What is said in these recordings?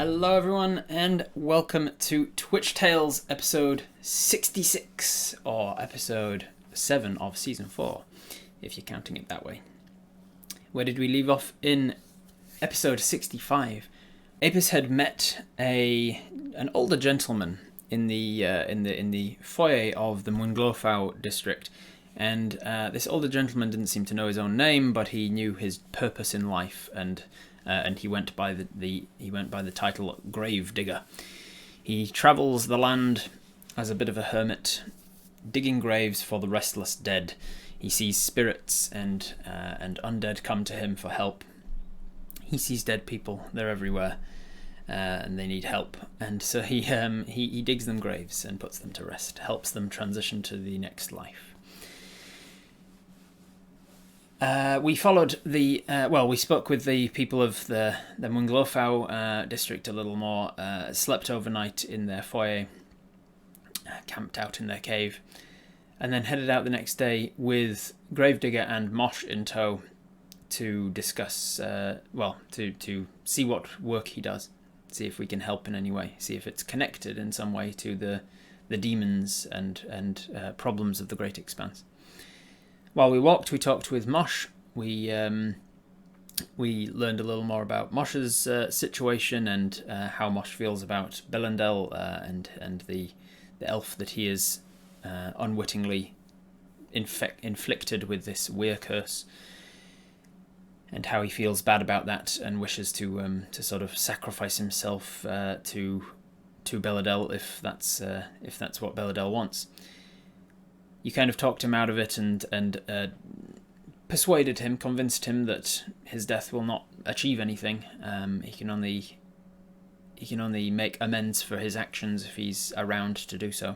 Hello everyone and welcome to Twitch Tales episode 66, or episode 7 of season 4, if you're counting it that way. Where did we leave off in episode 65? Apis had met an older gentleman in the foyer of the Munglofau district, and this older gentleman didn't seem to know his own name, but he knew his purpose in life, and he went by the title Gravedigger. He travels the land as a bit of a hermit, digging graves for the restless dead. He sees spirits and undead come to him for help. He sees dead people; they're everywhere, and they need help. And so he digs them graves and puts them to rest, helps them transition to the next life. We followed we spoke with the people of the Munglofau district a little more, slept overnight in their foyer, camped out in their cave, and then headed out the next day with Gravedigger and Mosh in tow to discuss, to see what work he does, see if we can help in any way, see if it's connected in some way to the demons and problems of the Great Expanse. While we walked, we talked with Mosh. We learned a little more about Mosh's situation and how Mosh feels about Belendel and the elf that he is unwittingly inflicted with this weir curse, and how he feels bad about that and wishes to sort of sacrifice himself to Belendel if that's what Belendel wants. You kind of talked him out of it and persuaded him, convinced him that his death will not achieve anything. He can only make amends for his actions if he's around to do so.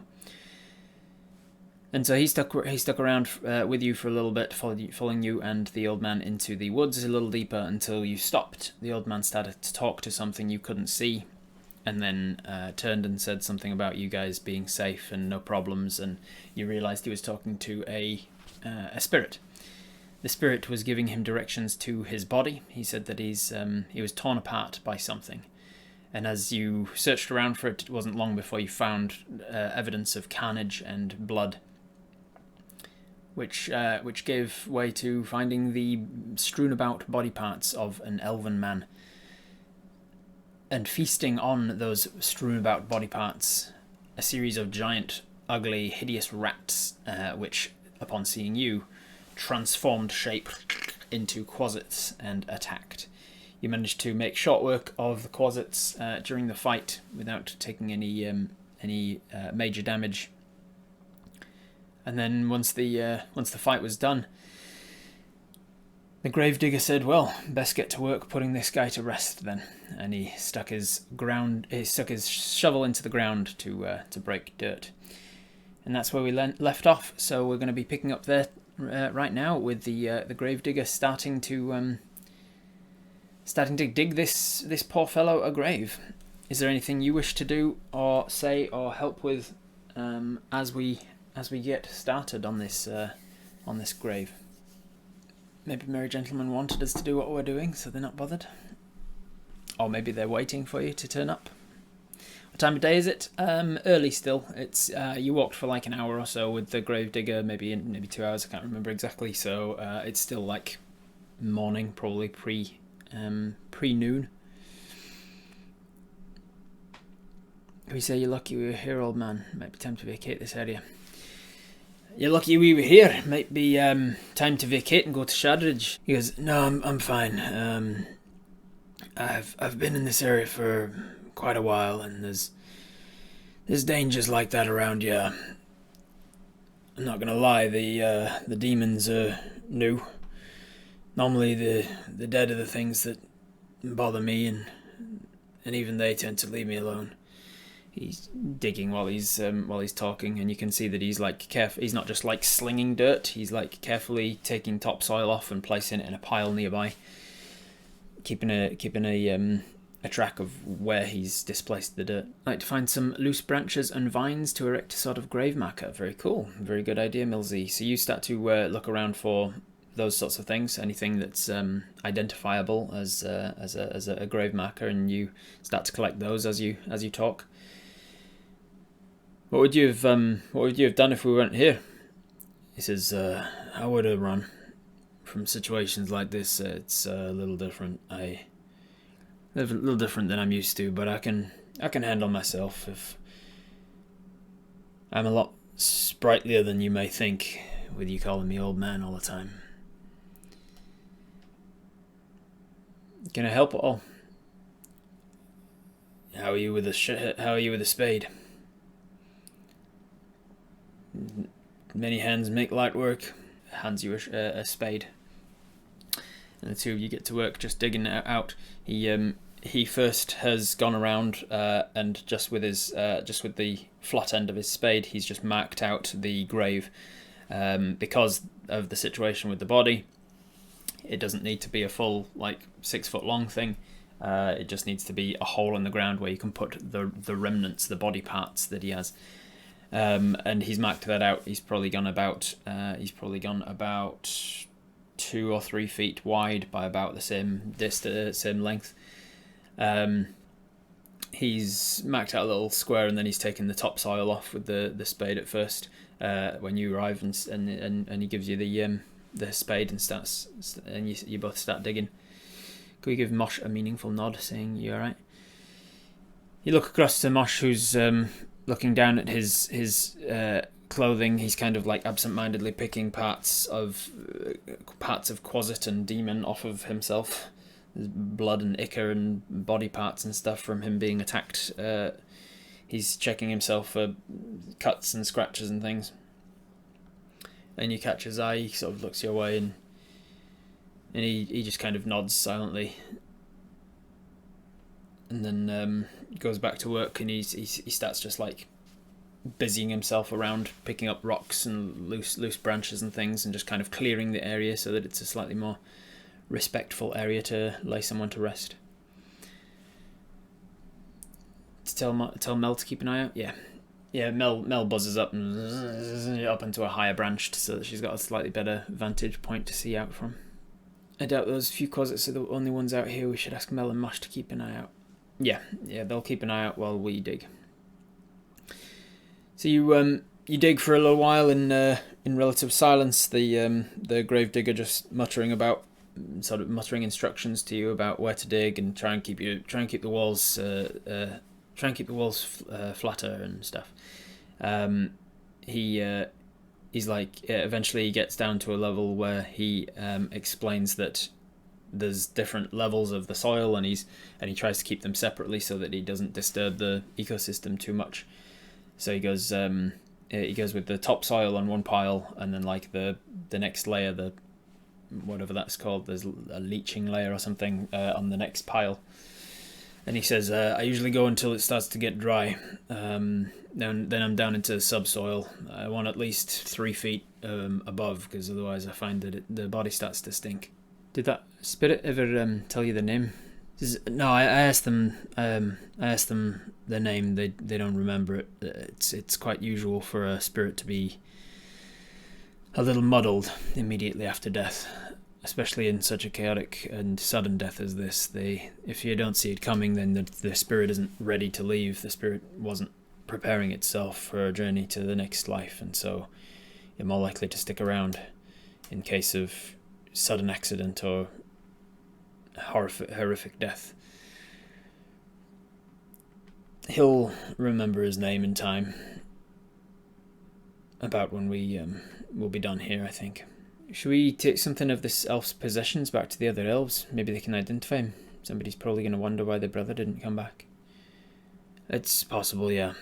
And so he stuck around with you for a little bit, following you and the old man into the woods a little deeper until you stopped. The old man started to talk to something you couldn't see, and then turned and said something about you guys being safe and no problems, and you realised he was talking to a spirit. The spirit was giving him directions to his body. He said that he was torn apart by something, and as you searched around for it, it wasn't long before you found evidence of carnage and blood, which gave way to finding the strewn about body parts of an elven man. And feasting on those strewn about body parts, a series of giant, ugly, hideous rats, which, upon seeing you, transformed shape into quasits and attacked. You managed to make short work of the quasits during the fight without taking any major damage. And then once the fight was done, the Gravedigger said, "Well, best get to work putting this guy to rest then." And he stuck his shovel into the ground to break dirt. And that's where we left off. So we're going to be picking up there right now with the Gravedigger starting to dig this poor fellow a grave. Is there anything you wish to do or say or help with as we get started on this grave? Maybe Merry Gentlemen wanted us to do what we're doing, so they're not bothered. Or maybe they're waiting for you to turn up. What time of day is it? Early still. It's you walked for like an hour or so with the Gravedigger, maybe 2 hours, I can't remember exactly, so it's still like morning, probably pre-noon. We say you're lucky we were here, old man. Might be time to vacate this area. You're lucky we were here. Might be time to vacate and go to Shadridge. He goes, "No, I'm fine. I've been in this area for quite a while, and there's dangers like that around here. I'm not gonna lie, the demons are new. Normally the dead are the things that bother me, and even they tend to leave me alone." He's digging while he's talking, and you can see that he's like careful. He's not just like slinging dirt. He's like carefully taking topsoil off and placing it in a pile nearby, keeping a track of where he's displaced the dirt. I'd like to find some loose branches and vines to erect a sort of grave marker. Very cool. Very good idea, Millsy. So you start to look around for those sorts of things, anything that's identifiable as a grave marker, and you start to collect those as you talk. What would you have done if we weren't here? He says, I would have run from situations like this. It's a little different. A little different than I'm used to, but I can handle myself. If I'm a lot sprightlier than you may think, with you calling me old man all the time. Can I help at all? How are you with a spade? Many hands make light work. Hands you a spade, and the two of you get to work just digging it out. He first has gone around and just with the flat end of his spade, he's just marked out the grave. Because of the situation with the body, it doesn't need to be a full 6 foot long thing. It just needs to be a hole in the ground where you can put the remnants, the body parts that he has. And he's marked that out. He's probably gone about 2 or 3 feet wide by about the same length. He's marked out a little square, and then he's taken the topsoil off with the spade at first. When you arrive, and he gives you the spade and you both start digging. Could you give Mosh a meaningful nod, saying you all right? You look across to Mosh, who's looking down at his clothing. He's kind of absent-mindedly picking parts of Quasit and Demon off of himself. There's blood and ichor and body parts and stuff from him being attacked. He's checking himself for cuts and scratches and things. And you catch his eye. He sort of looks your way, and he just kind of nods silently. And then goes back to work, and he starts just busying himself around picking up rocks and loose branches and things, and just kind of clearing the area so that it's a slightly more respectful area to lay someone to rest. To tell Mel to keep an eye out. Yeah. Mel buzzes up and up into a higher branch so that she's got a slightly better vantage point to see out from. I doubt those few closets are the only ones out here. We should ask Mel and Mosh to keep an eye out. Yeah, they'll keep an eye out while we dig. So you dig for a little while in relative silence. The Gravedigger just muttering instructions to you about where to dig and try and keep the walls flatter and stuff. Eventually he gets down to a level where he explains that there's different levels of the soil, and he tries to keep them separately so that he doesn't disturb the ecosystem too much. So he goes with the topsoil on one pile, and then the next layer, the whatever that's called, there's a leaching layer or something on the next pile. And he says, I usually go until it starts to get dry. Then I'm down into subsoil. I want at least 3 feet above, because otherwise I find that the body starts to stink. Did that spirit ever tell you the name? No, I asked them. I asked them the name. They don't remember it. It's quite usual for a spirit to be a little muddled immediately after death, especially in such a chaotic and sudden death as this. If you don't see it coming, then the spirit isn't ready to leave. The spirit wasn't preparing itself for a journey to the next life, and so you're more likely to stick around in case of sudden accident or horrific death. He'll remember his name in time. About when we will be done here, I think. Should we take something of this elf's possessions back to the other elves? Maybe they can identify him. Somebody's probably going to wonder why their brother didn't come back. It's possible, yeah.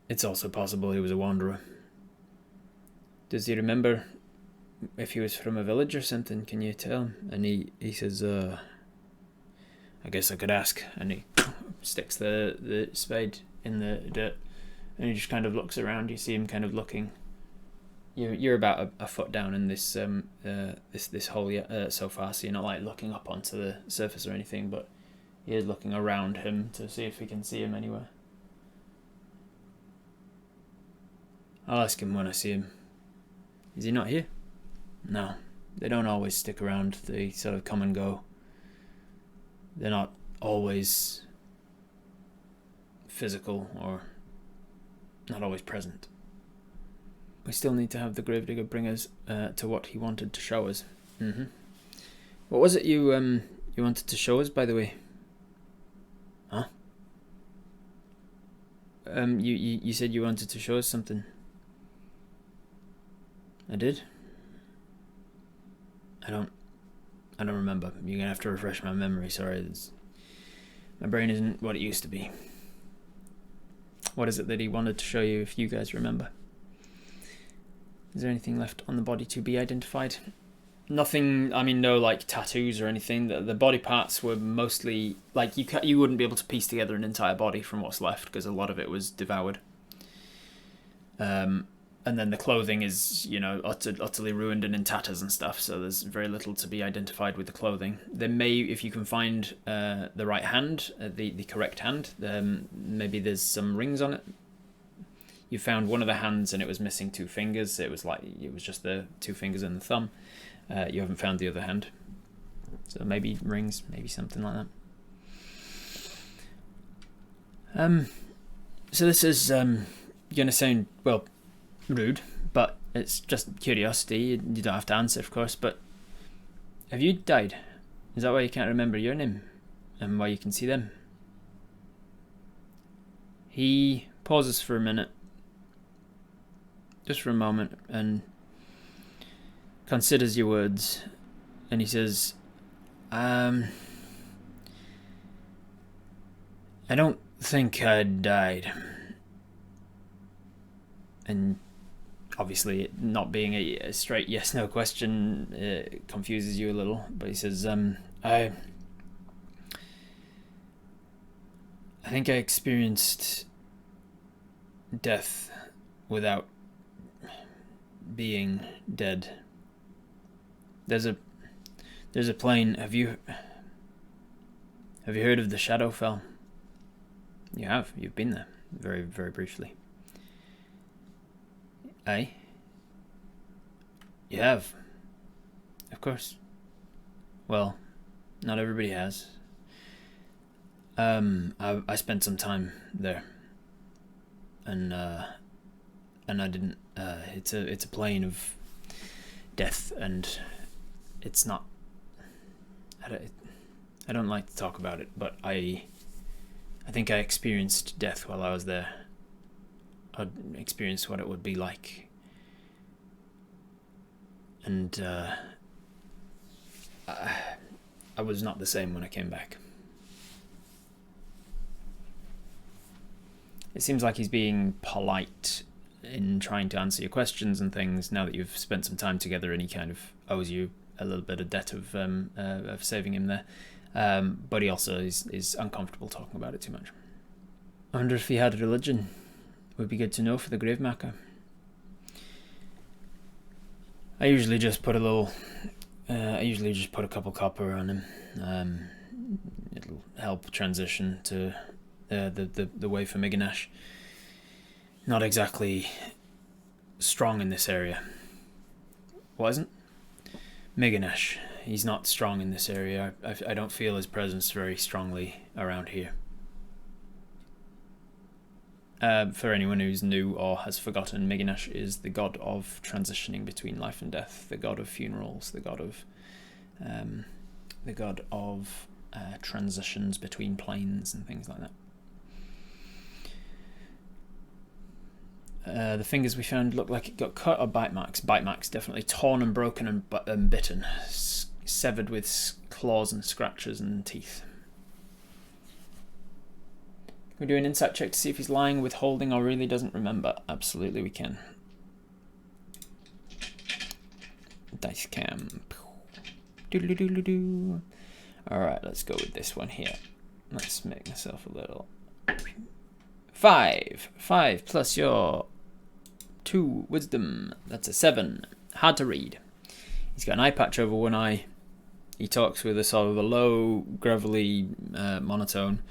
It's also possible he was a wanderer. Does he remember if he was from a village or something? Can you tell him? And he says, I guess I could ask. And he sticks the spade in the dirt. And he just kind of looks around. You see him kind of looking. You're about a foot down in this this hole so far, so you're not looking up onto the surface or anything, but he is looking around him to see if he can see him anywhere. I'll ask him when I see him. Is he not here? No, they don't always stick around. They sort of come and go. They're not always physical or not always present. We still need to have the Gravedigger bring us to what he wanted to show us. What was it you wanted to show us, by the way? Huh? You said you wanted to show us something. I did? I don't remember. You're gonna have to refresh my memory. Sorry, my brain isn't what it used to be. What is it that he wanted to show you, if you guys remember? Is there anything left on the body to be identified? Nothing. I mean, no like tattoos or anything. The body parts were mostly like you wouldn't be able to piece together an entire body from what's left because a lot of it was devoured. And then the clothing is, utterly ruined and in tatters and stuff, so there's very little to be identified with the clothing. There may, if you can find the right hand, the correct hand, maybe there's some rings on it. You found one of the hands and it was missing 2 fingers. It was just the 2 fingers and the thumb. You haven't found the other hand. So maybe rings, maybe something like that. So this is going to sound, well, rude, but it's just curiosity. You don't have to answer, of course, but have you died? Is that why you can't remember your name and why you can see them? He pauses for a minute, just for a moment, and considers your words, and he says, I don't think I died. And obviously, not being a straight yes/no question confuses you a little. But he says, I think I experienced death without being dead. There's a plane. Have you heard of the Shadowfell? You have. You've been there very, very briefly. Aye? You have. Of course. Well, not everybody has. I spent some time there. And I didn't. It's a plane of death, and it's not. I don't like to talk about it, but I think I experienced death while I was there. I experienced what it would be like, and I was not the same when I came back. It seems like he's being polite in trying to answer your questions and things now that you've spent some time together, and he kind of owes you a little bit of debt of saving him there. But he also is uncomfortable talking about it too much. I wonder if he had a religion. Would be good to know for the grave marker. I usually just put a couple copper on him. It'll help transition to the way for Miganash. Not exactly strong in this area. What isn't? Miganash. He's not strong in this area. I don't feel his presence very strongly around here. For anyone who's new or has forgotten, Miganash is the god of transitioning between life and death, the god of funerals, the god of transitions between planes and things like that. The fingers we found looked like it got cut or bite marks. Bite marks, definitely torn and broken and bitten, severed with claws and scratches and teeth. Can we do an insight check to see if he's lying, withholding, or really doesn't remember? Absolutely, we can. Dice cam. Doodle-doodle-doo. Alright, let's go with this one here. Let's make myself a little. 5. 5 plus your 2 wisdom. That's a 7. Hard to read. He's got an eye patch over one eye. He talks with a sort of a low, gravelly monotone.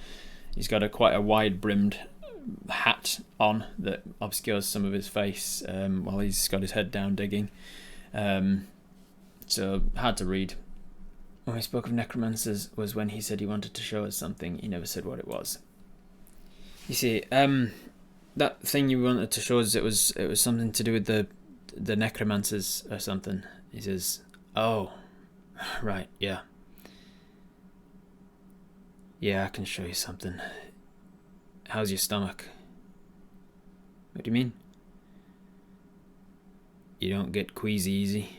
He's got quite a wide-brimmed hat on that obscures some of his face while he's got his head down digging. so hard to read. When we spoke of necromancers was when he said he wanted to show us something. He never said what it was. You see, that thing you wanted to show us, it was something to do with the necromancers or something. He says, oh, right, yeah. Yeah, I can show you something. How's your stomach? What do you mean? You don't get queasy easy?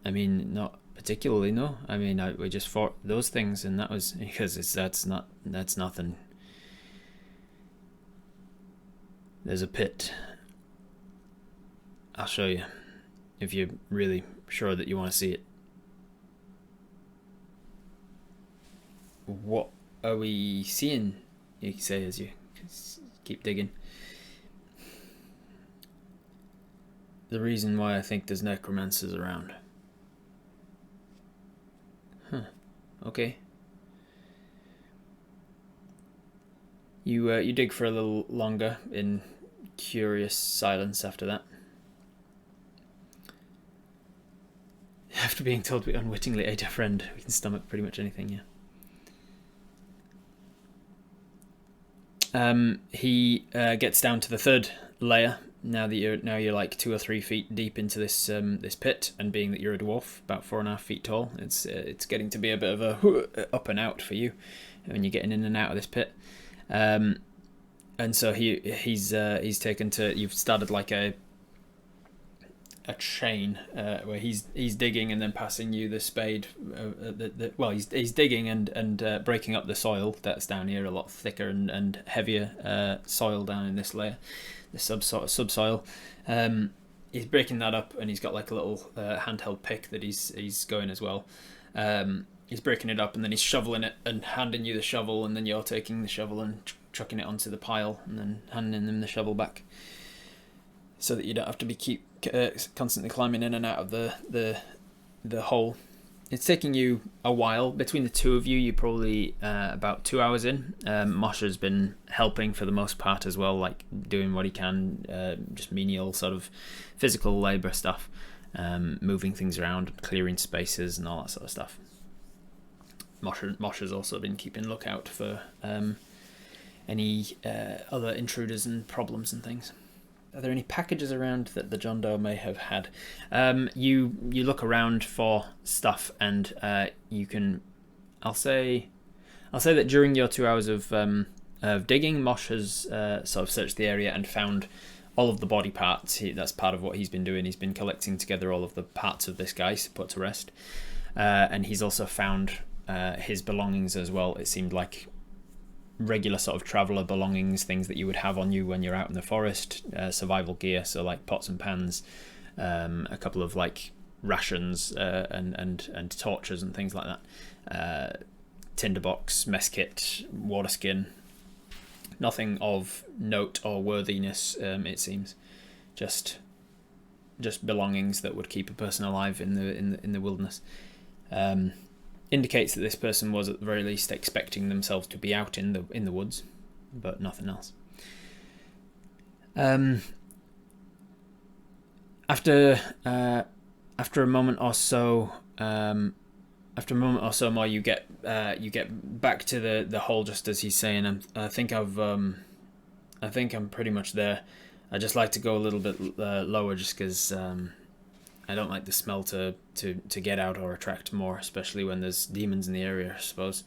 I mean, not particularly, no. I mean, we just fought those things, and that was because that's nothing. There's a pit. I'll show you, if you're really sure that you want to see it. What are we seeing? You say as you keep digging. The reason why I think there's necromancers around. Huh. Okay. You dig for a little longer in curious silence after that. After being told we unwittingly ate a friend, we can stomach pretty much anything, yeah. He gets down to the third layer. Now you're like 2 or 3 feet deep into this this pit, and being that you're a dwarf, about 4.5 feet tall, it's getting to be a bit of a up and out for you when you're getting in and out of this pit. And so he's taken to, you've started like a chain where he's digging and then passing you the spade. He's digging and breaking up the soil that's down here, a lot thicker and heavier soil down in this layer, the subsoil. He's breaking that up, and he's got like a little handheld pick that he's going as well. He's breaking it up, and then he's shoveling it and handing you the shovel, and then you're taking the shovel and chucking it onto the pile, and then handing him the shovel back, so that you don't have to be constantly climbing in and out of the hole. It's taking you a while. Between the two of you, you're probably about 2 hours in. Moshe's been helping for the most part as well, like doing what he can, just menial sort of physical labour stuff, moving things around, clearing spaces and all that sort of stuff. Moshe's also been keeping lookout for any other intruders and problems and things. Are there any packages around that the John Doe may have had? You look around for stuff, and you can. I'll say that during your 2 hours of digging, Mosh has sort of searched the area and found all of the body parts. That's part of what he's been doing. He's been collecting together all of the parts of this guy put to rest, and he's also found his belongings as well. It seemed like regular sort of traveller belongings, things that you would have on you when you're out in the forest, survival gear, so like pots and pans, a couple of like rations and torches and things like that, tinderbox, mess kit, water skin. Nothing of note or worthiness, it seems. Just belongings that would keep a person alive in the wilderness. Indicates that this person was at the very least expecting themselves to be out in the woods, but nothing else. After a moment or so, more, you get back to the hole just as he's saying, I think I'm pretty much there. I'd just like to go a little bit lower, just because I don't like the smell to get out or attract more, especially when there's demons in the area, I suppose.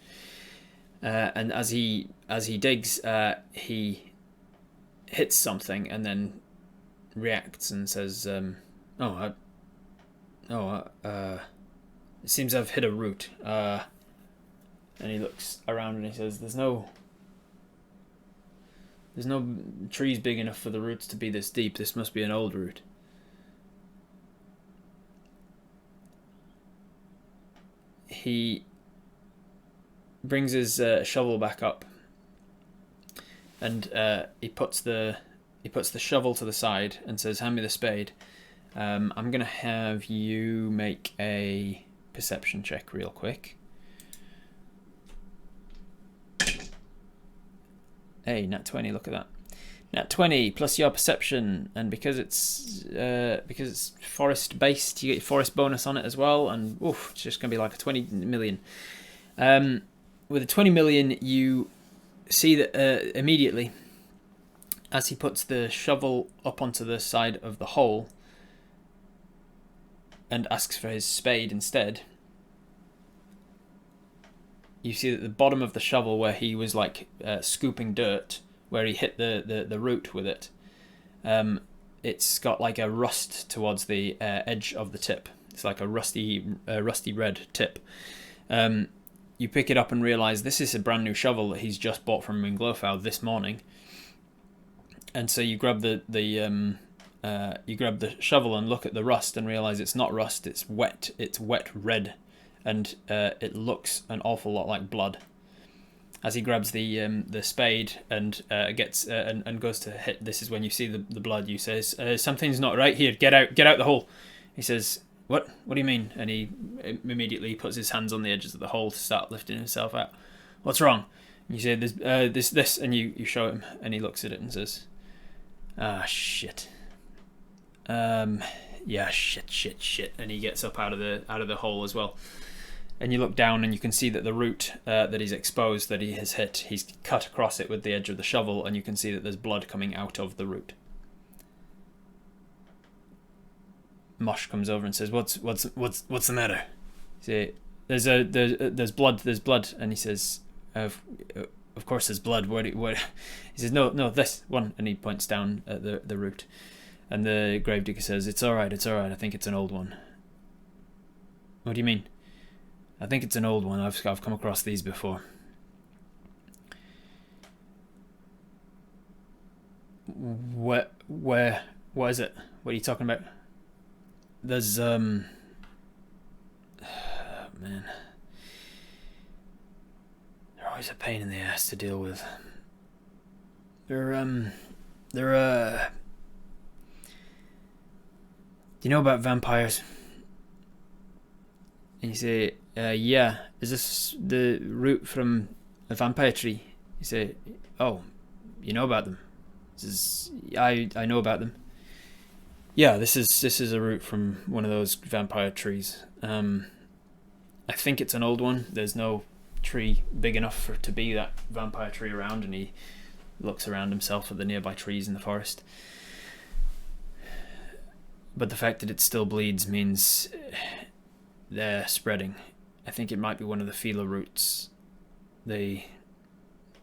And as he digs, he hits something and then reacts and says, it seems I've hit a root. And he looks around and he says, there's no trees big enough for the roots to be this deep. This must be an old root. He brings his shovel back up, and he puts the shovel to the side and says, "Hand me the spade." I'm gonna have you make a perception check real quick. Hey, nat 20. Look at that. Nat 20 plus your perception, and because it's forest based, you get your forest bonus on it as well, and oof, it's just gonna be like a 20 million. With a 20 million, you see that immediately, as he puts the shovel up onto the side of the hole and asks for his spade instead, you see that the bottom of the shovel, where he was like scooping dirt, where he hit the root with it, it's got like a rust towards the edge of the tip. It's like a rusty red tip. You pick it up and realise this is a brand new shovel that he's just bought from Munglofau this morning. And so you grab the shovel and look at the rust and realise it's not rust, it's wet. It's wet red, and it looks an awful lot like blood. As he grabs the spade and gets and goes to hit, this is when you see the blood. You says, "Something's not right here. Get out the hole." He says, "What? What do you mean?" And he immediately puts his hands on the edges of the hole to start lifting himself out. "What's wrong?" And you say, "There's this," and you show him, and he looks at it and says, "Ah, shit. Yeah, shit." And he gets up out of the hole as well. And you look down and you can see that the root that he's exposed, that he has hit, he's cut across it with the edge of the shovel, and you can see that there's blood coming out of the root. Mosh comes over and says, "What's the matter?" Say, "There's blood," and he says, "Of course there's blood. What?" He says, "No, this one," and he points down at the root. And the Gravedigger says, It's all right. I think it's an old one." "What do you mean?" "I think it's an old one. I've come across these before." What is it? What are you talking about? There's man, they're always a pain in the ass to deal with. They're do you know about vampires? And you say, "Yeah, is this the root from a vampire tree?" You say, "Oh, you know about them?" I know about them. "Yeah, this is a root from one of those vampire trees. I think it's an old one. There's no tree big enough to be that vampire tree around." And he looks around himself at the nearby trees in the forest. "But the fact that it still bleeds means they're spreading. I think it might be one of the feeler roots. They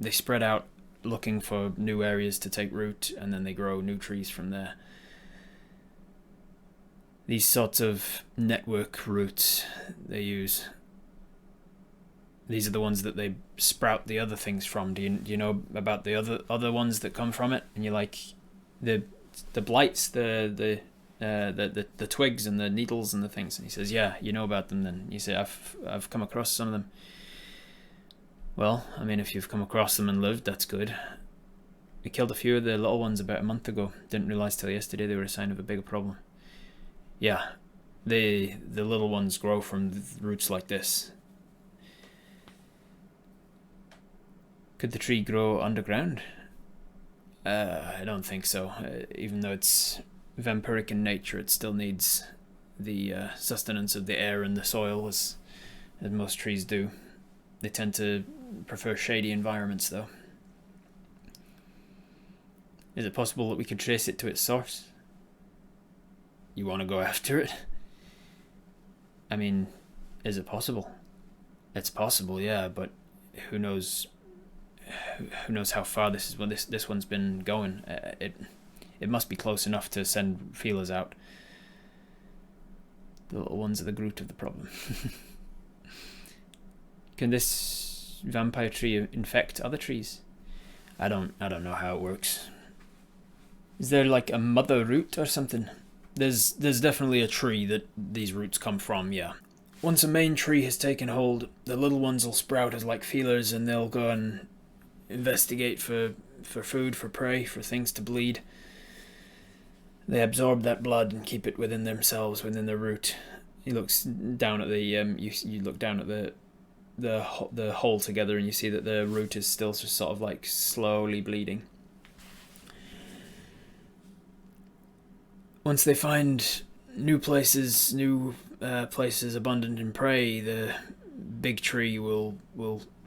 spread out looking for new areas to take root, and then they grow new trees from there. These sorts of network roots they use. These are the ones that they sprout the other things from. Do you know about the other ones that come from it?" And you're like, the blights, the twigs and the needles and the things. And he says, "Yeah, you know about them then." You say, I've come across some of them." "Well, I mean, if you've come across them and lived, that's good. We killed a few of the little ones about a month ago. Didn't realise till yesterday they were a sign of a bigger problem." "Yeah, the little ones grow from roots like this." "Could the tree grow underground?" I don't think so. Even though it's vampiric in nature, it still needs the sustenance of the air and the soil, as most trees do. They tend to prefer shady environments, though. "Is it possible that we could trace it to its source?" "You want to go after it?" "I mean, is it possible?" "It's possible, yeah, but who knows? Who knows how far this one's been going? It must be close enough to send feelers out. The little ones are the root of the problem." "Can this vampire tree infect other trees?" I don't know how it works." "Is there like a mother root or something?" There's definitely a tree that these roots come from, yeah. Once a main tree has taken hold, the little ones will sprout as like feelers, and they'll go and investigate for food, for prey, for things to bleed. They absorb that blood and keep it within themselves, within the root. He looks down at the you look down at the hole together, and you see that the root is still just sort of like slowly bleeding. once they find new places abundant in prey, the big tree will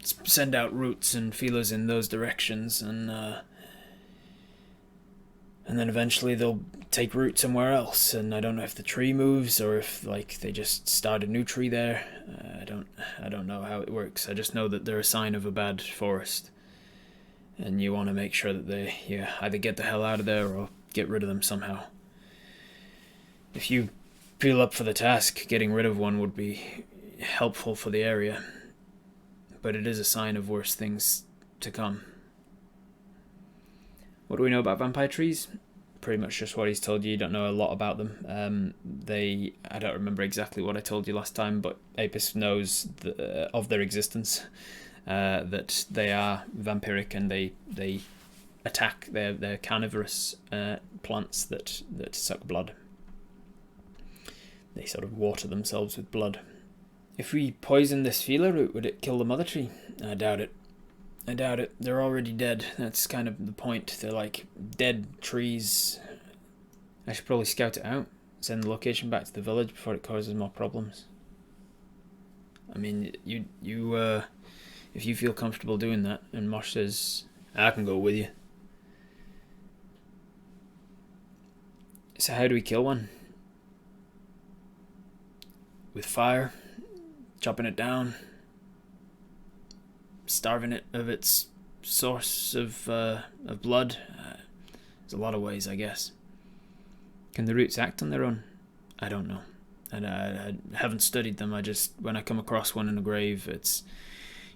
send out roots and feelers in those directions, and then eventually they'll take root somewhere else. And I don't know if the tree moves or if like they just start a new tree there. I don't know how it works. I just know that they're a sign of a bad forest, and you want to make sure that you either get the hell out of there or get rid of them somehow. If you feel up for the task, getting rid of one would be helpful for the area, but it is a sign of worse things to come. What do we know about vampire trees? Pretty much just what he's told you. You don't know a lot about them. I don't remember exactly what I told you last time, but Apis knows of their existence, that they are vampiric and they attack. They're carnivorous plants that suck blood. They sort of water themselves with blood. If we poison this feeler root, would it kill the mother tree? I doubt it. They're already dead. That's kind of the point. They're like dead trees. I should probably scout it out. Send the location back to the village before it causes more problems. I mean, you if you feel comfortable doing that, and Mosh says, I can go with you. So how do we kill one? With fire, chopping it down, starving it of its source of blood. There's a lot of ways, I guess. Can the roots act on their own? I don't know, and I haven't studied them. When I come across one in a grave, it's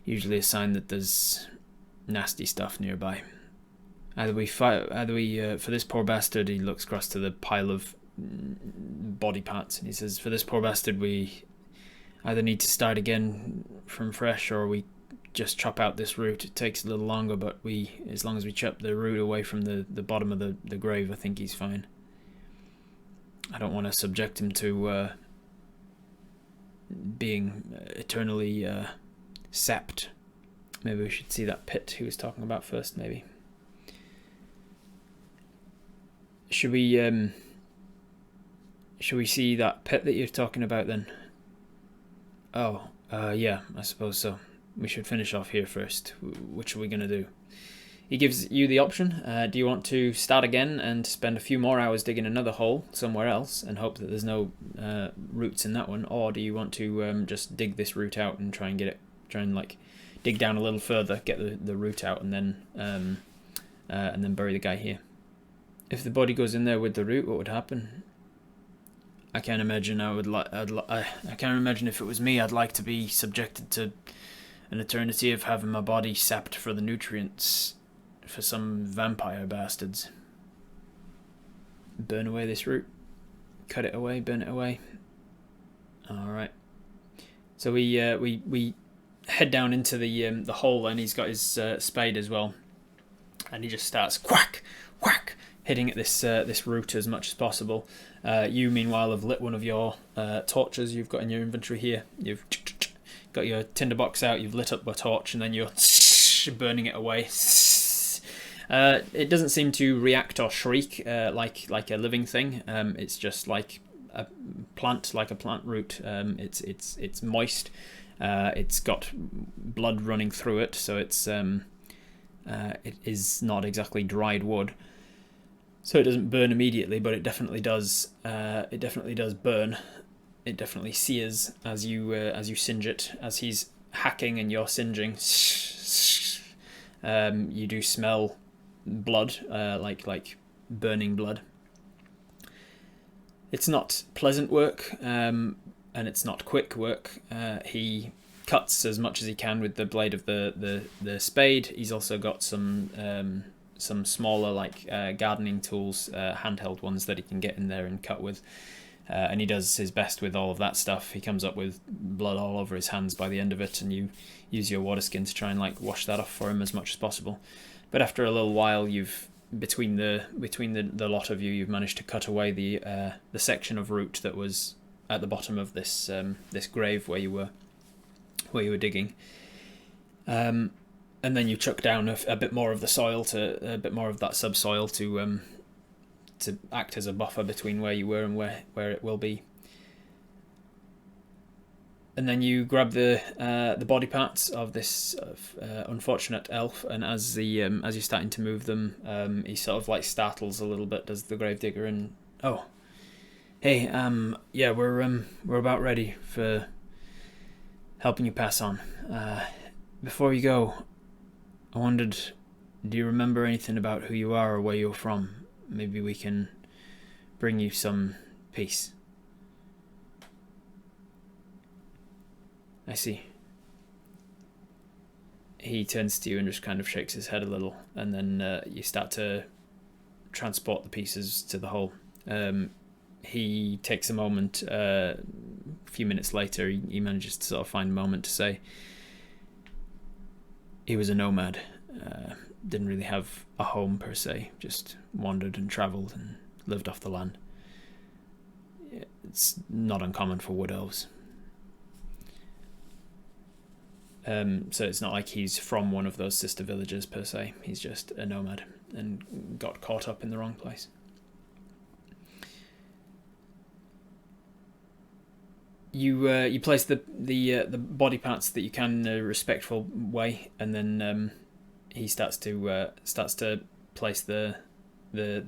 usually a sign that there's nasty stuff nearby. For this poor bastard, he looks across to the pile of body parts and he says, for this poor bastard, we either need to start again from fresh, or we just chop out this root. It takes a little longer, but as long as we chop the root away from the bottom of the grave, I think he's fine. I don't want to subject him to being eternally sapped. Maybe we should see that pit he was talking about first, maybe. Should we see that pit that you're talking about then? Oh, yeah, I suppose so. We should finish off here first. Which are we going to do? He gives you the option. Do you want to start again and spend a few more hours digging another hole somewhere else and hope that there's no roots in that one? Or do you want to just dig this root out and try and like dig down a little further, get the root out, and then bury the guy here? If the body goes in there with the root, what would happen? I can't imagine. I can't imagine if it was me. I'd like to be subjected to an eternity of having my body sapped for the nutrients for some vampire bastards. Burn away this root. Cut it away. Burn it away. All right. So we head down into the hole, and he's got his spade as well, and he just starts whack, whack, hitting at this root as much as possible. You, meanwhile, have lit one of your torches you've got in your inventory here. You've got your tinderbox out, you've lit up a torch, and then you're burning it away. It doesn't seem to react or shriek like a living thing. It's just like a plant root. It's moist. It's got blood running through it, so it is not exactly dried wood. So it doesn't burn immediately, but it definitely does. It definitely does burn. It definitely sears as you singe it. As he's hacking and you're singeing, you do smell blood, like burning blood. It's not pleasant work, and it's not quick work. He cuts as much as he can with the blade of the spade. He's also got some smaller gardening tools, handheld ones that he can get in there and cut with. And he does his best with all of that stuff. He comes up with blood all over his hands by the end of it, and you use your water skin to try and wash that off for him as much as possible. But after a little while, between the lot of you, you've managed to cut away the section of root that was at the bottom of this grave where you were digging. And then you chuck down a bit more of the soil, a bit more of that subsoil to to act as a buffer between where you were and where it will be. And then you grab the body parts of this unfortunate elf, and as you're starting to move them, he sort of like startles a little bit, does the Gravedigger, and oh, hey, yeah, we're about ready for helping you pass on. Before you go, I wondered, do you remember anything about who you are or where you're from? Maybe we can bring you some peace. I see. He turns to you and just kind of shakes his head a little, and then you start to transport the pieces to the hole. He takes a moment, a few minutes later, he manages to sort of find a moment to say, he was a nomad, didn't really have a home per se, just wandered and travelled and lived off the land. It's not uncommon for wood elves. So it's not like he's from one of those sister villages per se. He's just a nomad and got caught up in the wrong place. You place the body parts that you can in a respectful way, and then he starts to place the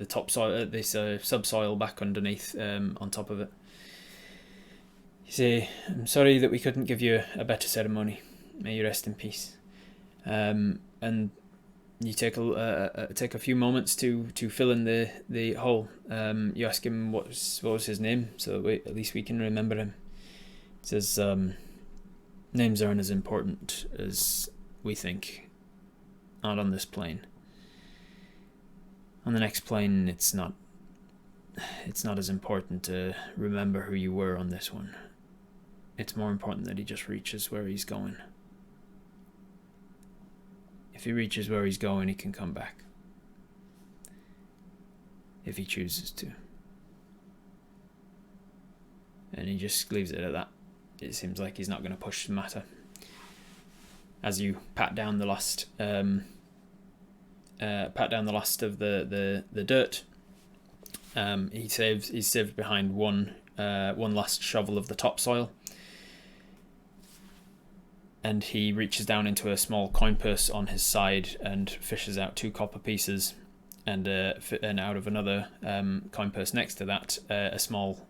topsoil, this subsoil back underneath, on top of it. You say, "I'm sorry that we couldn't give you a better ceremony. May you rest in peace." And you take a few moments to fill in the hole. You ask him what was his name, so that at least we can remember him. He says, names aren't as important as we think. Not on this plane. On the next plane, it's not as important to remember who you were on this one. It's more important that he just reaches where he's going. If he reaches where he's going, he can come back. If he chooses to. And he just leaves it at that. It seems like he's not going to push the matter. As you pat down the last of the dirt, he's saved behind one last shovel of the topsoil. And he reaches down into a small coin purse on his side and fishes out 2 copper pieces, and out of another coin purse next to that, a small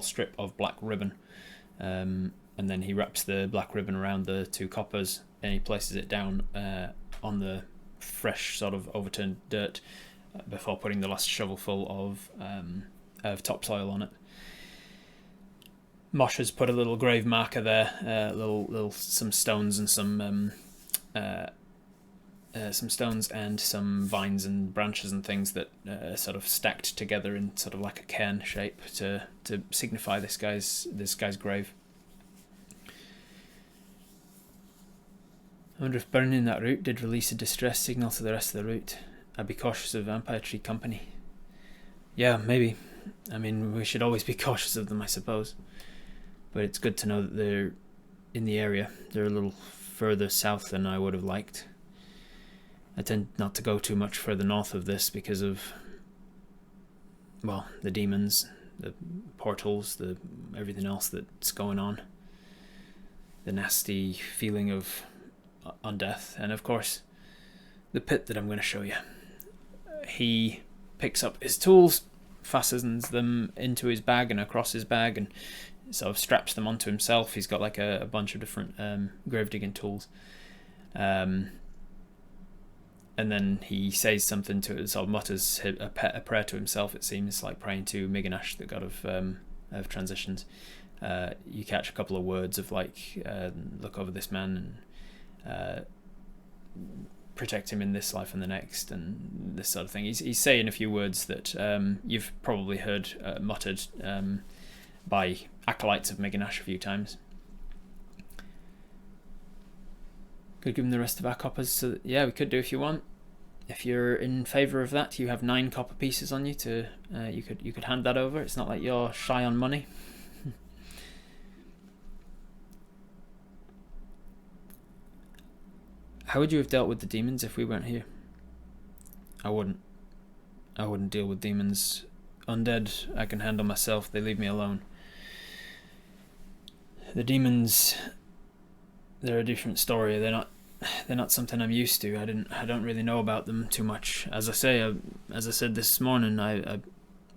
strip of black ribbon. And then he wraps the black ribbon around the 2 coppers, and he places it down on the fresh sort of overturned dirt before putting the last shovelful of topsoil on it. Mosh has put a little grave marker there, some stones and some stones and some vines and branches and things that are sort of stacked together in sort of like a cairn shape to signify this guy's grave. I wonder if burning that route did release a distress signal to the rest of the route. I'd be cautious of vampire tree company. Yeah, maybe. I mean, we should always be cautious of them, I suppose. But it's good to know that they're in the area. They're a little further south than I would have liked. I tend not to go too much further north of this because of, well, the demons, the portals, everything else that's going on. The nasty feeling of undeath, and of course, the pit that I'm going to show you. He picks up his tools, fastens them into his bag and across his bag, and sort of straps them onto himself. He's got like a bunch of different grave digging tools, and then he says something to it, sort of mutters a prayer to himself. It seems like praying to Miganash, the god of transitions. You catch a couple of words of like, look over this man and protect him in this life and the next, and this sort of thing. He's saying a few words that you've probably heard muttered by acolytes of Miganash a few times. Could give him the rest of our coppers. So yeah, we could do if you want. If you're in favour of that, you have 9 copper pieces on you to. You could hand that over. It's not like you're shy on money. How would you have dealt with the demons if we weren't here? I wouldn't. I wouldn't deal with demons. Undead, I can handle myself. They leave me alone. The demons, they're a different story. They're not something I'm used to. I don't really know about them too much. As I said this morning, I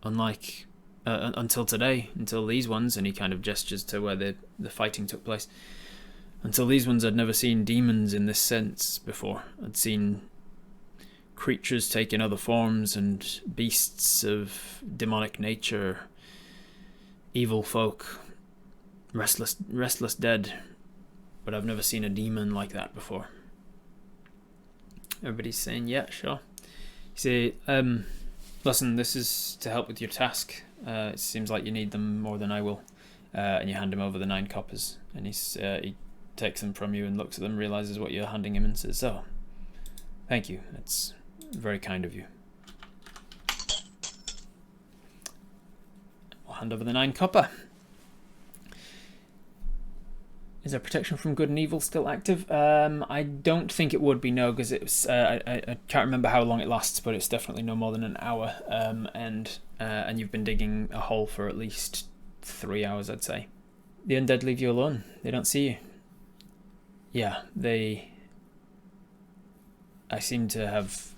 unlike until today, until these ones, and he kind of gestures to where the fighting took place. Until these ones, I'd never seen demons in this sense before. I'd seen creatures taking other forms and beasts of demonic nature, evil folk, restless dead, but I've never seen a demon like that before. Everybody's saying, yeah, sure. You say, listen, this is to help with your task. It seems like you need them more than I will. And you hand him over the 9 coppers, and he takes them from you and looks at them, realizes what you're handing him, and says, "Oh, thank you. That's very kind of you." I'll hand over the 9 copper. Is there protection from good and evil still active? I don't think it would be, no, because it's I can't remember how long it lasts, but it's definitely no more than an hour. And you've been digging a hole for at least 3 hours, I'd say. The undead leave you alone. They don't see you. Yeah, I seem to have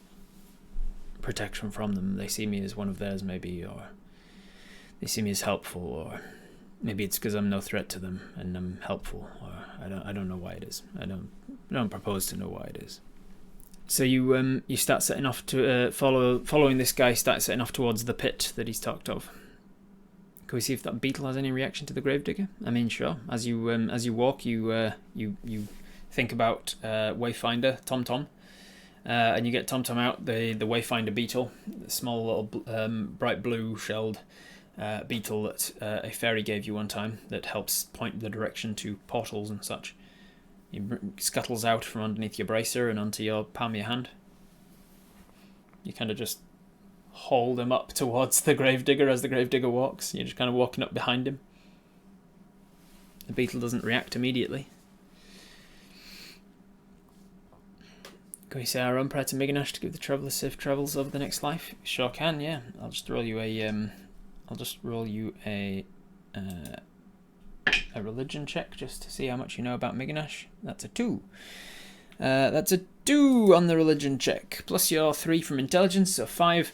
protection from them. They see me as one of theirs, maybe, or they see me as helpful, or maybe it's because I'm no threat to them and I'm helpful, or I don't know why it is. I don't propose to know why it is. So you start setting off to following this guy. Start setting off towards the pit that he's talked of. Can we see if that beetle has any reaction to the Gravedigger? I mean, sure. As you walk, you think about Wayfinder TomTom, and you get TomTom out, the Wayfinder beetle, the small little bright blue shelled beetle that a fairy gave you one time that helps point the direction to portals and such. He scuttles out from underneath your bracer and onto your palm of your hand. You kind of just hold him up towards the Gravedigger as the Gravedigger walks. You're just kind of walking up behind him. The beetle doesn't react immediately. Can we say our own prayer to Miganash to give the traveller safe travels over the next life? Sure can, yeah. I'll just roll you a religion check just to see how much you know about Miganash. That's a 2. That's a 2 on the religion check. Plus your 3 from intelligence, so 5.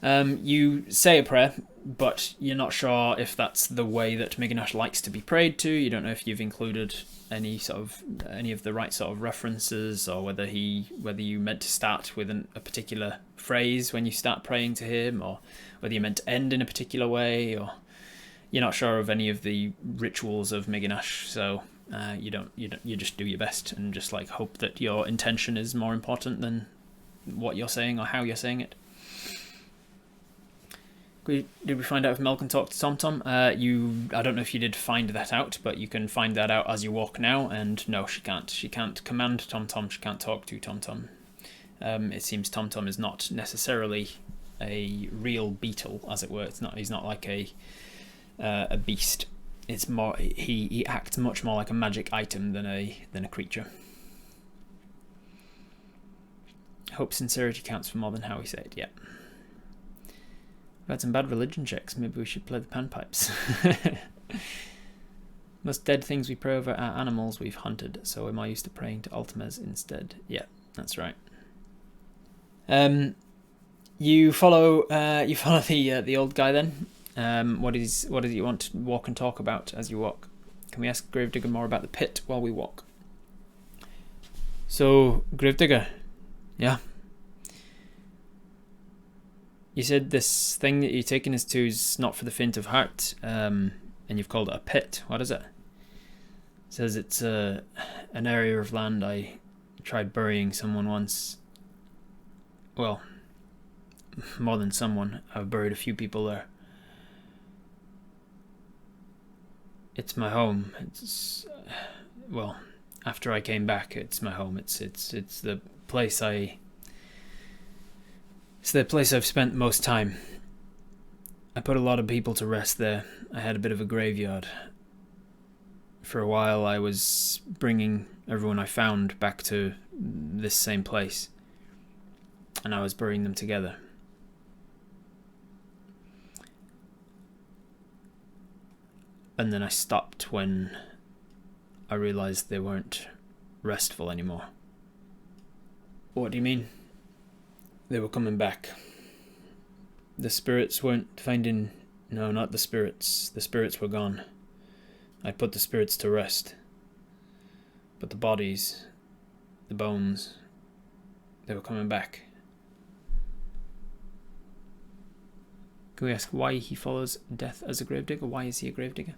You say a prayer, but you're not sure if that's the way that Miganash likes to be prayed to. You don't know if you've included any of the right sort of references, or whether you meant to start with a particular phrase when you start praying to him, or whether you meant to end in a particular way, or you're not sure of any of the rituals of Miganash. So you just do your best and just like hope that your intention is more important than what you're saying or how you're saying it. Did we find out if Mel can talk to TomTom? I don't know if you did find that out, but you can find that out as you walk now. And no, she can't. She can't command TomTom. She can't talk to TomTom. It seems TomTom is not necessarily a real beetle, as it were. He's not like a beast. It's more. He acts much more like a magic item than a creature. Hope sincerity counts for more than how we say it. Yeah. We've had some bad religion checks. Maybe we should play the panpipes. Most dead things we pray over are animals we've hunted, so we're more used to praying to Ultimas instead. Yeah, that's right. You follow the old guy then. What is it you want to walk and talk about as you walk? Can we ask Gravedigger more about the pit while we walk? So, Gravedigger, yeah. You said this thing that you're taking us to is not for the faint of heart, and you've called it a pit. What is it? It says it's an area of land I tried burying someone once. Well, more than someone. I've buried a few people there. It's my home. Well, after I came back, it's my home. It's the place It's the place I've spent most time. I put a lot of people to rest there. I had a bit of a graveyard. For a while I was bringing everyone I found back to this same place, and I was burying them together. And then I stopped when I realised they weren't restful anymore. What do you mean? They were coming back. The spirits weren't finding... No, not the spirits. The spirits were gone. I'd put the spirits to rest. But the bodies, the bones, they were coming back. Can we ask why he follows death as a gravedigger? Why is he a gravedigger?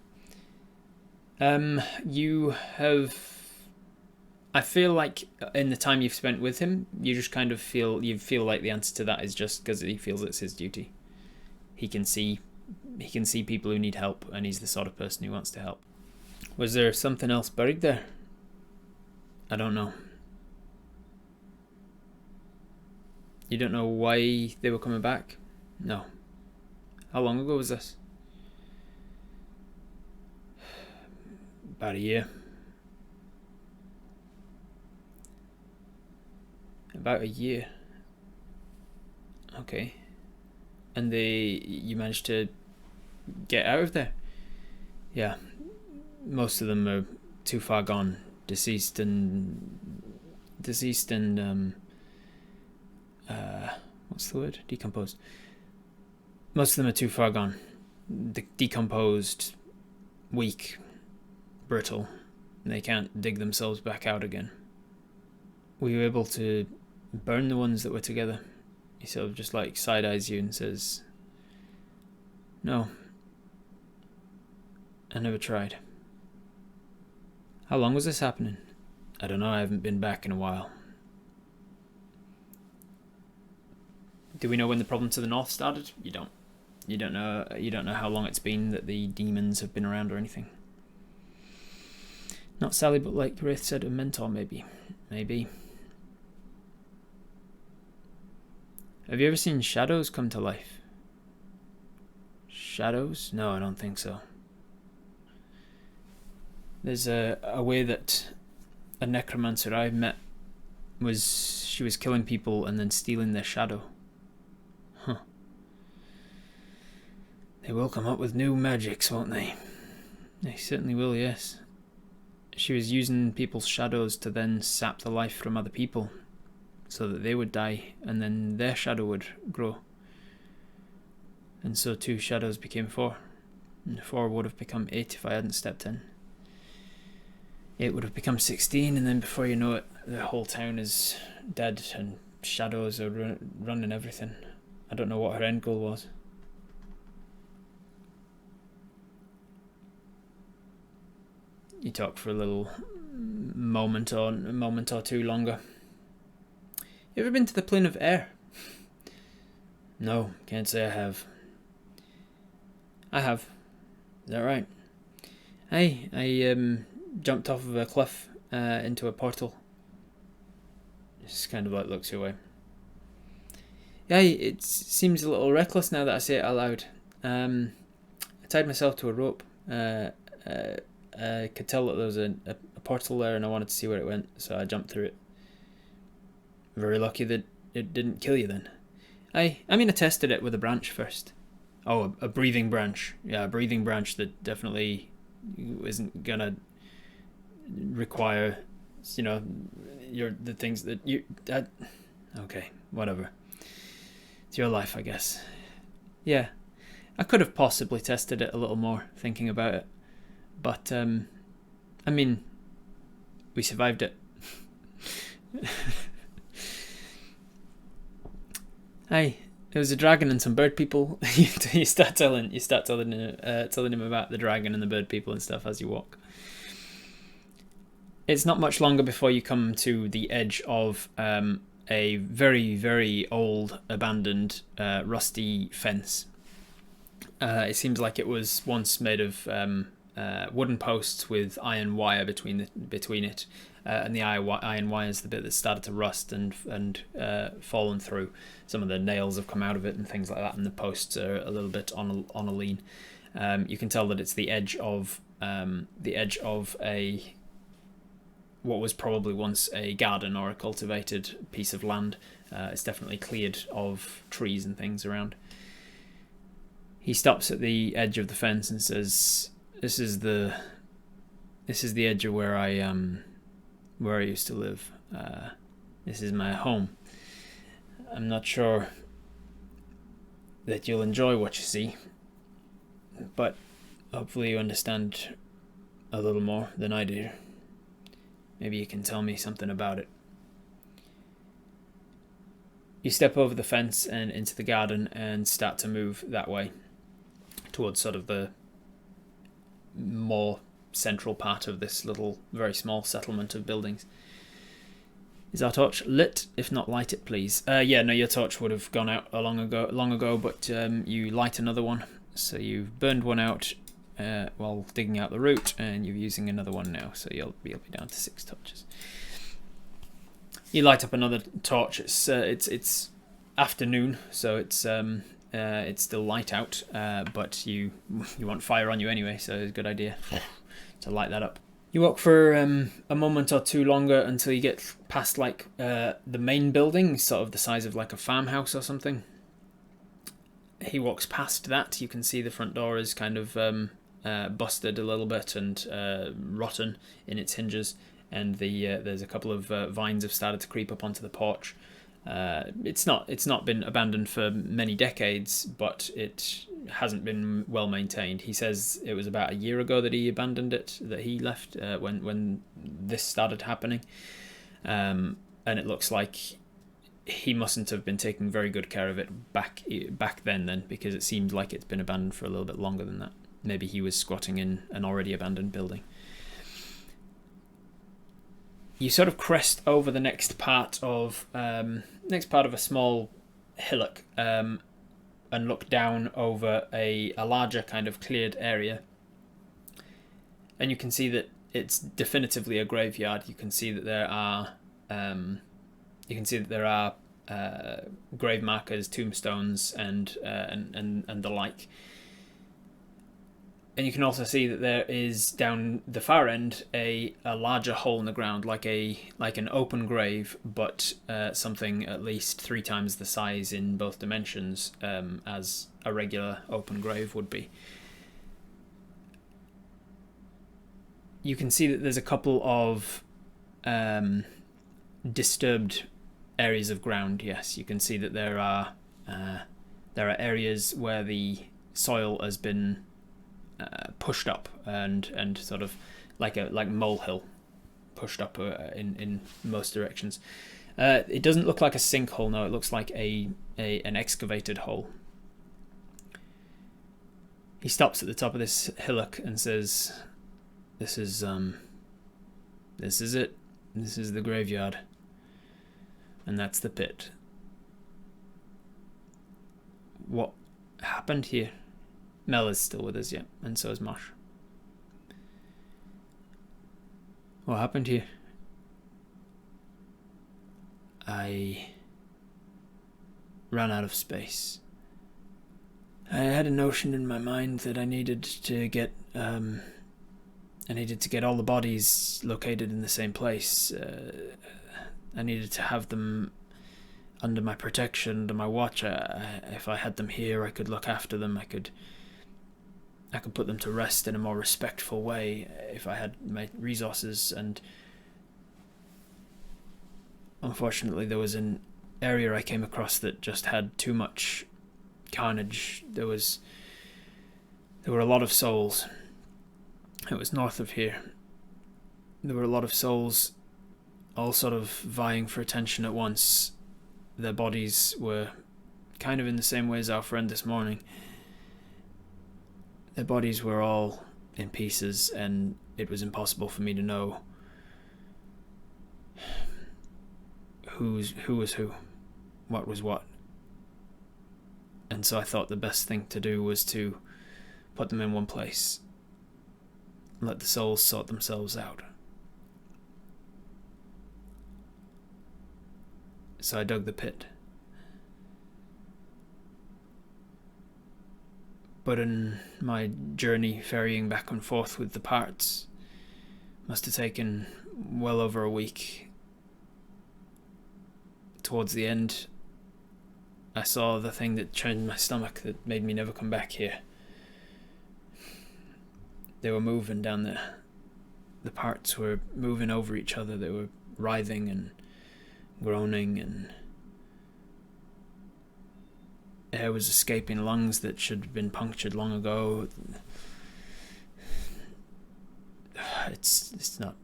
You have... I feel like in the time you've spent with him, you just kind of feel... You feel like the answer to that is just because he feels it's his duty. He can see people who need help, and he's the sort of person who wants to help. Was there something else buried there? I don't know. You don't know why they were coming back? No. How long ago was this? About a year. About a year. Okay. And you managed to get out of there? Yeah. Most of them are too far gone. Deceased and what's the word? Decomposed. Most of them are too far gone. Decomposed, weak, brittle. They can't dig themselves back out again. Were you able to burn the ones that were together? He sort of just like side-eyes you and says, no, I never tried. How long was this happening? I don't know, I haven't been back in a while. Do we know when the problem to the north started? You don't. You don't know how long it's been that the demons have been around or anything. Not Sally, but like Wraith said, a mentor maybe. Maybe. Have you ever seen shadows come to life? Shadows? No, I don't think so. There's a way that a necromancer I met she was killing people and then stealing their shadow. Huh. They will come up with new magics, won't they? They certainly will, yes. She was using people's shadows to then sap the life from other people so that they would die and then their shadow would grow. And so 2 shadows became 4. And 4 would have become 8 if I hadn't stepped in. 8 would have become 16, and then before you know it, the whole town is dead and shadows are running everything. I don't know what her end goal was. You talk for a little moment or two longer. You ever been to the plane of air? No, can't say I have. I have. Is that right? Hey, I jumped off of a cliff into a portal. Just kind of like looks your way. Yeah, it seems a little reckless now that I say it out loud. I tied myself to a rope. I could tell that there was a portal there and I wanted to see where it went, so I jumped through it. Very lucky that it didn't kill you then. I mean, I tested it with a branch first. Oh, a breathing branch. Yeah, a breathing branch that definitely isn't gonna require, the things that you... okay, whatever. It's your life, I guess. Yeah, I could have possibly tested it a little more, thinking about it. But, I mean, we survived it. Hey, it was a dragon and some bird people. you start telling him about the dragon and the bird people and stuff as you walk. It's not much longer before you come to the edge of a very, very old, abandoned, rusty fence. It seems like it was once made of wooden posts with iron wire between it, and the iron wire is the bit that started to rust and fallen through. Some of the nails have come out of it and things like that, and the posts are a little bit on a lean. You can tell that it's the edge of a what was probably once a garden or a cultivated piece of land. It's definitely cleared of trees and things around. He stops at the edge of the fence and says, This is the edge of where I used to live. This is my home. I'm not sure that you'll enjoy what you see, but hopefully you understand a little more than I do. Maybe you can tell me something about it. You step over the fence and into the garden and start to move that way towards sort of the more central part of this little, very small settlement of buildings. Is our torch lit? If not, light it, please. Yeah, no, your torch would have gone out long ago, but you light another one. So you've burned one out while digging out the root, and you're using another one now, so you'll be down to 6 torches. You light up another torch. It's afternoon, so it's still light out, but you want fire on you anyway, so it's a good idea to light that up. You walk for a moment or two longer until you get past like the main building, sort of the size of like a farmhouse or something. He walks past that. You can see the front door is kind of busted a little bit and rotten in its hinges, and there's a couple of vines have started to creep up onto the porch. It's not been abandoned for many decades, but it hasn't been well maintained. He says it was about a year ago that he abandoned it, that he left when this started happening, and it looks like he mustn't have been taking very good care of it back then, because it seemed like it's been abandoned for a little bit longer than that. Maybe he was squatting in an already abandoned building. You sort of crest over the next part of a small hillock and look down over a larger kind of cleared area, and you can see that it's definitively a graveyard. You can see that there are grave markers, tombstones, and the like. And you can also see that there is down the far end a larger hole in the ground, like an open grave, but something at least 3 times the size in both dimensions as a regular open grave would be. You can see that there's a couple of disturbed areas of ground. Yes, you can see that there are areas where the soil has been pushed up and sort of like molehill pushed up in most directions. It doesn't look like a sinkhole, no. It looks like an excavated hole. He stops at the top of this hillock and says, "This is it. This is the graveyard, and that's the pit. What happened here?" Mel is still with us, yeah, and so is Mosh. What happened here? I ran out of space. I had a notion in my mind that I needed to get all the bodies located in the same place. I needed to have them under my protection, under my watch. If I had them here, I could look after them. I could put them to rest in a more respectful way if I had my resources. And unfortunately, there was an area I came across that just had too much carnage. There were a lot of souls. It was north of here. There were a lot of souls, all sort of vying for attention at once. Their bodies were kind of in the same way as our friend this morning. Their bodies were all in pieces, and it was impossible for me to know who was who, what was what. And so I thought the best thing to do was to put them in one place, let the souls sort themselves out. So I dug the pit. But in my journey ferrying back and forth with the parts, must have taken well over a week. Towards the end, I saw the thing that churned my stomach, that made me never come back here. they were moving down the parts were moving over each other. They were writhing and groaning, and air was escaping lungs that should have been punctured long ago. It's not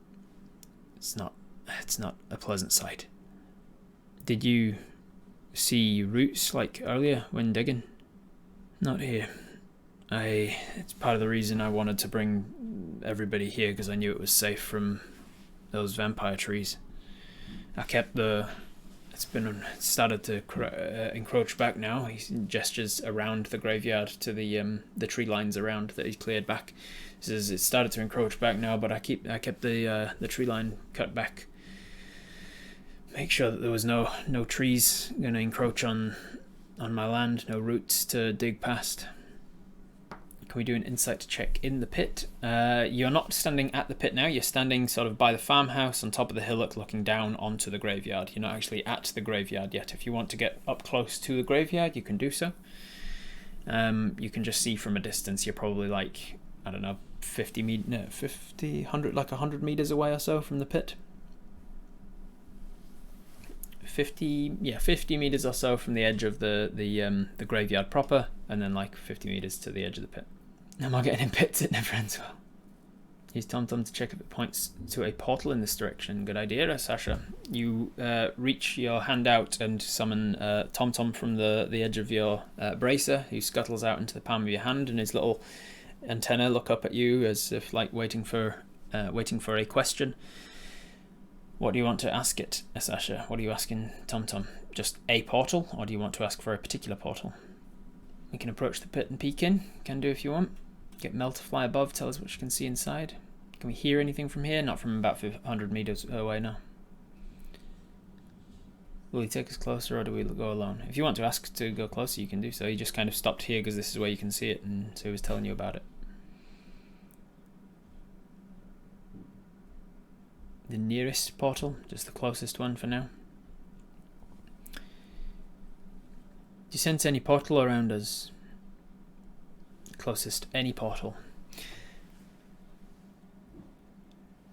a pleasant sight. Did you see roots like earlier when digging? Not here. It's part of the reason I wanted to bring everybody here, because I knew it was safe from those vampire trees. I kept it's started to encroach back now. He gestures around the graveyard to the tree lines around that he's cleared back. He says it started to encroach back now, but I kept the tree line cut back. Make sure that there was no trees going to encroach on my land, no roots to dig past. Can we do an insight check in the pit? You're not standing at the pit now. You're standing sort of by the farmhouse on top of the hillock looking down onto the graveyard. You're not actually at the graveyard yet. If you want to get up close to the graveyard, you can do so. You can just see from a distance. You're probably like, I don't know, 100 meters away or so from the pit. 50 meters or so from the edge of the graveyard proper, and then like 50 meters to the edge of the pit. Am I getting in pits? It never ends well. Use TomTom to check if it points to a portal in this direction. Good idea, Sasha. You reach your hand out and summon TomTom from the edge of your bracer, who scuttles out into the palm of your hand, and his little antenna look up at you as if like waiting for a question. What do you want to ask it, Sasha? What are you asking TomTom? Just a portal, or do you want to ask for a particular portal? We can approach the pit and peek in. Can do if you want. Get Mel to fly above, tell us what you can see inside. Can we hear anything from here? Not from about 100 meters away now. Will he take us closer, or do we go alone? If you want to ask to go closer, you can do so. He just kind of stopped here because this is where you can see it, and so he was telling you about it. The nearest portal, just the closest one for now. Do you sense any portal around us? Closest, any portal.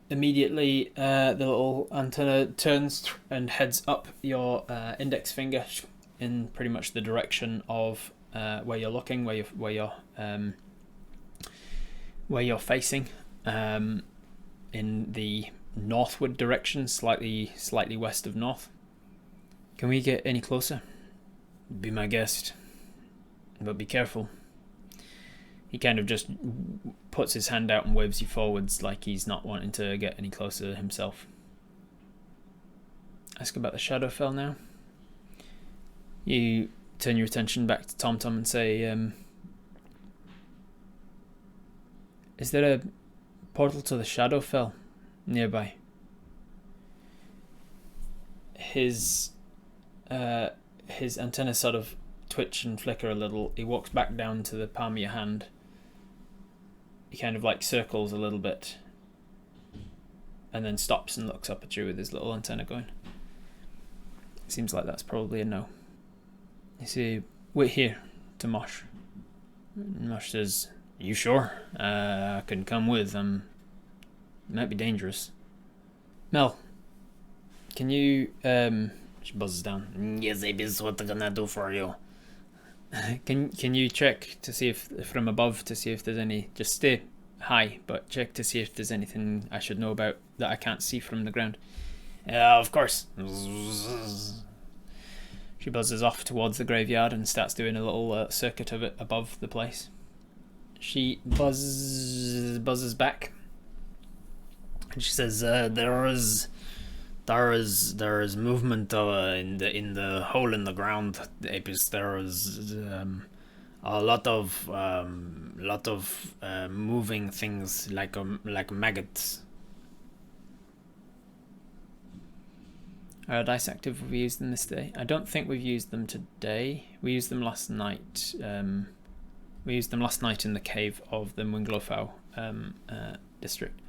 Immediately, the little antenna turns and heads up your index finger in pretty much the direction of where you're looking, where you're facing, in the northward direction, slightly west of north. Can we get any closer? Be my guest, but be careful. He kind of just puts his hand out and waves you forwards like he's not wanting to get any closer himself. Ask about the Shadowfell now. You turn your attention back to TomTom and say, is there a portal to the Shadowfell nearby? His antennas sort of twitch and flicker a little. He walks back down to the palm of your hand. He kind of like circles a little bit and then stops and looks up at you with his little antenna going. Seems like that's probably a no. You say, wait here to Mosh. Mosh says, you sure? I can come with. It might be dangerous. Mel, can you she buzzes down. Yes, Abis, what I'm gonna do for you? Can you check to see if from above to see if there's any? Just stay high, but check to see if there's anything I should know about that I can't see from the ground. Of course. She buzzes off towards the graveyard and starts doing a little circuit of it above the place. She buzzes back, and she says, "There is movement in the hole in the ground, Apis. There is a lot of moving things like maggots." Are dice active? Have we used them this day? I don't think we've used them today. We used them last night. We used them last night in the cave of the Munglofau district.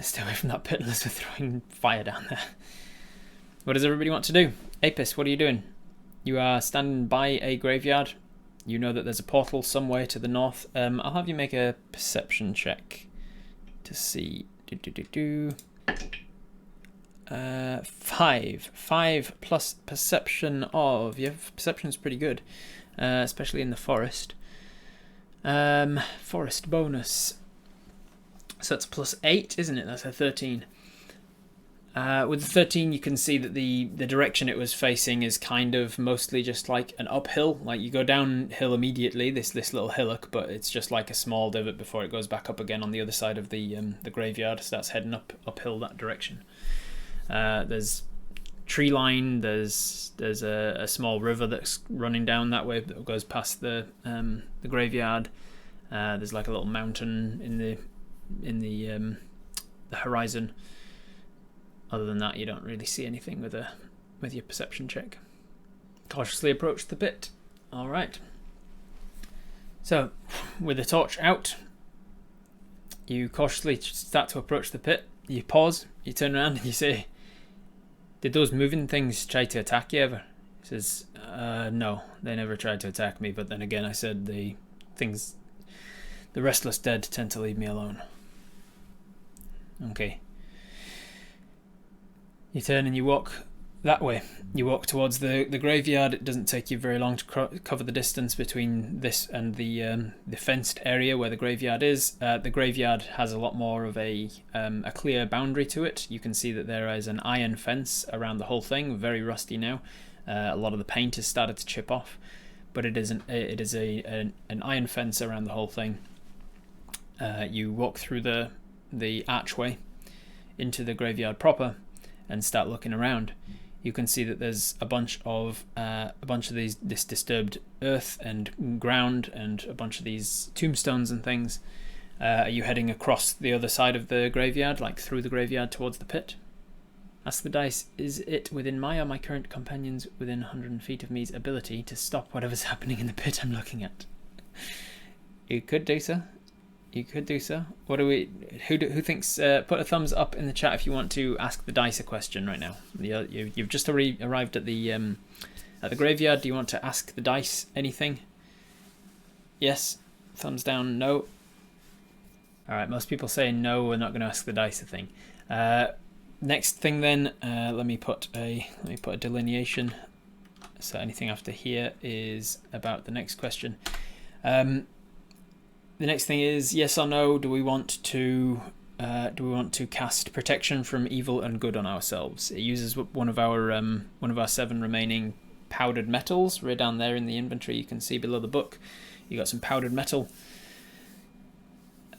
Stay away from that pit unless we're throwing fire down there. What does everybody want to do? Apis, what are you doing? You are standing by a graveyard. You know that there's a portal somewhere to the north. I'll have you make a perception check to see. 5 plus perception of... Your perception's pretty good, especially in the forest. Forest bonus. So that's +8, isn't it? That's a 13. With the 13, you can see that the direction it was facing is kind of mostly just like an uphill. Like you go downhill immediately, this little hillock, but it's just like a small divot before it goes back up again on the other side of the graveyard. So that's heading uphill that direction. There's tree line. There's a small river that's running down that way that goes past the graveyard. There's like a little mountain in the horizon. Other than that, you don't really see anything with your perception check. Cautiously approach the pit. All right. So, with the torch out, you cautiously start to approach the pit. You pause. You turn around and you say, "Did those moving things try to attack you ever?" He says, "No, they never tried to attack me. But then again, I said the restless dead tend to leave me alone." Okay. You turn and you walk that way. You walk towards the graveyard. It doesn't take you very long to cover the distance between this and the fenced area where the graveyard is. The graveyard has a lot more of a clear boundary to it. You can see that there is an iron fence around the whole thing, very rusty now. A lot of the paint has started to chip off, but it is an iron fence around the whole thing. You walk through the archway into the graveyard proper and start looking around. You can see that there's a bunch of this disturbed earth and ground and a bunch of these tombstones and things. Are you heading across the other side of the graveyard, like through the graveyard towards the pit? Ask the dice, is it within my or my current companions within 100 feet of me's ability to stop whatever's happening in the pit I'm looking at? You could do so. You could do so. What do we? Who thinks? Put a thumbs up in the chat if you want to ask the dice a question right now. You've just arrived at the graveyard. Do you want to ask the dice anything? Yes. Thumbs down. No. All right. Most people say no. We're not going to ask the dice a thing. Next thing then. Let me put a delineation. So anything after here is about the next question. The next thing is yes or no. Do we want to cast protection from evil and good on ourselves? It uses one of our 7 remaining powdered metals. Right down there in the inventory, you can see below the book. You got some powdered metal.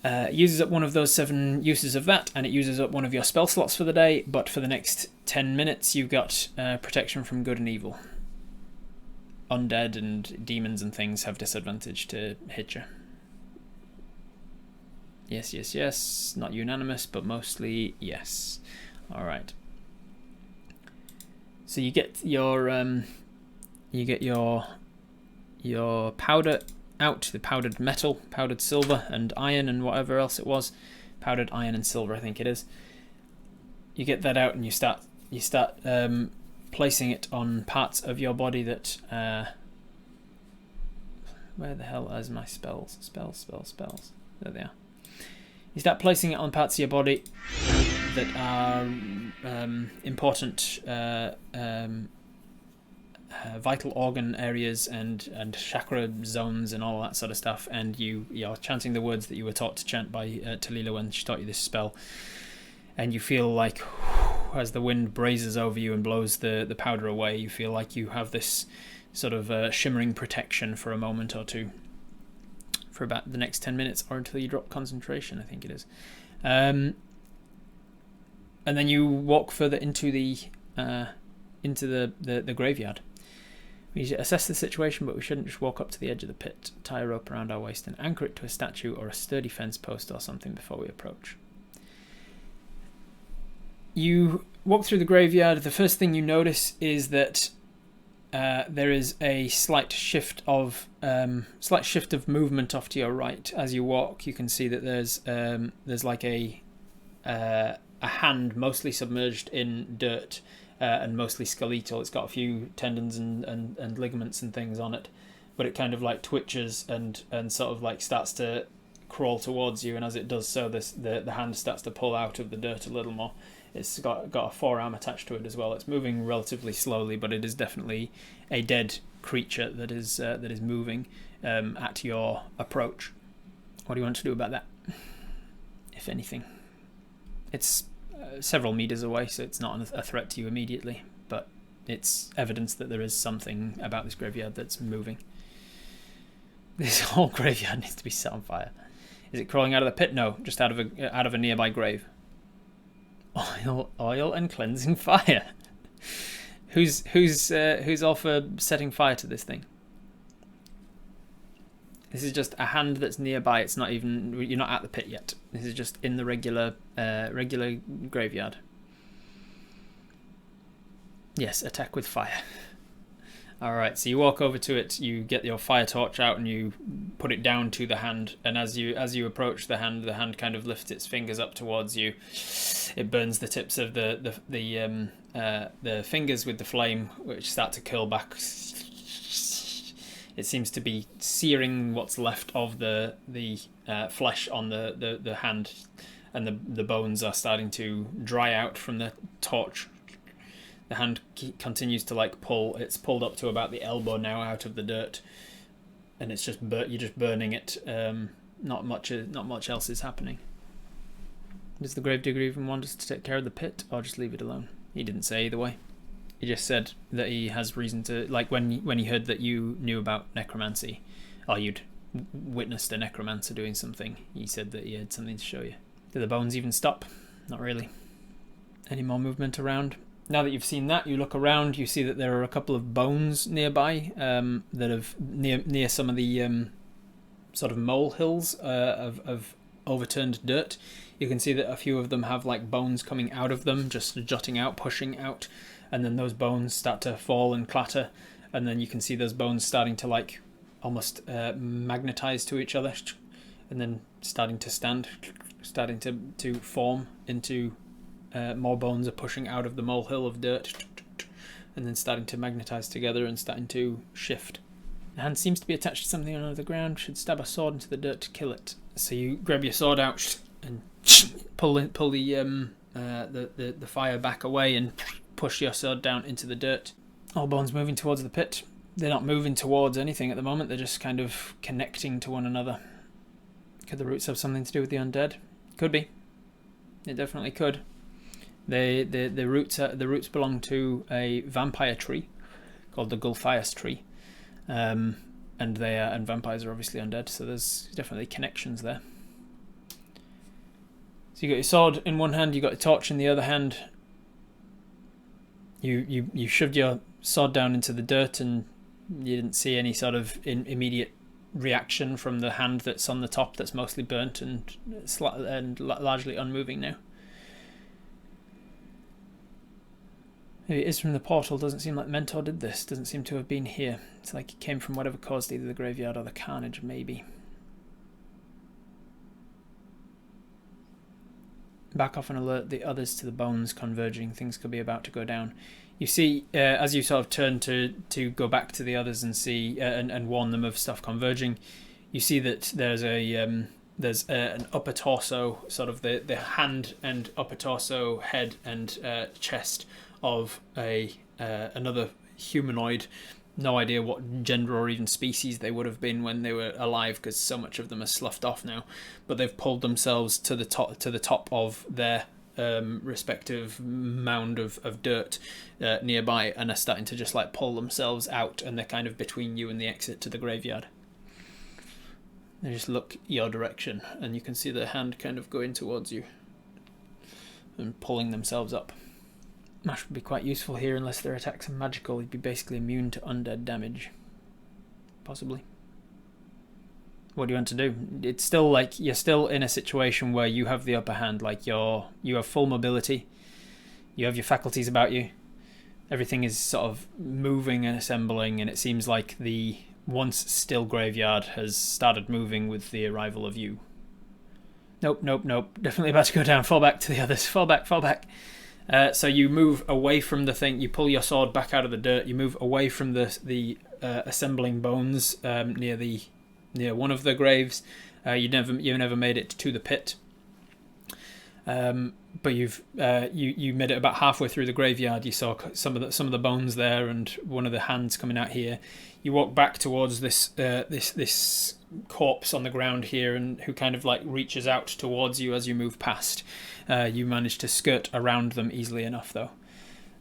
It uses up one of those 7 uses of that, and it uses up one of your spell slots for the day. But for the next 10 minutes, you've got protection from good and evil. Undead and demons and things have disadvantage to hit you. Yes, yes, yes. Not unanimous, but mostly yes. All right. So you get your powder out, the powdered metal, powdered silver and iron and whatever else it was. Powdered iron and silver, I think it is. You get that out and you start placing it on parts of your body that where the hell is my spells? Spells. There they are. You start placing it on parts of your body that are important vital organ areas and chakra zones and all that sort of stuff, and you're chanting the words that you were taught to chant by Talila when she taught you this spell, and you feel like as the wind brazes over you and blows the powder away, you feel like you have this sort of shimmering protection for a moment or two. For about the next 10 minutes or until you drop concentration, I think it is. And then you walk further into the graveyard. We assess the situation, but we shouldn't just walk up to the edge of the pit, tie a rope around our waist and anchor it to a statue or a sturdy fence post or something before we approach. You walk through the graveyard. The first thing you notice is that there is a slight shift of movement off to your right as you walk. You can see that there's like a hand mostly submerged in dirt and mostly skeletal. It's got a few tendons and ligaments and things on it, but it kind of like twitches and sort of like starts to crawl towards you, and as it does so, the hand starts to pull out of the dirt a little more. It's got a forearm attached to it as well. It's moving relatively slowly, but it is definitely a dead creature that is moving at your approach. What do you want to do about that, if anything? It's several meters away, so it's not a threat to you immediately, but it's evidence that there is something about this graveyard that's moving. This whole graveyard needs to be set on fire. Is it crawling out of the pit? No, just out of a nearby grave. Oil and cleansing fire. Who's all for setting fire to this thing? This is just a hand that's nearby. It's not even, you're not at the pit yet. This is just in the regular graveyard. Yes, attack with fire. Alright, so you walk over to it, you get your fire torch out and you put it down to the hand, and as you approach the hand kind of lifts its fingers up towards you. It burns the tips of the fingers with the flame, which start to curl back. It seems to be searing what's left of the flesh on the hand, and the bones are starting to dry out from the torch. The hand continues to like pull. It's pulled up to about the elbow now out of the dirt, and it's just you're just burning it. Not much else is happening. Does the Gravedigger even want us to take care of the pit, or just leave it alone? He didn't say either way. He just said that he has reason to, like when he heard that you knew about necromancy, or you'd witnessed a necromancer doing something. He said that he had something to show you. Do the bones even stop? Not really. Any more movement around? Now that you've seen that, you look around, you see that there are a couple of bones nearby that have near some of the sort of molehills of overturned dirt. You can see that a few of them have like bones coming out of them, just jutting out, pushing out, and then those bones start to fall and clatter, and then you can see those bones starting to like almost magnetize to each other, and then starting to form into more bones are pushing out of the molehill of dirt, and then starting to magnetize together and starting to shift. The hand seems to be attached to something under the ground. Should stab a sword into the dirt to kill it. So you grab your sword out and pull the fire back away and push your sword down into the dirt. All bones moving towards the pit. They're not moving towards anything at the moment. They're just kind of connecting to one another. Could the roots have something to do with the undead? Could be. It definitely could. The roots belong to a vampire tree called the Gulfias tree, and vampires are obviously undead, so there's definitely connections there. So you got your sword in one hand, you got your torch in the other hand. You shoved your sword down into the dirt, and you didn't see any sort of immediate reaction from the hand that's on the top, that's mostly burnt and largely unmoving now. Maybe it is from the portal. Doesn't seem like Mentor did this. Doesn't seem to have been here. It's like it came from whatever caused either the graveyard or the carnage, maybe. Back off and alert the others to the bones converging. Things could be about to go down. You see, as you sort of turn to go back to the others and see and warn them of stuff converging, you see that there's an upper torso, sort of the hand and upper torso, head and chest of another humanoid. No idea what gender or even species they would have been when they were alive, because so much of them are sloughed off now. But they've pulled themselves to the top of their respective mound of dirt nearby, and are starting to just like pull themselves out, and they're kind of between you and the exit to the graveyard. They just look your direction, and you can see their hand kind of going towards you and pulling themselves up. Mash would be quite useful here, unless their attacks are magical. He'd be basically immune to undead damage. Possibly. What do you want to do? It's still like you're still in a situation where you have the upper hand. Like you have full mobility. You have your faculties about you. Everything is sort of moving and assembling, and it seems like the once still graveyard has started moving with the arrival of you. Nope. Definitely about to go down. Fall back to the others. Fall back. So you move away from the thing. You pull your sword back out of the dirt. You move away from the assembling bones near one of the graves. You never made it to the pit. But you made it about halfway through the graveyard. You saw some of the bones there, and one of the hands coming out here. You walk back towards this corpse on the ground here, and who kind of like reaches out towards you as you move past. You manage to skirt around them easily enough, though.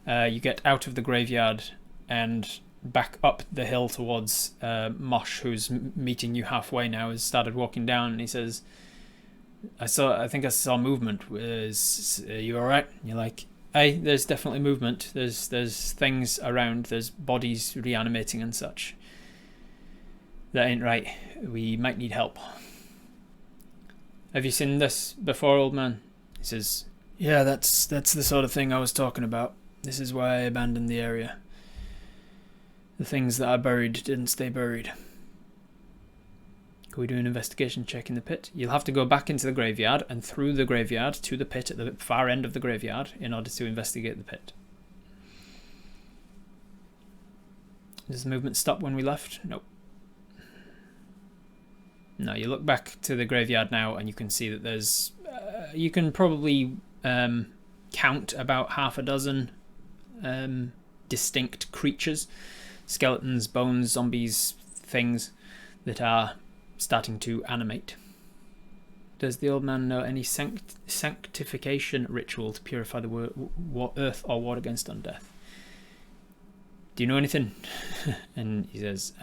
You get out of the graveyard and back up the hill towards Mosh, who's meeting you halfway now, has started walking down, and he says, I think I saw movement. Are you alright? You're like, hey, there's definitely movement. There's things around. There's bodies reanimating and such. That ain't right. We might need help. Have you seen this before, old man? He says, yeah, that's the sort of thing I was talking about. This is why I abandoned the area. The things that I buried didn't stay buried. Can we do an investigation check in the pit? You'll have to go back into the graveyard and through the graveyard to the pit at the far end of the graveyard in order to investigate the pit. Does the movement stop when we left? Nope. No, you look back to the graveyard now and you can see that there's... you can probably count about half a dozen distinct creatures. Skeletons, bones, zombies, things that are starting to animate. Does the old man know any sanctification ritual to purify the earth or ward against undeath? Do you know anything? And he says,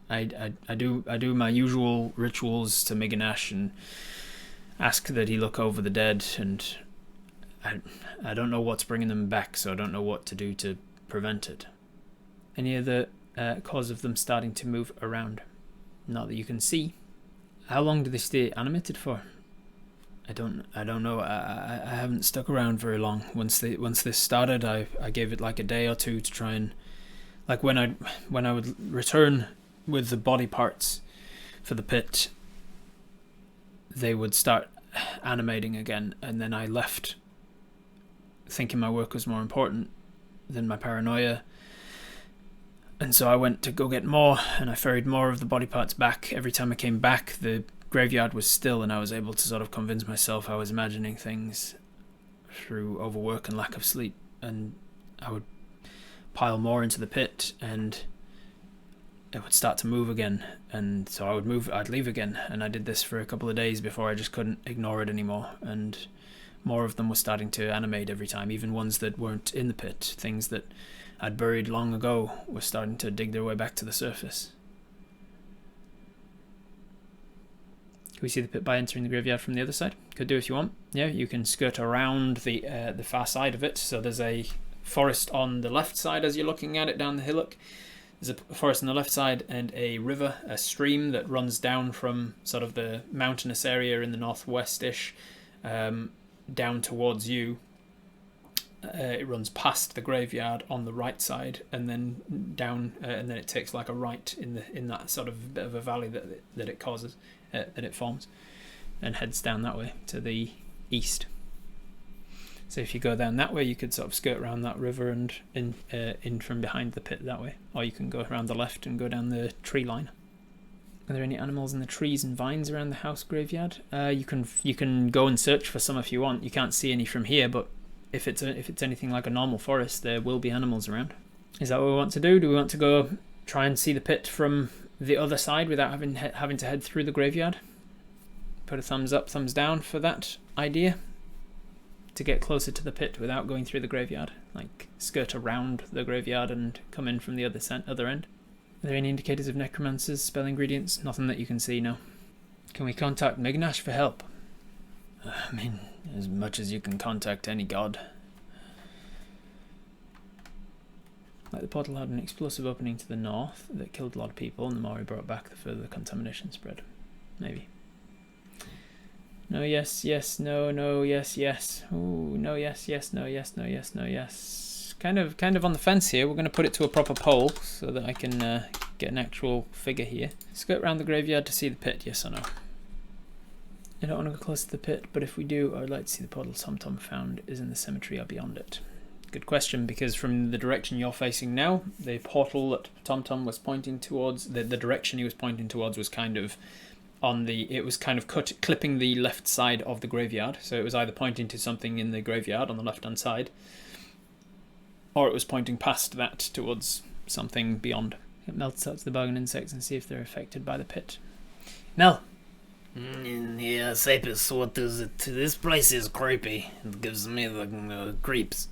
I do my usual rituals to Miganash and ask that he look over the dead, and I don't know what's bringing them back, so I don't know what to do to prevent it. Any other cause of them starting to move around? Not that you can see. How long do they stay animated for? I don't know. I haven't stuck around very long. Once this started, I gave it like a day or two to try and, like when I would return with the body parts for the pit, they would start animating again, and then I left thinking my work was more important than my paranoia. And so I went to go get more, and I ferried more of the body parts back. Every time I came back, the graveyard was still, and I was able to sort of convince myself I was imagining things through overwork and lack of sleep. And I would pile more into the pit, and it would start to move again. And so I'd leave again. And I did this for a couple of days before I just couldn't ignore it anymore. And more of them were starting to animate every time, even ones that weren't in the pit, things that I'd buried long ago were starting to dig their way back to the surface. Can we see the pit by entering the graveyard from the other side? Could do if you want. Yeah, you can skirt around the far side of it. So there's a forest on the left side as you're looking at it down the hillock. There's a forest on the left side and a river, a stream that runs down from sort of the mountainous area in the northwest-ish down towards you. It runs past the graveyard on the right side, and then down, and then it takes like a right in that sort of bit of a valley that it causes, that it forms, and heads down that way to the east. So if you go down that way, you could sort of skirt around that river and in from behind the pit that way, or you can go around the left and go down the tree line. Are there any animals in the trees and vines around the house graveyard? You can go and search for some if you want. You can't see any from here, but if it's anything like a normal forest, there will be animals around. Is that what we want to do? Do we want to go try and see the pit from the other side without having to head through the graveyard? Put a thumbs up, thumbs down for that idea. To get closer to the pit without going through the graveyard, like skirt around the graveyard and come in from the other end. Are there any indicators of necromancers, spell ingredients? Nothing that you can see, no. Can we contact Mignash for help? I mean, as much as you can contact any god. Like the portal had an explosive opening to the north that killed a lot of people, and the more we brought back, the further the contamination spread. Maybe. No, yes, yes, no, no, yes, yes. Ooh, no, yes, yes, no, yes, no, yes, no, yes. Kind of on the fence here. We're going to put it to a proper poll so that I can get an actual figure here. Skirt around the graveyard to see the pit, yes or no? I don't want to go close to the pit, but if we do, I would like to see the portal Tom found is in the cemetery or beyond it. Good question, because from the direction you're facing now, the portal that TomTom was pointing towards, the direction he was pointing towards was kind of clipping the left side of the graveyard. So it was either pointing to something in the graveyard on the left-hand side, or it was pointing past that towards something beyond. It melts out the bug and insects and see if they're affected by the pit. Mel. Yeah, Sapis, what is it? This place is creepy. It gives me the creeps.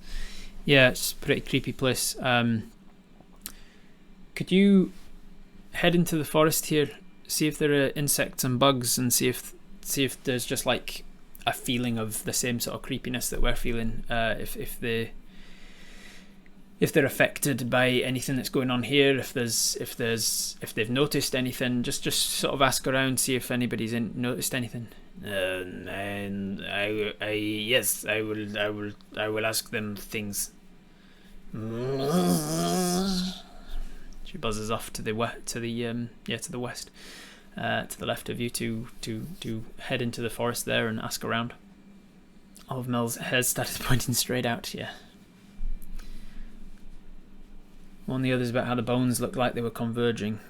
Yeah, it's a pretty creepy place. Could you head into the forest here, see if there are insects and bugs, and see if there's just like a feeling of the same sort of creepiness that we're feeling? If they're affected by anything that's going on here, if they've noticed anything, just sort of ask around, see if anybody's noticed anything. And yes, I will ask them things. She buzzes off to the west, to the left of you to head into the forest there and ask around. All of Mel's hair started pointing straight out. Yeah. One of the others about how the bones looked like they were converging.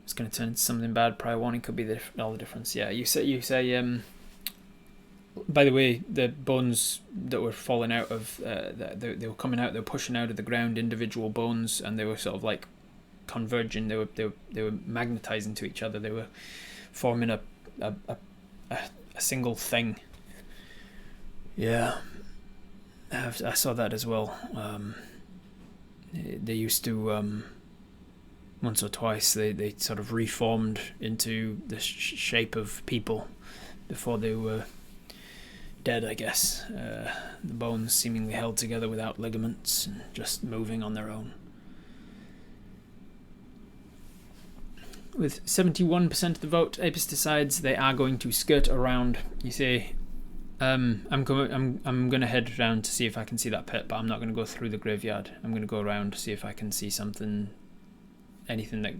It's going to turn into something bad. Prior warning could be all the difference. Yeah, you say. By the way, the bones that were falling out of, they were coming out. They were pushing out of the ground. Individual bones, and they were sort of like converging. They were magnetizing to each other. They were forming a single thing. Yeah, I saw that as well. They used to once or twice they sort of reformed into the shape of people before they were dead, I guess. The bones seemingly held together without ligaments and just moving on their own. With 71% of the vote, Apis decides they are going to skirt around. You say, I'm going to head around to see if I can see that pit, but I'm not going to go through the graveyard. I'm going to go around to see if I can see anything that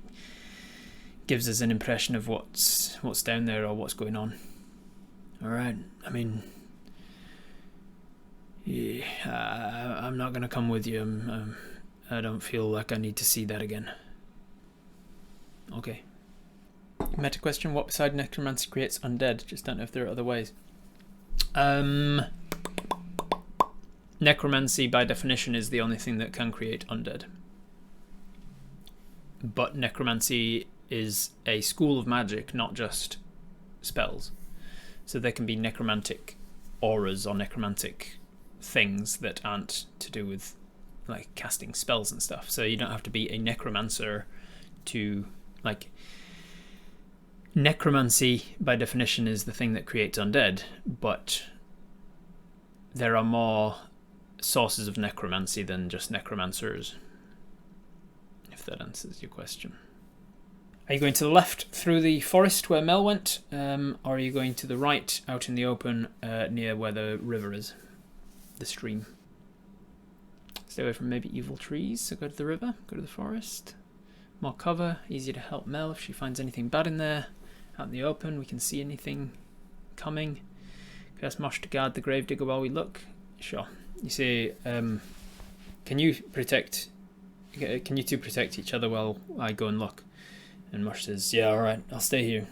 gives us an impression of what's down there or what's going on. All right. I mean, yeah, I'm not going to come with you. I don't feel like I need to see that again. Okay. Meta question: what beside necromancy creates undead? Just don't know if there are other ways. Necromancy by definition is the only thing that can create undead. But necromancy is a school of magic, not just spells. So there can be necromantic auras or necromantic things that aren't to do with like casting spells and stuff. So you don't have to be a necromancer to like. Necromancy, by definition, is the thing that creates undead, but there are more sources of necromancy than just necromancers, if that answers your question. Are you going to the left through the forest where Mel went, or are you going to the right out in the open near where the river is, the stream? Stay away from maybe evil trees, so go to the river, go to the forest. More cover, easier to help Mel if she finds anything bad in there. Out in the open, we can see anything coming. Can I ask Mosh to guard the Gravedigger while we look? Sure. You say, can you two protect each other while I go and look? And Mosh says, yeah, alright, I'll stay here.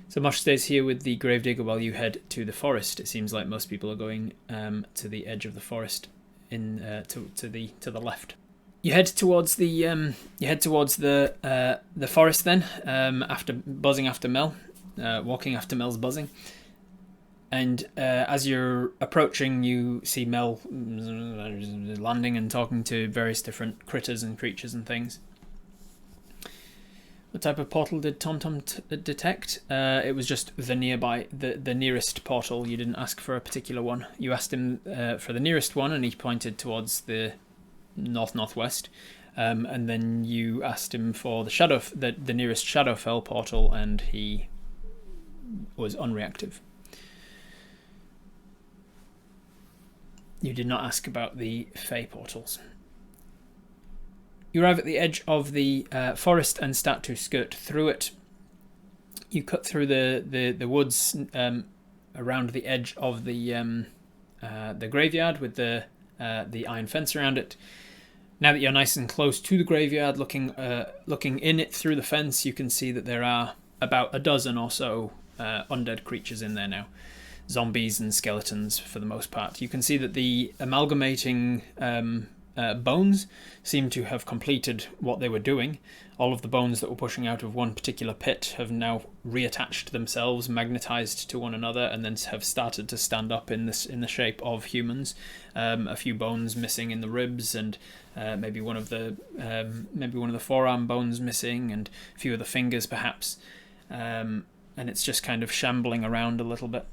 So Mosh stays here with the Gravedigger while you head to the forest. It seems like most people are going to the edge of the forest to the left. You head towards the forest then, after buzzing after Mel, walking after Mel's buzzing, and as you're approaching, you see Mel landing and talking to various different critters and creatures and things. What type of portal did TomTom detect? It was just the nearest portal. You didn't ask for a particular one. You asked him for the nearest one, and he pointed towards the northwest, and then you asked him for the nearest Shadowfell portal, and he was unreactive. You did not ask about the Fey portals. You arrive at the edge of the forest and start to skirt through it. You cut through the woods around the edge of the graveyard with the the iron fence around it. Now that you're nice and close to the graveyard, looking in it through the fence, you can see that there are about a dozen or so undead creatures in there now. Zombies and skeletons for the most part. You can see that the amalgamating bones seem to have completed what they were doing. All of the bones that were pushing out of one particular pit have now reattached themselves, magnetized to one another, and then have started to stand up in the shape of humans. A few bones missing in the ribs, and maybe one of the forearm bones missing, and a few of the fingers perhaps. And it's just kind of shambling around a little bit.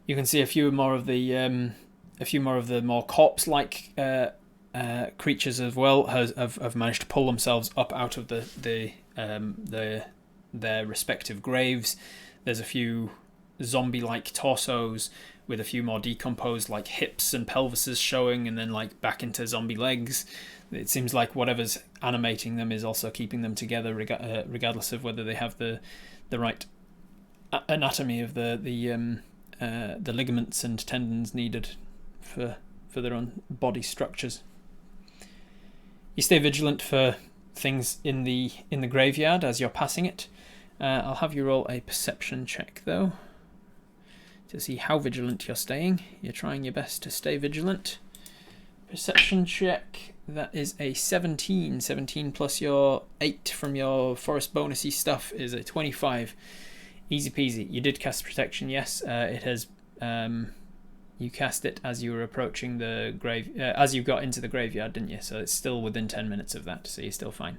You can see a few more of the more corpse-like creatures as well have managed to pull themselves up out of their respective graves. There's a few zombie-like torsos with a few more decomposed like hips and pelvises showing, and then like back into zombie legs. It seems like whatever's animating them is also keeping them together, regardless of whether they have the right anatomy of the ligaments and tendons needed for their own body structures. You stay vigilant for things in the graveyard as you're passing it. I'll have you roll a perception check though to see how vigilant you're staying. You're trying your best to stay vigilant. Perception check, that is a 17. 17 plus your 8 from your forest bonusy stuff is a 25. Easy peasy. You did cast protection, yes. It has. You cast it as you were approaching the grave, as you got into the graveyard, didn't you? So it's still within 10 minutes of that, so you're still fine.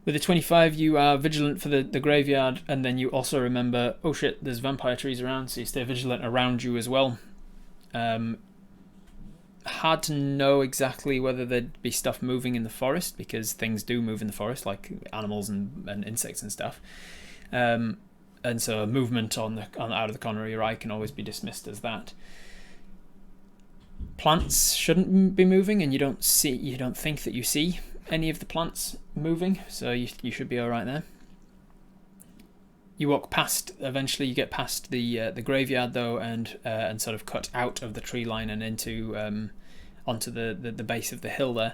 With the 25, you are vigilant for the graveyard, and then you also remember, oh shit, there's vampire trees around, so you stay vigilant around you as well. Hard to know exactly whether there'd be stuff moving in the forest, because things do move in the forest, like animals and insects and stuff. And so movement out of the corner of your eye can always be dismissed as that. Plants shouldn't be moving, and you don't think that you see any of the plants moving, so you should be all right there. You walk past. Eventually, you get past the graveyard though, and sort of cut out of the tree line and into onto the base of the hill there.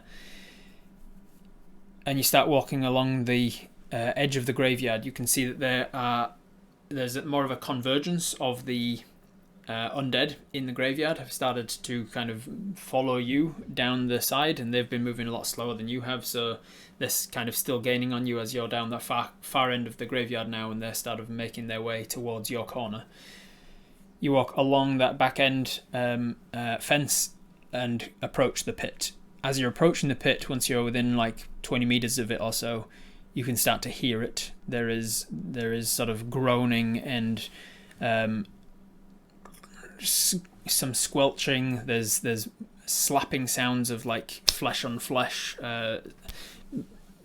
And you start walking along the edge of the graveyard. You can see that there's more of a convergence of the undead in the graveyard have started to kind of follow you down the side, and they've been moving a lot slower than you have, so they're kind of still gaining on you as you're down that far end of the graveyard now, and they're started making their way towards your corner. You walk along that back end fence and approach the pit. As you're approaching the pit, once you're within like 20 meters of it or so, you can start to hear it. There is sort of groaning and some squelching. There's slapping sounds of like flesh on flesh,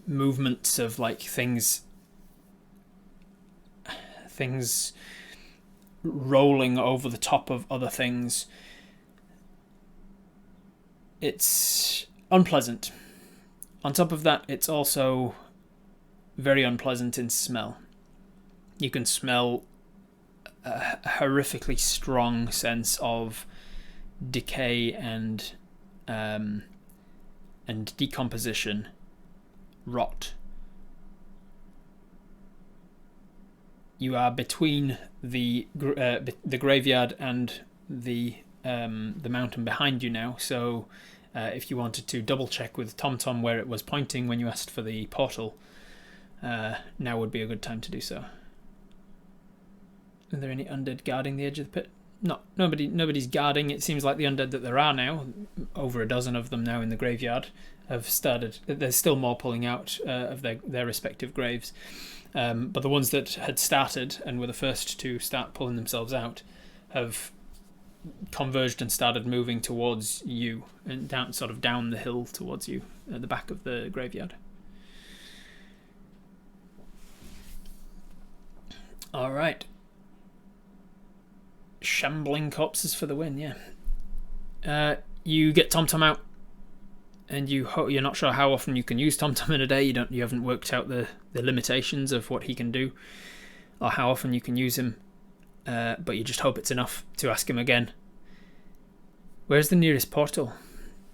movements of like things rolling over the top of other things. It's unpleasant. On top of that, it's also very unpleasant in smell. You can smell a horrifically strong sense of decay and decomposition, rot. You are between the graveyard and the mountain behind you now, so if you wanted to double check with TomTom where it was pointing when you asked for the portal, now would be a good time to do so. Are there any undead guarding the edge of the pit? No, nobody's guarding. It seems like the undead that there are now, over a dozen of them now in the graveyard, have started. There's still more pulling out of their respective graves, but the ones that had started and were the first to start pulling themselves out have converged and started moving towards you, and down the hill towards you at the back of the graveyard. All right. Shambling corpses for the win, yeah. You get TomTom out, and you're not sure how often you can use TomTom in a day. You haven't worked out the limitations of what he can do, or how often you can use him, but you just hope it's enough to ask him again. Where's the nearest portal?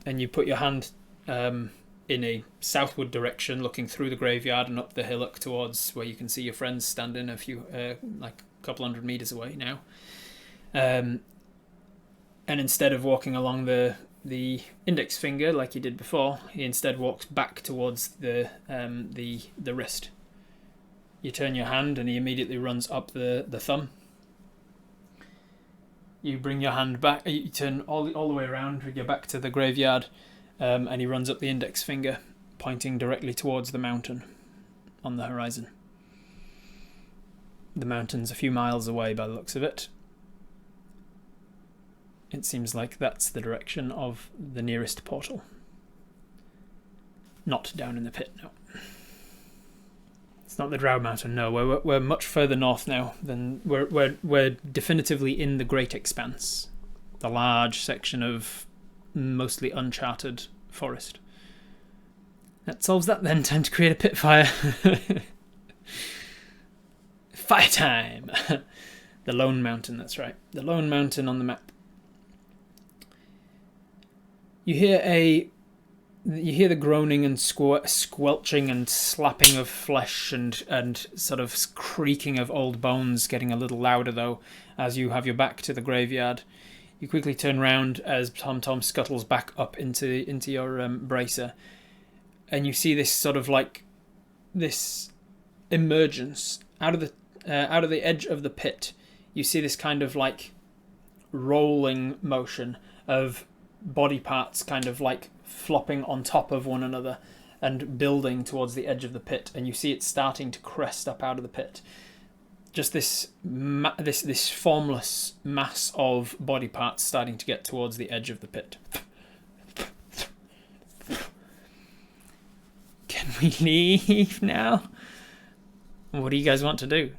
And you put your hand in a southward direction, looking through the graveyard and up the hillock towards where you can see your friends standing a few, like a couple hundred meters away now. And instead of walking along the index finger like you did before, he instead walks back towards the wrist. You turn your hand and he immediately runs up the thumb. You bring your hand back, you turn all the way around with your back to the graveyard, and he runs up the index finger, pointing directly towards the mountain on the horizon. The mountain's a few miles away by the looks of it. It seems like that's the direction of the nearest portal. Not down in the pit, no. It's not the Drow Mountain, no. We're much further north now than we're definitively in the Great Expanse, the large section of mostly uncharted forest. That solves that then. Time to create a pit fire. Fire time. The Lone Mountain, that's right. The Lone Mountain on the map. You hear the groaning and squelching and slapping of flesh and sort of creaking of old bones, getting a little louder though as you have your back to the graveyard. You quickly turn round as Tom scuttles back up into your bracer, and you see this sort of like this emergence out of the edge of the pit. You see this kind of like rolling motion of body parts kind of like flopping on top of one another and building towards the edge of the pit, and you see it starting to crest up out of the pit. Just this formless mass of body parts starting to get towards the edge of the pit. Can we leave now? What do you guys want to do?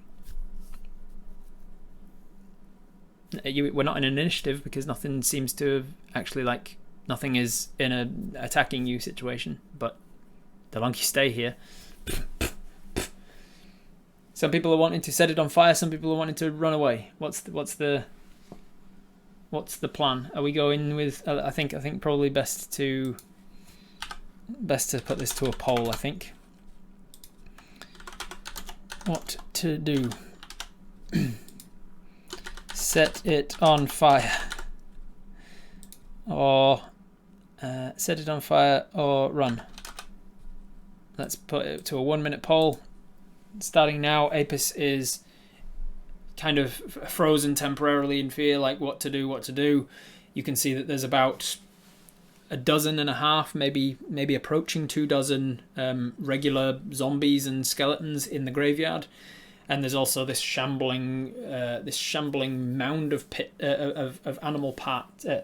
We're not in an initiative because nothing seems to have actually, like, nothing is in a attacking you situation, but the longer you stay here. Some people are wanting to set it on fire, some people are wanting to run away. What's the plan? Are we going with I think probably best to put this to a poll, I think. What to do? Set it on fire, or set it on fire, or run. Let's put it to a 1 minute poll. Starting now. Apis is kind of frozen temporarily in fear, like what to do. You can see that there's about a dozen and a half, maybe approaching 2 dozen regular zombies and skeletons in the graveyard. And there's also this shambling mound of animal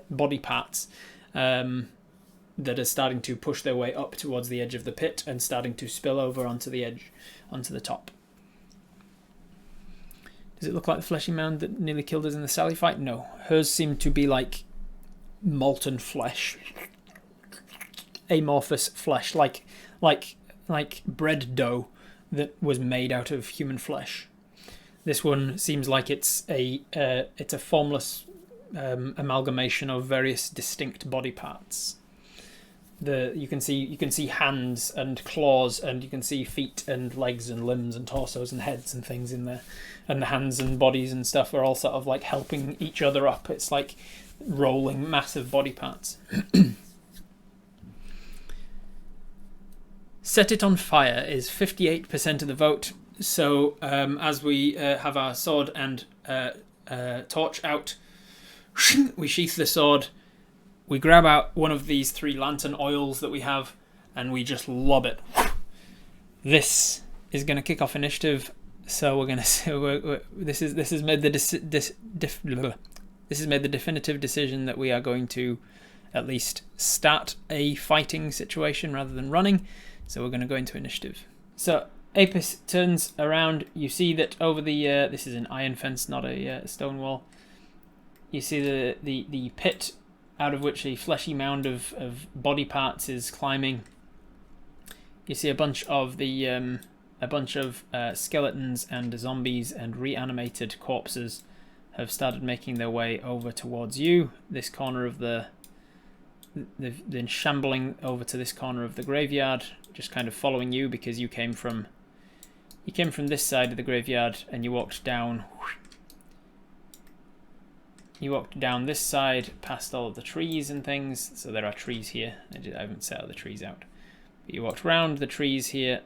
body parts that are starting to push their way up towards the edge of the pit and starting to spill over onto the top. Does it look like the fleshy mound that nearly killed us in the Sally fight? No, hers seemed to be like molten flesh, amorphous flesh, like bread dough that was made out of human flesh. This one seems like it's a formless amalgamation of various distinct body parts. You can see hands and claws, and you can see feet and legs and limbs and torsos and heads and things in there, and the hands and bodies and stuff are all sort of like helping each other up. It's like rolling massive body parts. Set it on fire is 58% of the vote. So as we have our sword and torch out, we sheath the sword, we grab out one of these 3 lantern oils that we have, and we just lob it. This is going to kick off initiative. So we're going to. This has made the definitive decision that we are going to at least start a fighting situation rather than running. So we're going to go into initiative. So Apis turns around. You see that over the this is an iron fence, not a stone wall. You see the pit out of which a fleshy mound of body parts is climbing. You see a bunch of skeletons and zombies and reanimated corpses have started making their way over towards you. This corner of the they've been shambling over to this corner of the graveyard, just kind of following you because you came from this side of the graveyard and you walked down. You walked down this side past all of the trees and things. So there are trees here. I haven't set all the trees out. But you walked around the trees here.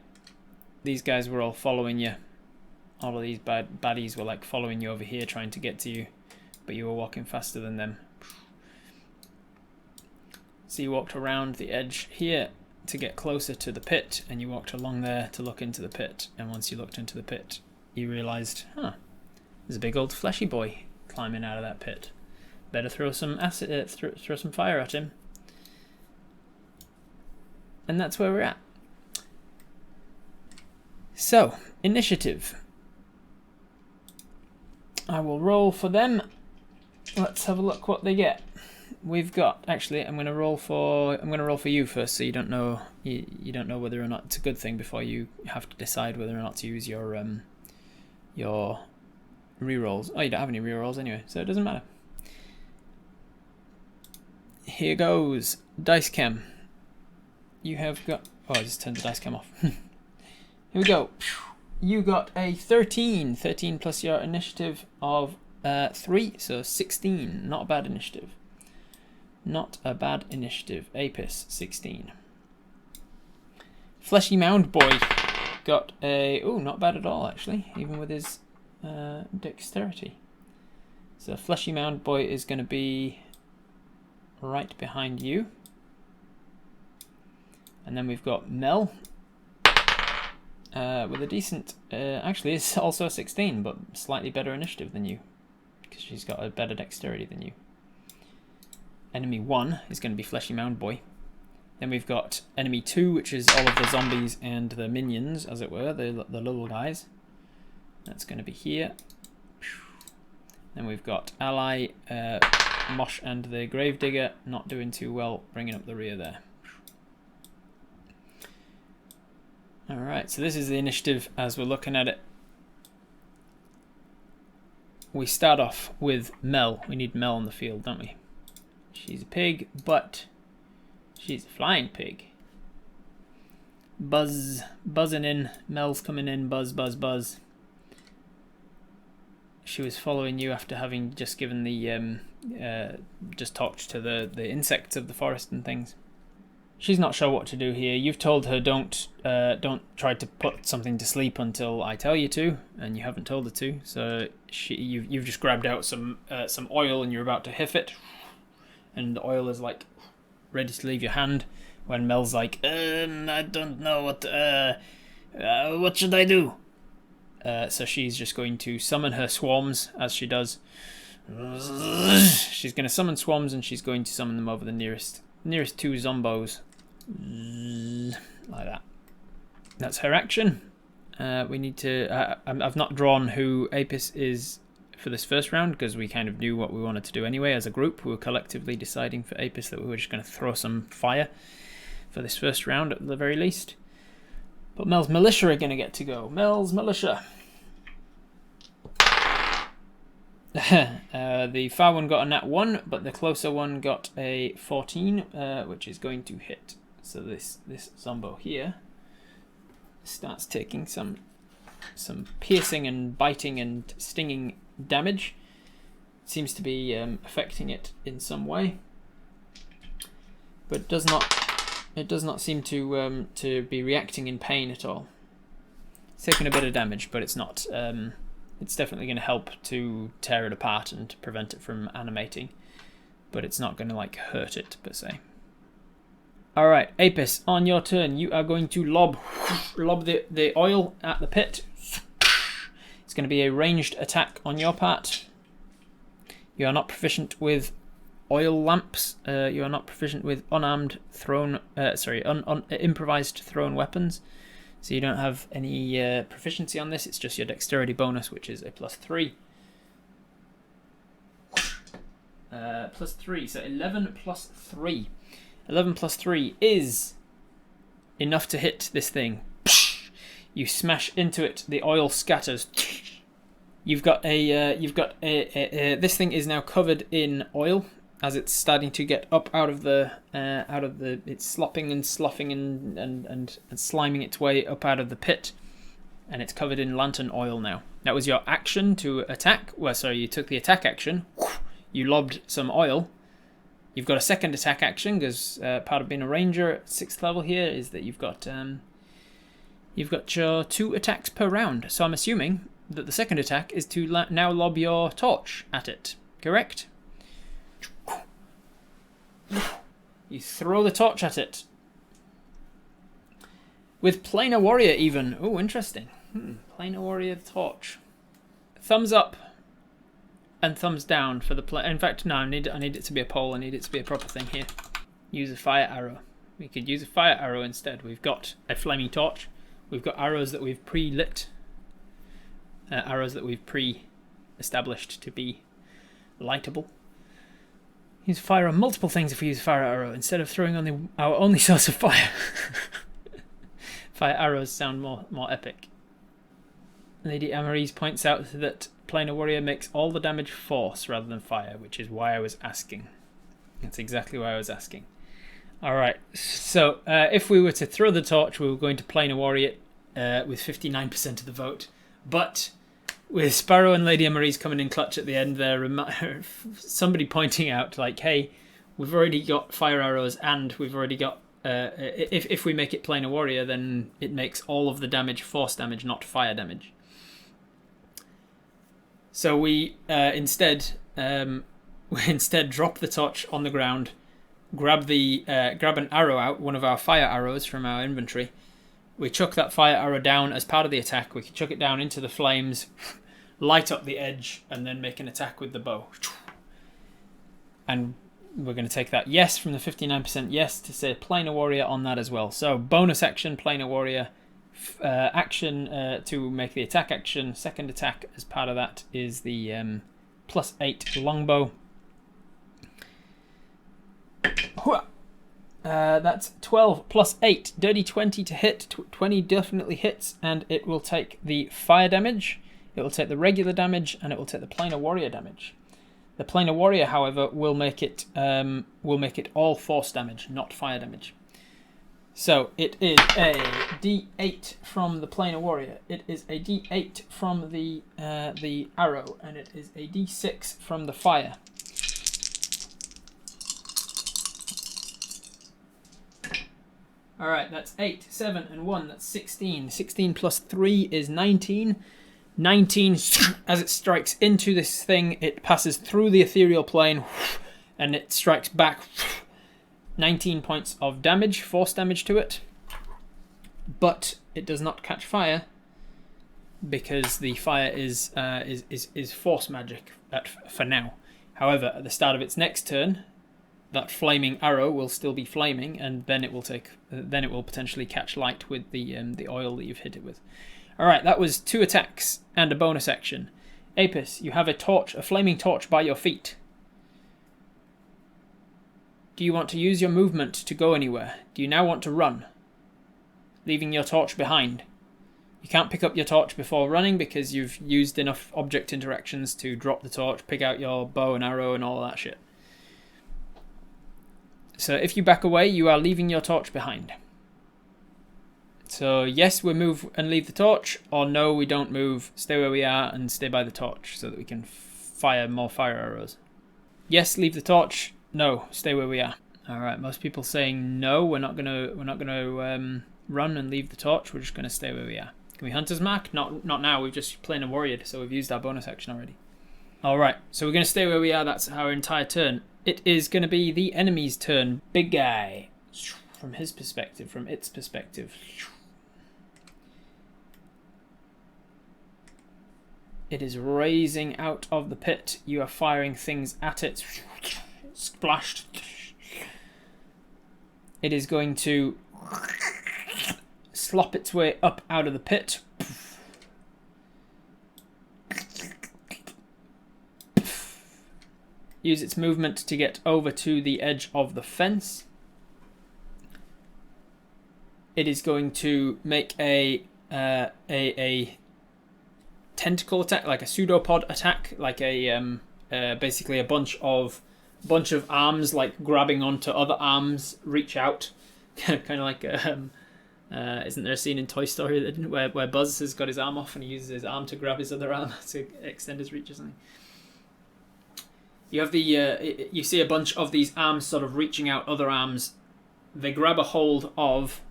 These guys were all following you. All of these baddies were like following you over here, trying to get to you. But you were walking faster than them. So you walked around the edge here to get closer to the pit. And you walked along there to look into the pit. And once you looked into the pit, you realised, there's a big old fleshy boy climbing out of that pit. Better throw some acid, throw some fire at him. And that's where we're at. So, initiative. I will roll for them. Let's have a look what they get. We've got, actually, I'm gonna roll for you first, so you don't know whether or not it's a good thing before you have to decide whether or not to use your rerolls. Oh, you don't have any rerolls anyway, so it doesn't matter. Here goes dice cam. You have got. Oh, I just turned the dice cam off. Here we go. You got a 13. 13 plus your initiative of 3, so 16. Not a bad initiative. Not a bad initiative. Apis 16. Fleshy Mound Boy got a. Oh, not bad at all actually, even with his dexterity. So Fleshy Mound Boy is going to be right behind you. And then we've got Mel with a decent, actually it's also a 16, but slightly better initiative than you, because she's got a better dexterity than you. Enemy 1 is going to be Fleshy Mound Boy. Then we've got enemy 2, which is all of the zombies and the minions, as it were, the little guys. That's going to be here. Then we've got ally Mosh and the Gravedigger, not doing too well, bringing up the rear there. Alright, so this is the initiative as we're looking at it. We start off with Mel. We need Mel on the field, don't we? She's a pig, but she's a flying pig. Buzzing in. Mel's coming in. Buzz, buzz, buzz. She was following you after having just given the just talked to the insects of the forest and things. She's not sure what to do here. You've told her don't try to put something to sleep until I tell you to, and you haven't told her to. So you've just grabbed out some oil and you're about to hiff it, and the oil is like ready to leave your hand when Mel's like, I don't know what should I do? So she's just going to summon her swarms as she does. She's going to summon swarms and she's going to summon them over the nearest 2 zombos. Like that. That's her action. We need to. I've not drawn who Apis is for this first round because we kind of knew what we wanted to do anyway as a group. We were collectively deciding for Apis that we were just going to throw some fire for this first round at the very least. But Mel's militia are going to get to go. Mel's militia. The far one got a nat 1, but the closer one got a 14, which is going to hit. So this zombo here starts taking some piercing and biting and stinging damage. Seems to be affecting it in some way, but it does not seem to be reacting in pain at all. It's taking a bit of damage, but it's not. It's definitely going to help to tear it apart and to prevent it from animating, but it's not going to like hurt it per se. Alright, Apis, on your turn, you are going to lob the oil at the pit. It's going to be a ranged attack on your part. You are not proficient with oil lamps. You are not proficient with unarmed improvised thrown weapons. So you don't have any proficiency on this. It's just your dexterity bonus, which is a +3. +3, so 11 plus 3. 11 plus 3 is enough to hit this thing. You smash into it. The oil scatters. This thing is now covered in oil. as it's starting to get up out of the it's slopping and sloughing and sliming its way up out of the pit, and it's covered in lantern oil now. That was your action to attack. Well, sorry, you took the attack action. You lobbed some oil. You've got a second attack action because part of being a ranger at 6th level here is that you've got your 2 attacks per round. So I'm assuming that the second attack is to now lob your torch at it. Correct? You throw the torch at it. With Planar Warrior even. Oh, interesting. Planar Warrior torch. Thumbs up and thumbs down for the play. In fact, no, I need it to be a poll. I need it to be a proper thing here. Use a fire arrow. We could use a fire arrow instead. We've got a flaming torch. We've got arrows that we've pre-lit. Arrows that we've pre-established to be lightable. Use fire on multiple things if we use a fire arrow instead of throwing on our only source of fire. Fire arrows sound more epic. Lady Amarise points out that Planar Warrior makes all the damage force rather than fire, which is why I was asking. That's exactly why I was asking. Alright, so if we were to throw the torch, we were going to Planar Warrior with 59% of the vote. But with Sparrow and Lady Amarise coming in clutch at the end there, somebody pointing out, like, hey, we've already got fire arrows and we've already got... if we make it Planar Warrior, then it makes all of the damage force damage, not fire damage. So we instead drop the torch on the ground, grab an arrow out, one of our fire arrows from our inventory. We chuck that fire arrow down as part of the attack. We can chuck it down into the flames, light up the edge, and then make an attack with the bow. And we're going to take that yes from the 59% yes to say Planar Warrior on that as well. So bonus action, Planar Warrior. Action to make the attack action. Second attack as part of that is the +8 longbow. That's 12 plus 8. Dirty 20 to hit. 20 definitely hits, and it will take the fire damage, it will take the regular damage, and it will take the Planar Warrior damage. The Planar Warrior, however, will make it all force damage, not fire damage. So it is a D8 from the Planar Warrior. It is a D8 from the arrow, and it is a D6 from the fire. All right, that's 8, 7, and 1. That's 16. 16 plus 3 is 19. 19, as it strikes into this thing, it passes through the ethereal plane, and it strikes back. 19 points of damage, force damage to it, but it does not catch fire because the fire is force magic for now. However, at the start of its next turn, that flaming arrow will still be flaming, and then it will potentially catch light with the oil that you've hit it with. All right, that was 2 attacks and a bonus action. Apis, you have a flaming torch by your feet. Do you want to use your movement to go anywhere? Do you now want to run, leaving your torch behind? You can't pick up your torch before running because you've used enough object interactions to drop the torch, pick out your bow and arrow and all that shit. So if you back away, you are leaving your torch behind. So yes, we move and leave the torch, or no, we don't move, stay where we are and stay by the torch so that we can fire more fire arrows. Yes, leave the torch. No, stay where we are. All right, most people saying no. We're not gonna run and leave the torch. We're just gonna stay where we are. Can we Hunter's Mark? Not now. We've just Planar Warriored, so we've used our bonus action already. All right, so we're gonna stay where we are. That's our entire turn. It is gonna be the enemy's turn. Big guy, from his perspective, from its perspective. It is raising out of the pit. You are firing things at it. Splashed. It is going to slop its way up out of the pit. Use its movement to get over to the edge of the fence. It is going to make a tentacle attack, like a pseudopod attack, like a basically a bunch of bunch of arms like grabbing onto other arms reach out, kind of like isn't there a scene in Toy Story where Buzz has got his arm off and he uses his arm to grab his other arm to extend his reach or something? You have you see a bunch of these arms sort of reaching out other arms. They grab a hold of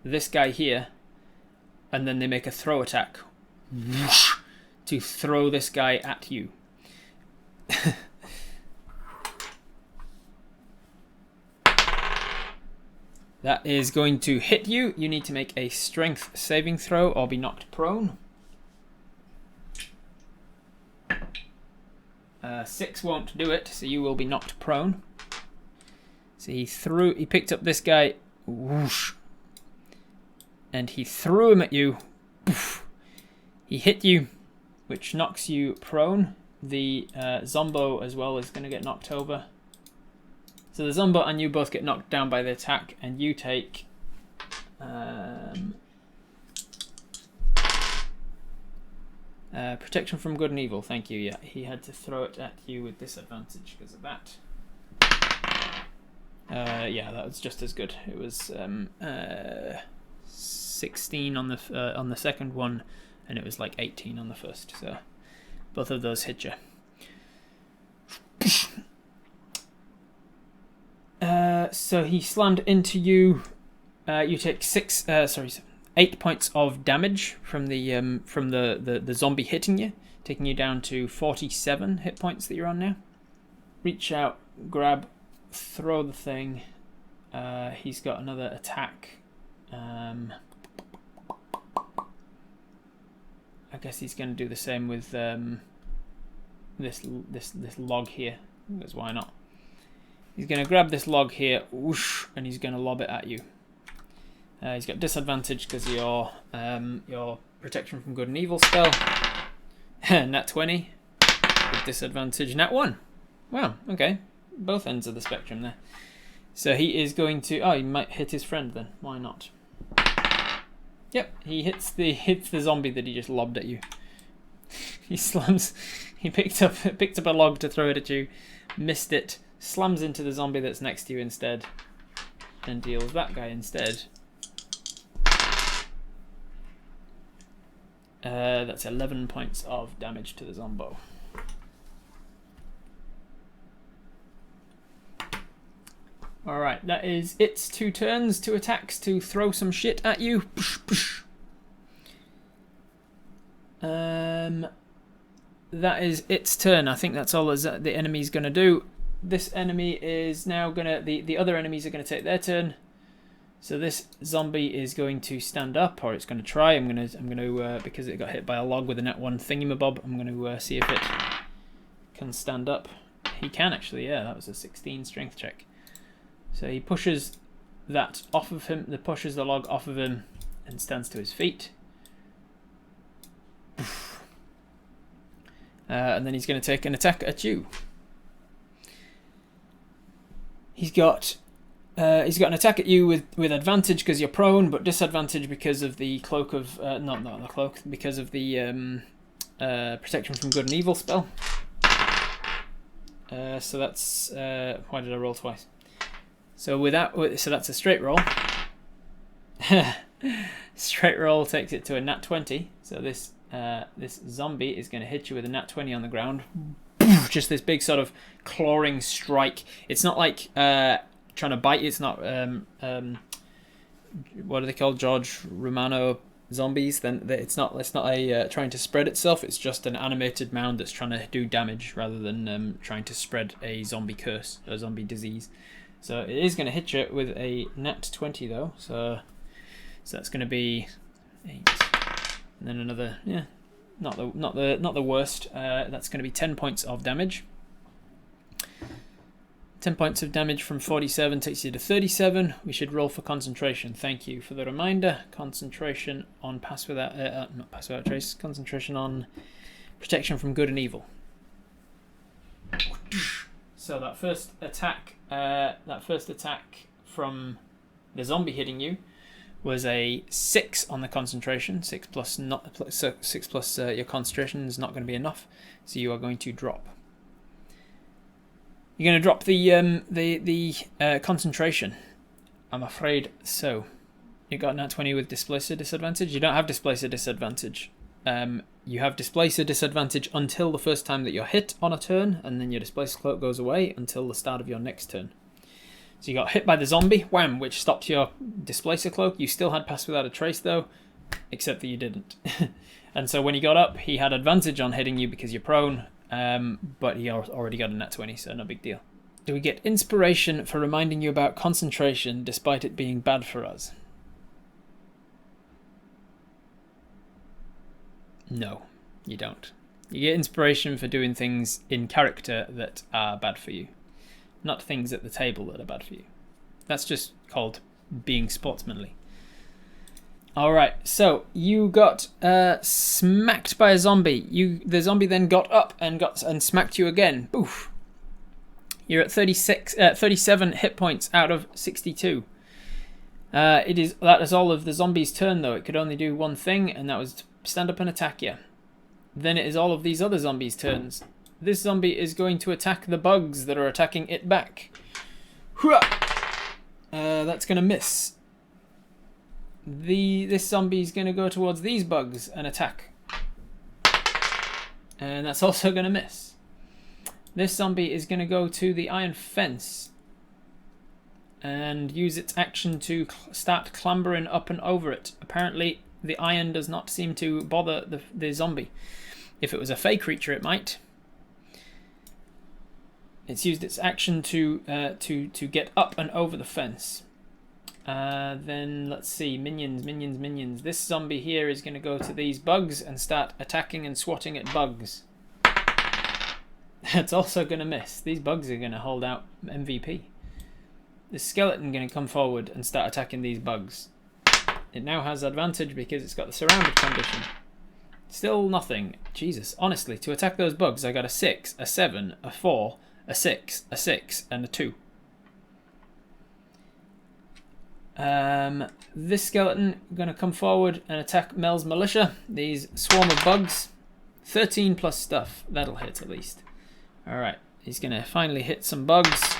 this guy here, and then they make a throw attack to throw this guy at you. That is going to hit you. You need to make a strength saving throw or be knocked prone. 6 won't do it, so you will be knocked prone. So he picked up this guy, whoosh, and he threw him at you. Poof. He hit you, which knocks you prone. The Zombo as well is going to get knocked over. So the Zombo and you both get knocked down by the attack, and you take protection from good and evil. Thank you. Yeah, he had to throw it at you with disadvantage because of that. Yeah, that was just as good. It was 16 on the second one, and it was like 18 on the first. So both of those hit you. So he slammed into you. You take 8 points of damage from the zombie hitting you, taking you down to 47 hit points that you're on now. Reach out, grab, throw the thing. He's got another attack. I guess he's going to do the same with this log here. Because why not? He's going to grab this log here, whoosh, and he's going to lob it at you. He's got disadvantage because of your protection from good and evil spell. Nat 20 with disadvantage. Nat 1. Wow, okay. Both ends of the spectrum there. So he is going to... Oh, he might hit his friend then. Why not? Yep, he hits the zombie that he just lobbed at you. He slams... He picked up a log to throw it at you, missed it, slams into the zombie that's next to you instead, and deals that guy instead. That's 11 points of damage to the Zombo. Alright, that is its 2 turns, 2 attacks to throw some shit at you. That is its turn. I think that's all the enemy's going to do. This enemy is now going to... The other enemies are going to take their turn. So this zombie is going to stand up, or it's going to try. I'm going to because it got hit by a log with a net 1 thingamabob, I'm going to see if it can stand up. He can actually, yeah, that was a 16 strength check. So he pushes that off of him, pushes the log off of him, and stands to his feet. And then he's going to take an attack at you. He's got an attack at you with advantage because you're prone, but disadvantage because of the cloak of not the cloak, because of the protection from good and evil spell. So that's why did I roll twice? So so that's a straight roll. Straight roll takes it to a nat 20. So this zombie is going to hit you with a nat 20 on the ground. Just this big sort of clawing strike. It's not like trying to bite you. It's not what are they called? George Romano zombies. Then it's not a trying to spread itself. It's just an animated mound that's trying to do damage rather than trying to spread a zombie curse, a zombie disease. So it is going to hit you with a nat 20 though. So that's going to be 8, and then another, yeah, not the worst. That's going to be 10 points of damage. 10 points of damage from 47 takes you to 37. We should roll for concentration. Thank you for the reminder. Concentration on pass without not pass without trace. Concentration on protection from good and evil. So that first attack from the zombie hitting you was a 6 on the concentration. 6 plus your concentration is not going to be enough, so you are going to drop. You're going to drop the concentration. I'm afraid so. You got nat 20 with displacer disadvantage. You don't have displacer disadvantage. You have displacer disadvantage until the first time that you're hit on a turn, and then your displacer cloak goes away until the start of your next turn. So you got hit by the zombie, wham, which stopped your displacer cloak. You still had pass without a trace though, except that you didn't. And so when he got up, he had advantage on hitting you because you're prone, but he already got a nat 20, so no big deal. Do we get inspiration for reminding you about concentration despite it being bad for us? No, you don't. You get inspiration for doing things in character that are bad for you, not things at the table that are bad for you. That's just called being sportsmanly. Alright, so you got smacked by a zombie. The zombie then got up and smacked you again. Boof. You're at 37 hit points out of 62. That is all of the zombie's turn though. It could only do one thing, and that was to stand up and attack you. Then it is all of these other zombies' turns. This zombie is going to attack the bugs that are attacking it back. That's going to miss. This zombie is going to go towards these bugs and attack. And that's also going to miss. This zombie is going to go to the iron fence and use its action to start clambering up and over it. Apparently, the iron does not seem to bother the zombie. If it was a fey creature, it might. It's used its action to get up and over the fence. Then let's see, minions. This zombie here is going to go to these bugs and start attacking and swatting at bugs. That's also going to miss. These bugs are going to hold out MVP. The skeleton going to come forward and start attacking these bugs. It now has advantage because it's got the surrounded condition. Still nothing. Jesus, honestly, to attack those bugs, I got a 6, a 7, a 4, a 6, a 6, and a 2. This skeleton going to come forward and attack Mel's militia. These swarm of bugs. 13 plus stuff. That'll hit at least. Alright, he's going to finally hit some bugs.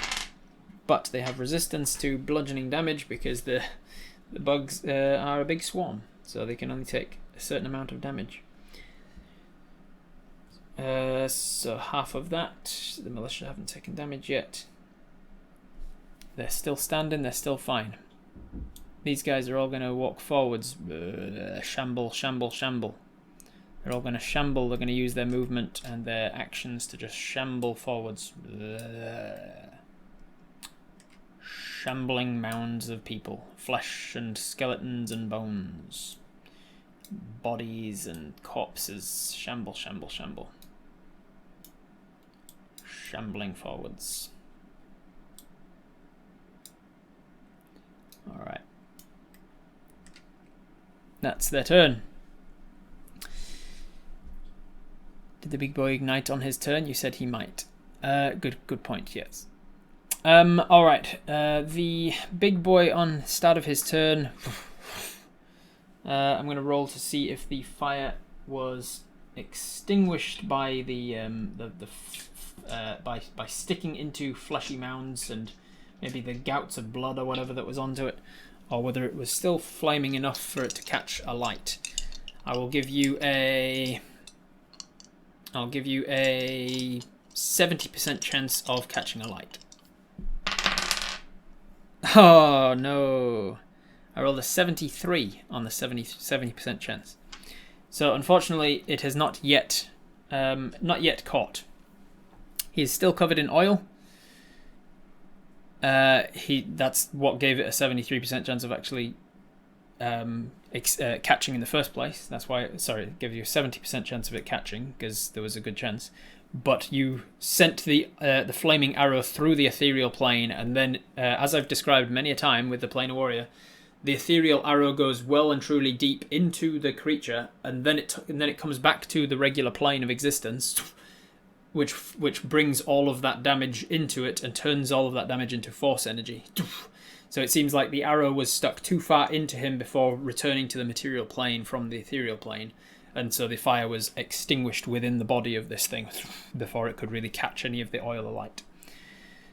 But they have resistance to bludgeoning damage because the bugs are a big swarm. So they can only take a certain amount of damage. So half of that. The militia haven't taken damage yet. They're still standing, they're still fine. These guys are all going to walk forwards. Shamble. They're all going to shamble. They're going to use their movement and their actions to just shamble forwards. Shambling mounds of people. Flesh and skeletons and bones. Bodies and corpses. Shamble. Shambling forwards. Alright. That's their turn. Did the big boy ignite on his turn? You said he might. Good point, yes. Alright. The big boy on start of his turn. I'm going to roll to see if the fire was extinguished by by sticking into fleshy mounds and maybe the gouts of blood or whatever that was onto it, or whether it was still flaming enough for it to catch a light. I will give you a 70% chance of catching a light. Oh no. I rolled a 73 on the 70% chance. So unfortunately it has not yet caught. He is still covered in oil. That's what gave it a 73% chance of actually catching in the first place. That's why, it gives you a 70% chance of it catching, because there was a good chance. But you sent the flaming arrow through the ethereal plane, and then, as I've described many a time with the Planar Warrior, the ethereal arrow goes well and truly deep into the creature, and then it comes back to the regular plane of existence, which brings all of that damage into it and turns all of that damage into force energy. So it seems like the arrow was stuck too far into him before returning to the material plane from the ethereal plane, and so the fire was extinguished within the body of this thing before it could really catch any of the oil alight.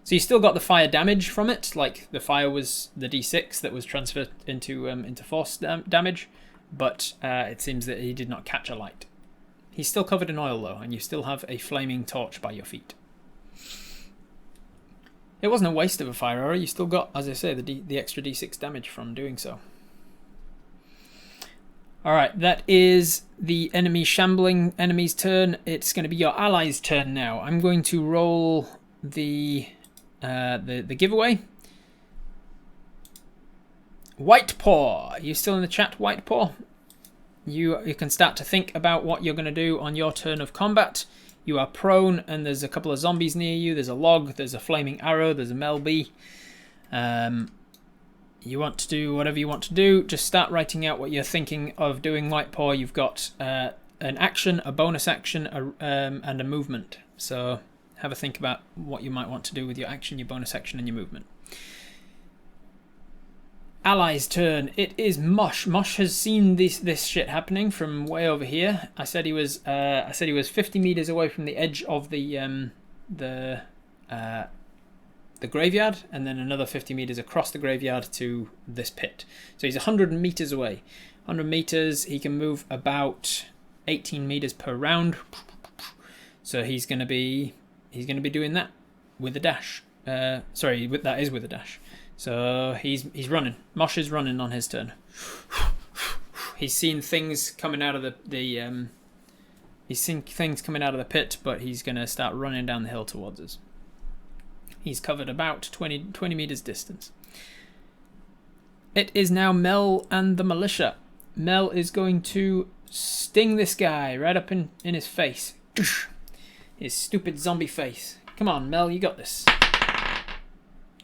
So you still got the fire damage from it, like the fire was the d6 that was transferred into force damage, but it seems that he did not catch a light. He's still covered in oil though, and you still have a flaming torch by your feet. It wasn't a waste of a fire arrow. You still got, as I say, the extra d6 damage from doing so. Alright, that is the enemy shambling enemy's turn. It's going to be your ally's turn now. I'm going to roll the giveaway. White Paw. Are you still in the chat, White Paw? You can start to think about what you're going to do on your turn of combat. You are prone, and there's a couple of zombies near you. There's a log, there's a flaming arrow, there's a Mel B. You want to do whatever you want to do. Just start writing out what you're thinking of doing, White Paw. You've got an action, a bonus action, and a movement. So have a think about what you might want to do with your action, your bonus action, and your movement. Ally's turn. It is Mosh. Mosh has seen this shit happening from way over here. I said he was 50 meters away from the edge of the graveyard, and then another 50 meters across the graveyard to this pit. So he's 100 meters away. 100 meters. He can move about 18 meters per round. So he's going to be doing that with a dash. That is with a dash. So he's running. Mosh is running on his turn. He's seen things coming out of the pit, but he's going to start running down the hill towards us. He's covered about 20 meters distance. It is now Mel and the militia. Mel is going to sting this guy right up in his face. His stupid zombie face. Come on, Mel, you got this.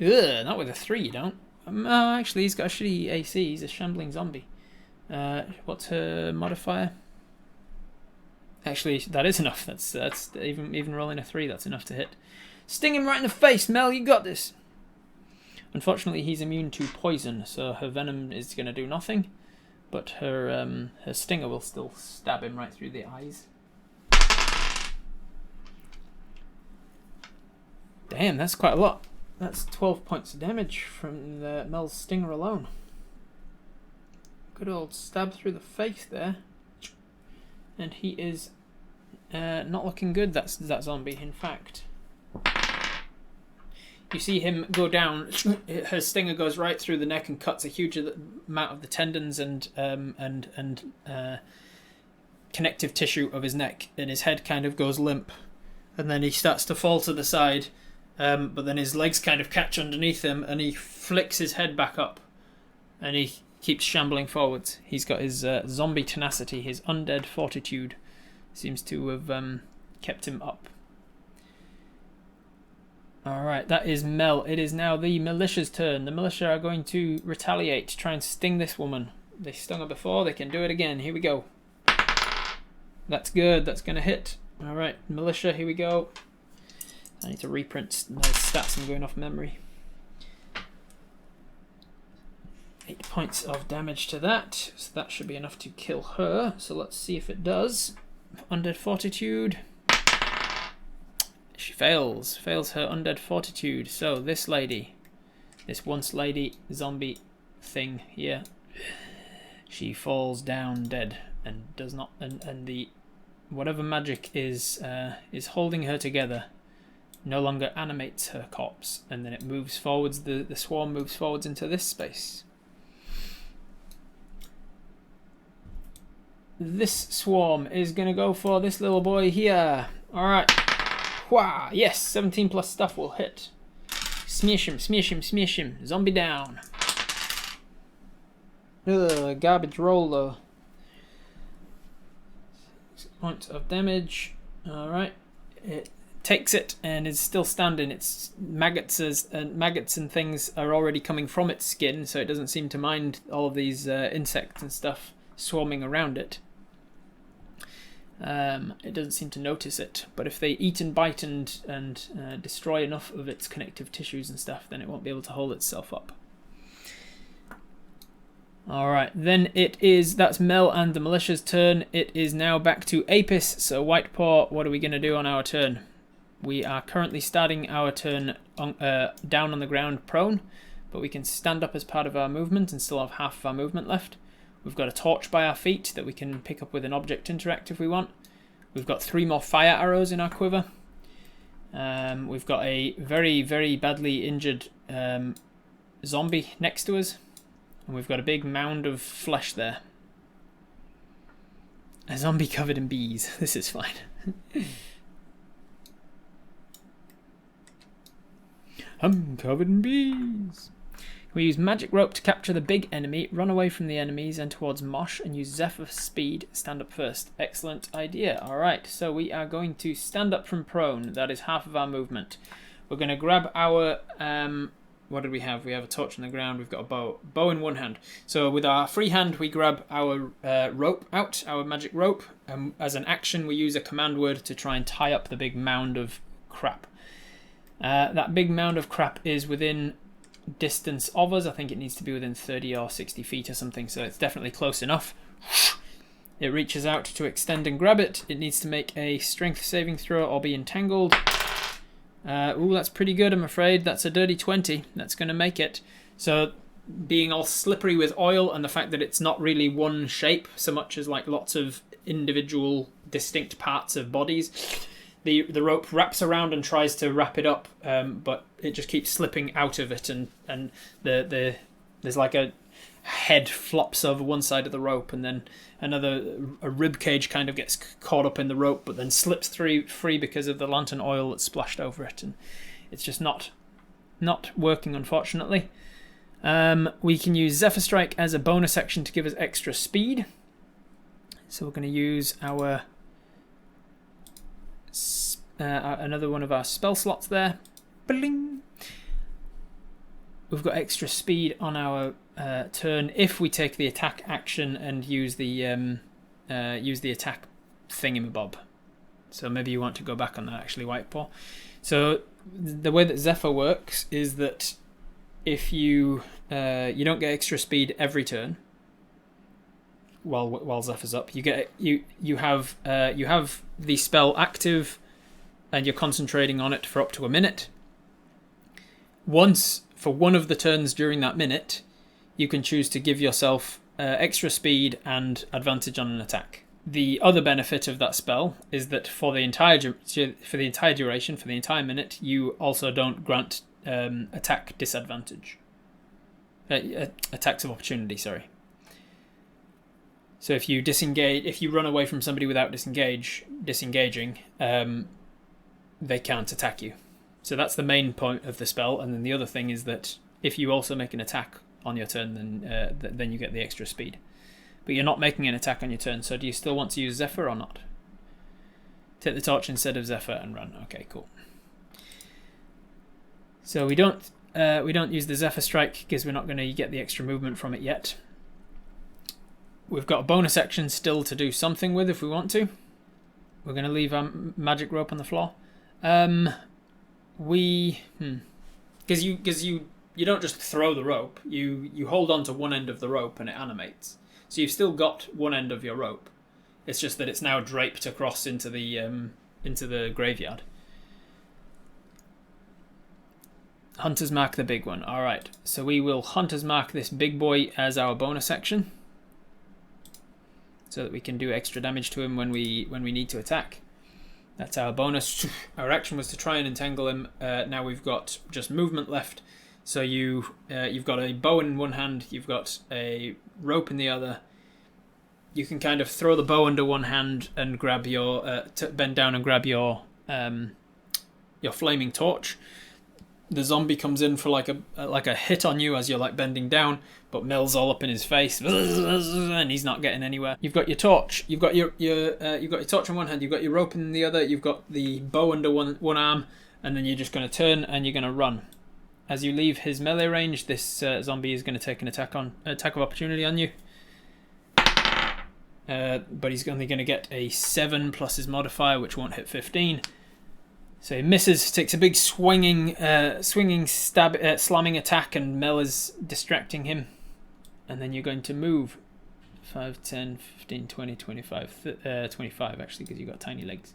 Ugh, not with a 3, you don't. Actually, he's got a shitty AC. He's a shambling zombie. What's her modifier? Actually, that is enough. That's even rolling a 3. That's enough to hit. Sting him right in the face, Mel. You got this. Unfortunately, he's immune to poison, so her venom is going to do nothing. But her stinger will still stab him right through the eyes. Damn, that's quite a lot. That's 12 points of damage from Mel's stinger alone. Good old stab through the face there. And he is not looking good, that zombie, in fact. You see him go down, her stinger goes right through the neck and cuts a huge amount of the tendons and connective tissue of his neck, and his head kind of goes limp. And then he starts to fall to the side. But then his legs kind of catch underneath him, and he flicks his head back up, and he keeps shambling forwards. He's got his zombie tenacity, his undead fortitude, seems to have kept him up. Alright, that is Mel. It is now the militia's turn. The militia are going to retaliate, try and sting this woman. They stung her before, they can do it again. Here we go. That's good, that's going to hit. Alright, militia, here we go. I need to reprint those stats. I'm going off memory. 8 points of damage to that. So that should be enough to kill her. So let's see if it does. Undead Fortitude. She fails. Fails her Undead Fortitude. So this lady, this once lady zombie thing here, she falls down dead and does not. And the whatever magic is holding her together no longer animates her corpse, and then it moves forwards, the swarm moves forwards into this space. This swarm is going to go for this little boy here. Alright. Wow, yes, 17 plus stuff will hit. Smash him, smash him, smash him. Zombie down. Ugh, garbage roll though. 6 points of damage. Alright. It takes it and is still standing. Its maggots and things are already coming from its skin, so it doesn't seem to mind all of these insects and stuff swarming around it. It doesn't seem to notice it, but if they eat and bite and destroy enough of its connective tissues and stuff, then it won't be able to hold itself up. Alright, then that's Mel and the militia's turn. It is now back to Apis, so White Paw, what are we going to do on our turn? We are currently starting our turn on, down on the ground prone, but we can stand up as part of our movement and still have half of our movement left. We've got a torch by our feet that we can pick up with an object interact if we want. We've got 3 more fire arrows in our quiver. We've got a very, very badly injured zombie next to us. And we've got a big mound of flesh there. A zombie covered in bees. This is fine. I'm covered in bees. We use magic rope to capture the big enemy, run away from the enemies and towards Mosh, and use Zephyr speed. Stand up first. Excellent idea. Alright, so we are going to stand up from prone. That is half of our movement. We're going to grab our... what did we have? We have a torch on the ground. We've got a bow. Bow in one hand. So with our free hand, we grab our rope out, our magic rope. As an action, we use a command word to try and tie up the big mound of crap. That big mound of crap is within distance of us. I think it needs to be within 30 or 60 feet or something, so it's definitely close enough. It reaches out to extend and grab it. It needs to make a strength saving throw or be entangled. Ooh, that's pretty good, I'm afraid. That's a dirty 20. That's going to make it. So being all slippery with oil and the fact that it's not really one shape so much as like lots of individual distinct parts of bodies, the rope wraps around and tries to wrap it up, but it just keeps slipping out of it, and there's like a head flops over one side of the rope, and then a rib cage kind of gets caught up in the rope, but then slips free because of the lantern oil that's splashed over it, and it's just not working, unfortunately. We can use Zephyr Strike as a bonus action to give us extra speed, so we're going to use our another one of our spell slots there. Bling. We've got extra speed on our turn if we take the attack action and use the attack thingamabob. So maybe you want to go back on that, actually, Whitepaw. So the way that Zephyr works is that if you don't get extra speed every turn while Zephyr's up, you have the spell active and you're concentrating on it for up to a minute. Once, for one of the turns during that minute, you can choose to give yourself extra speed and advantage on an attack. The other benefit of that spell is that for the entire duration, for the entire minute, you also don't grant attack disadvantage. Attacks of opportunity, sorry. So if you disengage, if you run away from somebody without disengaging, they can't attack you. So that's the main point of the spell. And then the other thing is that if you also make an attack on your turn, then you get the extra speed. But you're not making an attack on your turn, so do you still want to use Zephyr or not? Take the torch instead of Zephyr and run. Okay, cool. So we don't use the Zephyr Strike because we're not going to get the extra movement from it yet. We've got a bonus action still to do something with if we want to. We're going to leave our magic rope on the floor. Because you don't just throw the rope. You hold on to one end of the rope and it animates. So you've still got one end of your rope. It's just that it's now draped across into the graveyard. Hunter's Mark, the big one. All right, so we will Hunter's Mark this big boy as our bonus action, so that we can do extra damage to him when we need to attack. That's our bonus. Our action was to try and entangle him. Now we've got just movement left. So you've got a bow in one hand, you've got a rope in the other. You can kind of throw the bow under one hand and grab your bend down and grab your flaming torch. The zombie comes in for like a hit on you as you're like bending down, but Mel's all up in his face and he's not getting anywhere. You've got your torch. You've got your torch in one hand. You've got your rope in the other. You've got the bow under one arm, and then you're just going to turn and you're going to run. As you leave his melee range, this zombie is going to take an attack of opportunity on you. But he's only going to get a 7 plus his modifier, which won't hit 15. So he misses, takes a big swinging slamming attack, and Mel is distracting him. And then you're going to move 5, 10, 15, 20, 25, 25 actually, because you've got tiny legs.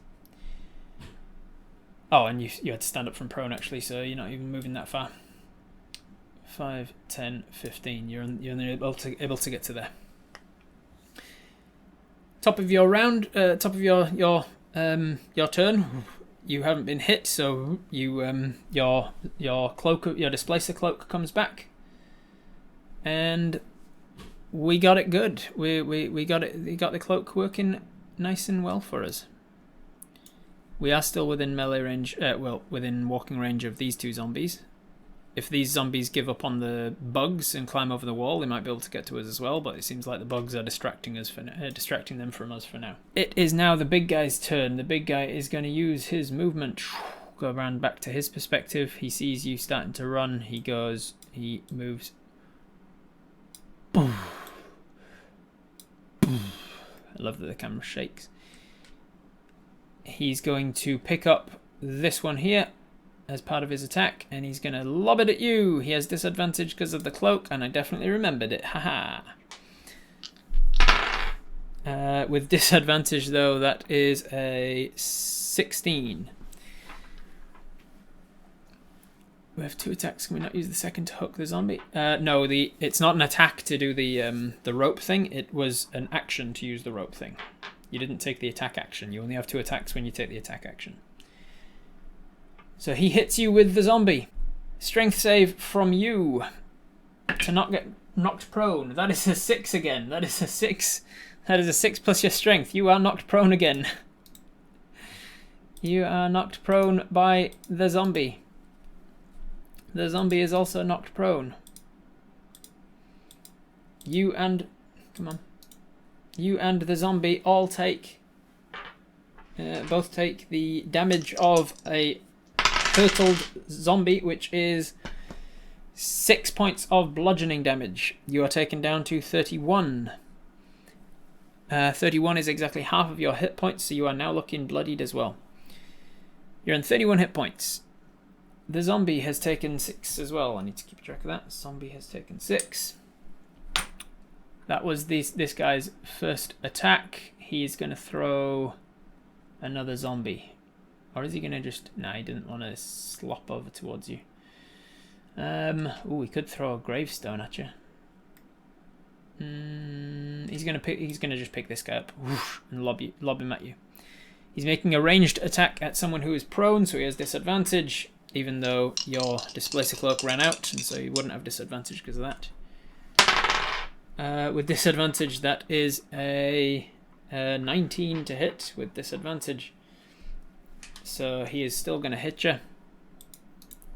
Oh, and you had to stand up from prone actually, so you're not even moving that far. 5, 10, 15. You're only able to get to there. Top of your round, top of your turn. You haven't been hit, so you your cloak, your displacer cloak comes back, and we got it good. We got it. We got the cloak working nice and well for us. We are still within melee range. Well, within walking range of these two zombies. If these zombies give up on the bugs and climb over the wall, they might be able to get to us as well. But it seems like the bugs are distracting them from us for now. It is now the big guy's turn. The big guy is going to use his movement. Go around back to his perspective. He sees you starting to run. He goes. He moves. I love that the camera shakes. He's going to pick up this one here as part of his attack, and he's going to lob it at you. He has disadvantage because of the cloak, and I definitely remembered it. Haha. With disadvantage, though, that is a 16. We have 2 attacks. Can we not use the second to hook the zombie? No, it's not an attack to do the rope thing. It was an action to use the rope thing. You didn't take the attack action. You only have 2 attacks when you take the attack action. So he hits you with the zombie. Strength save from you to not get knocked prone. That is a 6 again. That is a 6. That is a 6 plus your strength. You are knocked prone again. You are knocked prone by the zombie. The zombie is also knocked prone. You and... Come on. You and the zombie all take... both take the damage of a hurtled zombie, which is 6 points of bludgeoning damage. You are taken down to 31. 31 is exactly half of your hit points, so you are now looking bloodied as well. You're on 31 hit points. The zombie has taken 6 as well. I need to keep track of that. Zombie has taken 6. That was this guy's first attack. He's going to throw another zombie. Or is he going to just... Nah, he didn't want to slop over towards you. He could throw a gravestone at you. He's going to just pick this guy up and lob him at you. He's making a ranged attack at someone who is prone, so he has disadvantage, even though your displacer cloak ran out, and so you wouldn't have disadvantage because of that. With disadvantage, that is a 19 to hit with disadvantage. So he is still going to hit you.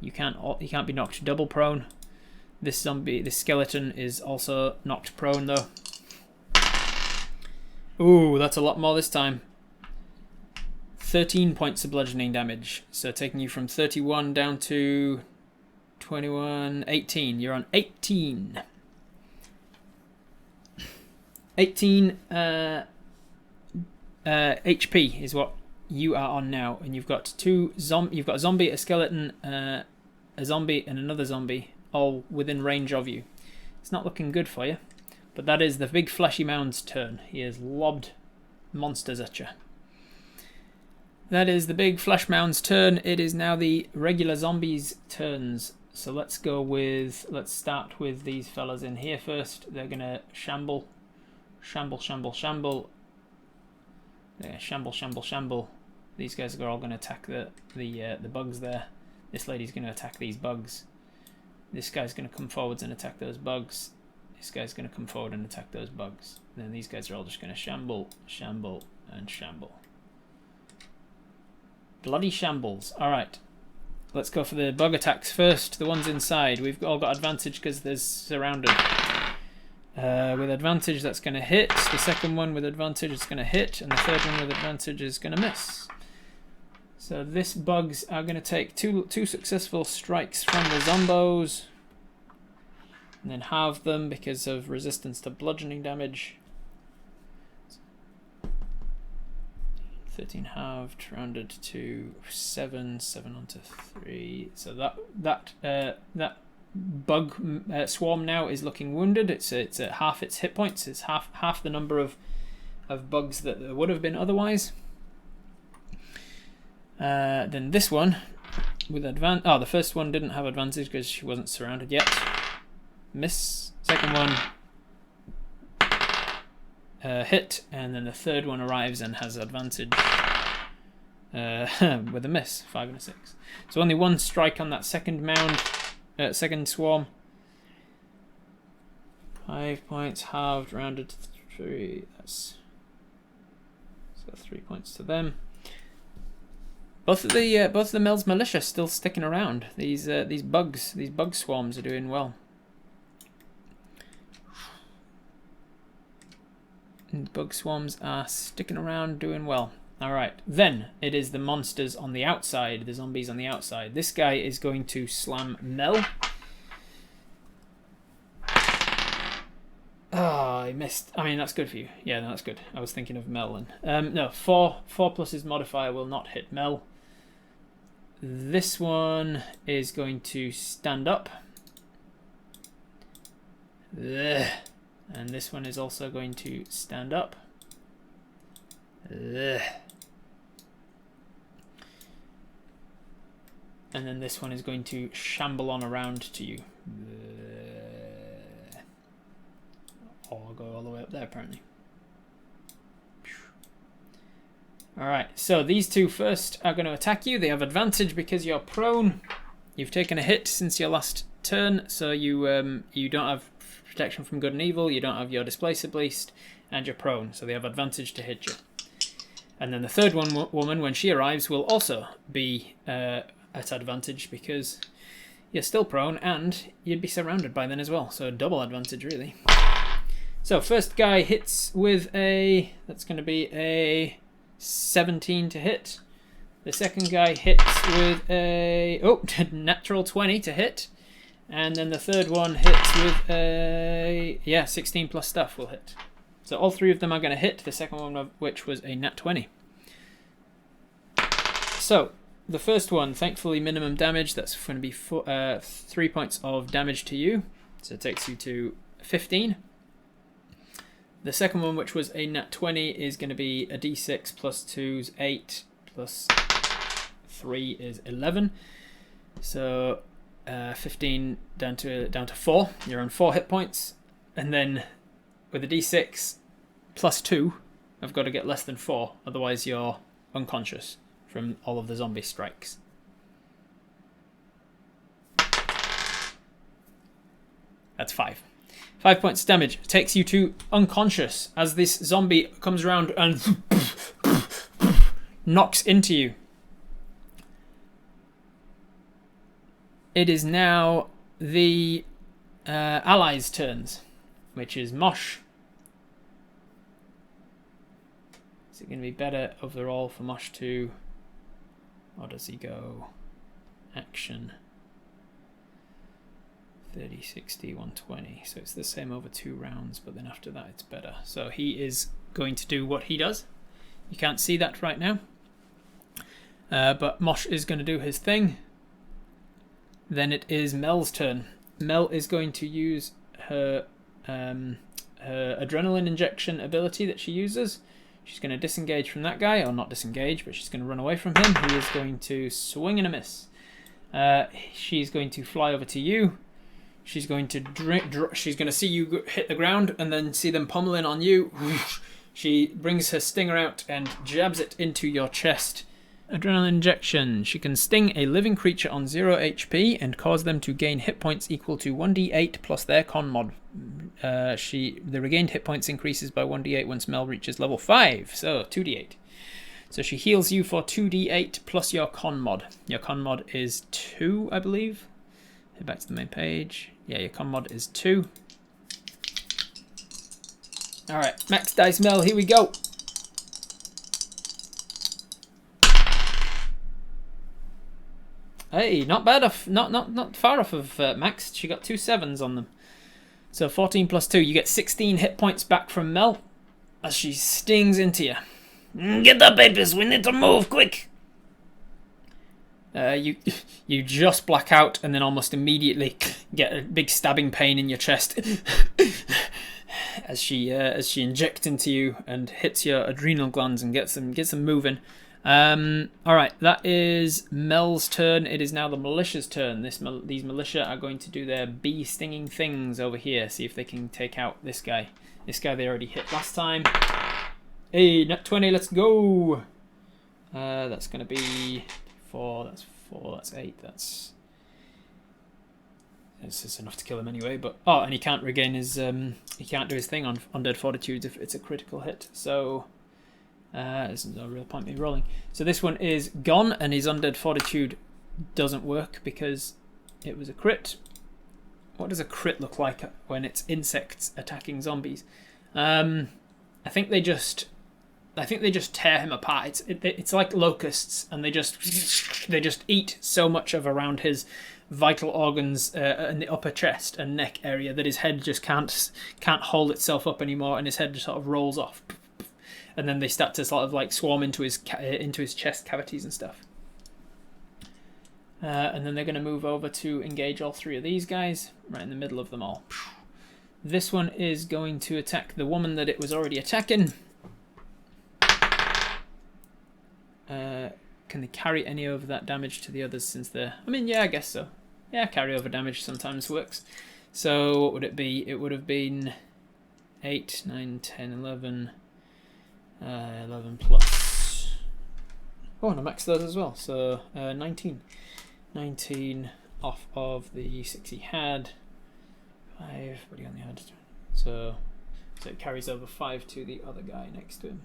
You can't be knocked double prone. This skeleton is also knocked prone though. Ooh, that's a lot more this time. 13 points of bludgeoning damage. So taking you from 31 down to 21, 18. You're on 18. 18 HP is what you are on now, and you've got you've got a zombie, a skeleton, a zombie, and another zombie, all within range of you. It's not looking good for you, but that is the big fleshy mound's turn. He has lobbed monsters at you. That is the big flesh mound's turn. It is now the regular zombies' turns. So let's start with these fellas in here first. They're gonna shamble. Yeah, shamble. These guys are all going to attack the bugs there. This lady's going to attack these bugs. This guy's going to come forwards and attack those bugs. This guy's going to come forward and attack those bugs. Then these guys are all just going to shamble, and shamble. Bloody shambles. Alright. Let's go for the bug attacks first. The ones inside. We've all got advantage because they're surrounded. With advantage, that's going to hit. The second one with advantage is going to hit. And the third one with advantage is going to miss. So this bugs are going to take two successful strikes from the zombos. And then halve them because of resistance to bludgeoning damage. 13 halved, rounded to 7, 7 onto 3. So that bug swarm now is looking wounded. It's at half its hit points. It's half the number of bugs that there would have been otherwise. Then this one with advantage. Oh, the first one didn't have advantage because she wasn't surrounded yet. Miss. Second one hit, and then the third one arrives and has advantage with a miss. 5 and a 6. So only one strike on that second mound, second swarm. 5 points halved, rounded to 3. That's so 3 points to them. Both of the Mel's militia still sticking around. These bug swarms are doing well. And bug swarms are sticking around, doing well. Alright, then it is the monsters on the outside, the zombies on the outside. This guy is going to slam Mel. Oh, I missed. I mean, that's good for you. Yeah, no, that's good. I was thinking of Mel then. No, 4 plus his modifier will not hit Mel. This one is going to stand up. Ugh. And this one is also going to stand up. Ugh. And then this one is going to shamble on around to you. Or I'll go all the way up there, apparently. Alright, so these two first are going to attack you. They have advantage because you're prone. You've taken a hit since your last turn, so you don't have protection from good and evil, you don't have your displacer beast, and you're prone, so they have advantage to hit you. And then the third woman, when she arrives, will also be at advantage because you're still prone and you'd be surrounded by then as well, so double advantage really. So first guy hits with that's going to be a 17 to hit. The second guy hits with a natural 20 to hit. And then the third one hits with a 16 plus stuff will hit. So all three of them are going to hit, the second one of which was a nat 20. So the first one, thankfully minimum damage, that's going to be 3 points of damage to you. So it takes you to 15. The second one, which was a nat 20, is going to be a d6 plus 2 is 8 plus 3 is 11. So 15 down to 4. You're on 4 hit points, and then with a d6 plus 2, I've got to get less than 4, otherwise you're unconscious from all of the zombie strikes. That's 5. 5 points damage takes you to unconscious as this zombie comes around and knocks into you. It is now the allies' turns, which is Mosh. Is it going to be better overall for Mosh to... Or does he go action 30, 60, 120? So it's the same over 2 rounds, but then after that it's better. So he is going to do what he does. You can't see that right now. But Mosh is going to do his thing. Then it is Mel's turn. Mel is going to use her adrenaline injection ability that she uses. She's going to disengage from that guy, or not disengage, but she's going to run away from him. He is going to swing and a miss. She's going to fly over to you. She's going to she's going to see you hit the ground and then see them pummeling on you. She brings her stinger out and jabs it into your chest. Adrenaline injection. She can sting a living creature on 0 HP and cause them to gain hit points equal to 1d8 plus their con mod. The regained hit points increases by 1d8 once Mel reaches level 5, so 2d8. So she heals you for 2d8 plus your con mod. Your con mod is 2, I believe. Head back to the main page. Yeah, your con mod is 2. Alright, max dice Mel, here we go. Hey, not bad off, not far off of max. She got 2 7s on them. So 14 plus 2, you get 16 hit points back from Mel as she stings into you. Get up, Apis, we need to move, quick! You just black out and then almost immediately get a big stabbing pain in your chest as she injects into you and hits your adrenal glands and gets them moving. Alright, that is Mel's turn. It is now the militia's turn. These militia are going to do their bee stinging things over here. See if they can take out this guy. This guy they already hit last time. Hey, nat 20, let's go! That's going to be 4, that's 4, that's 8, that's... This is enough to kill him anyway, but... Oh, and he can't regain his... he can't do his thing on Undead Fortitude if it's a critical hit, so... there's no real point in me rolling. So this one is gone, and his Undead Fortitude doesn't work because it was a crit. What does a crit look like when it's insects attacking zombies? I think they just tear him apart. It's like locusts, and they just eat so much of around his vital organs in the upper chest and neck area that his head just can't hold itself up anymore, and his head just sort of rolls off. And then they start to sort of like swarm into his chest cavities and stuff. And then they're going to move over to engage all 3 of these guys, right in the middle of them all. This one is going to attack the woman that it was already attacking. Can they carry any over that damage to the others since they're... I mean, yeah, I guess so. Yeah, carryover damage sometimes works. So what would it be? It would have been 8, 9, 10, 11... 11 plus... Oh, and I maxed those as well, so 19. 19 off of the 6 he had. 5, what do you only had? So it carries over 5 to the other guy next to him.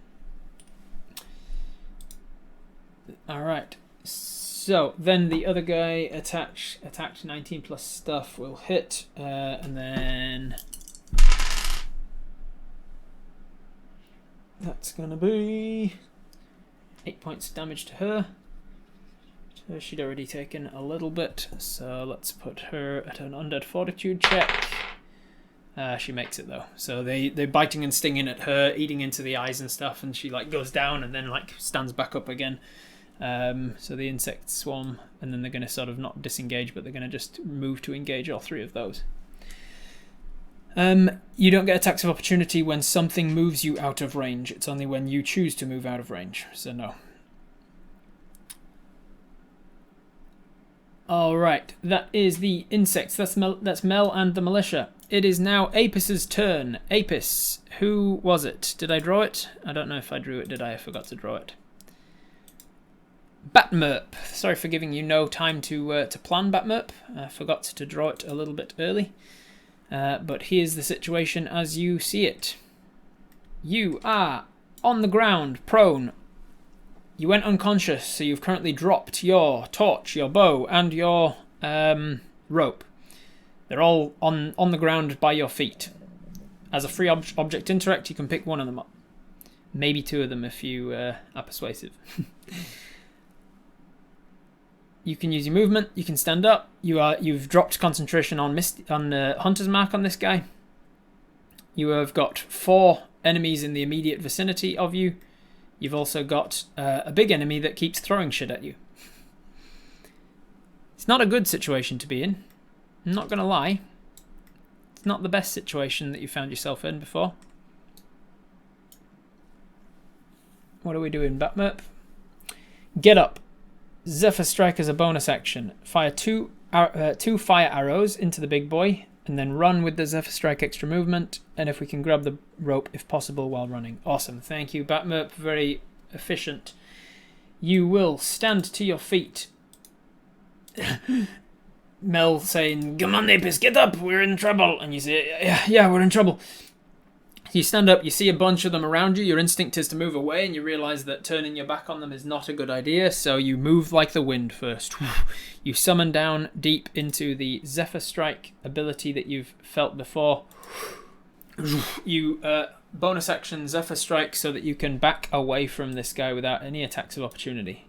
Alright, so then the other guy attacked 19 plus stuff will hit, and then... That's going to be 8 points of damage to her. So she'd already taken a little bit, so let's put her at an Undead Fortitude check. She makes it though. So they're biting and stinging at her, eating into the eyes and stuff, and she like goes down and then like stands back up again. So the insects swarm, and then they're going to sort of not disengage, but they're going to just move to engage all 3 of those. You don't get attacks of opportunity when something moves you out of range. It's only when you choose to move out of range, so no. Alright, that is the insects. That's Mel and the militia. It is now Apis' turn. Apis, who was it? Did I draw it? I don't know if I drew it, did I? I forgot to draw it. Batmerp. Sorry for giving you no time to plan, Batmerp. I forgot to draw it a little bit early. But here's the situation as you see it. You are on the ground, prone. You went unconscious, so you've currently dropped your torch, your bow, and your rope. They're all on the ground by your feet. As a free object interact, you can pick one of them up. Maybe 2 of them if you are persuasive. You can use your movement. You can stand up. You've dropped concentration on Hunter's Mark on this guy. You have got 4 enemies in the immediate vicinity of you. You've also got a big enemy that keeps throwing shit at you. It's not a good situation to be in. I'm not going to lie. It's not the best situation that you found yourself in before. What are we doing, Batmerp? Get up. Zephyr Strike as a bonus action. Fire 2 fire arrows into the big boy, and then run with the Zephyr Strike extra movement, and if we can grab the rope if possible while running. Awesome, thank you, Batmerp, very efficient. You will stand to your feet. Mel saying, "Come on, Apis, get up, we're in trouble." And you say, yeah, we're in trouble. You stand up, you see a bunch of them around you, your instinct is to move away, and you realise that turning your back on them is not a good idea, so you move like the wind first. You summon down deep into the Zephyr Strike ability that you've felt before. You bonus action Zephyr Strike so that you can back away from this guy without any attacks of opportunity.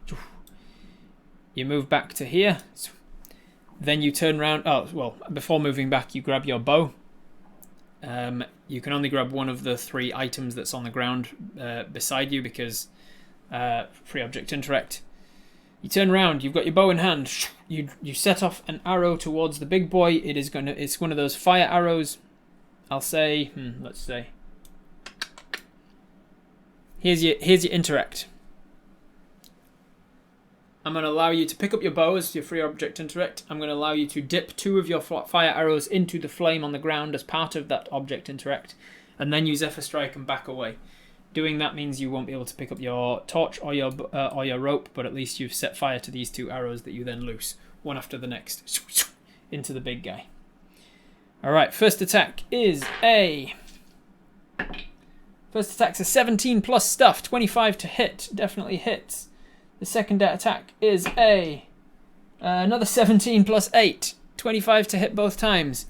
You move back to here. Then you turn around. Oh, well, before moving back, you grab your bow. You can only grab one of the 3 items that's on the ground beside you because free object interact. You turn around, you've got your bow in hand. You set off an arrow towards the big boy. It's one of those fire arrows. I'll say, let's say. Here's your interact. I'm going to allow you to pick up your bows, your free object interact. I'm going to allow you to dip 2 of your fire arrows into the flame on the ground as part of that object interact, and then use Zephyr Strike and back away. Doing that means you won't be able to pick up your torch or your rope, but at least you've set fire to these 2 arrows that you then loose, one after the next, into the big guy. Alright, first attack is a... First attack's a 17 plus stuff, 25 to hit, definitely hits. The second attack is another 17 plus 8, 25 to hit both times.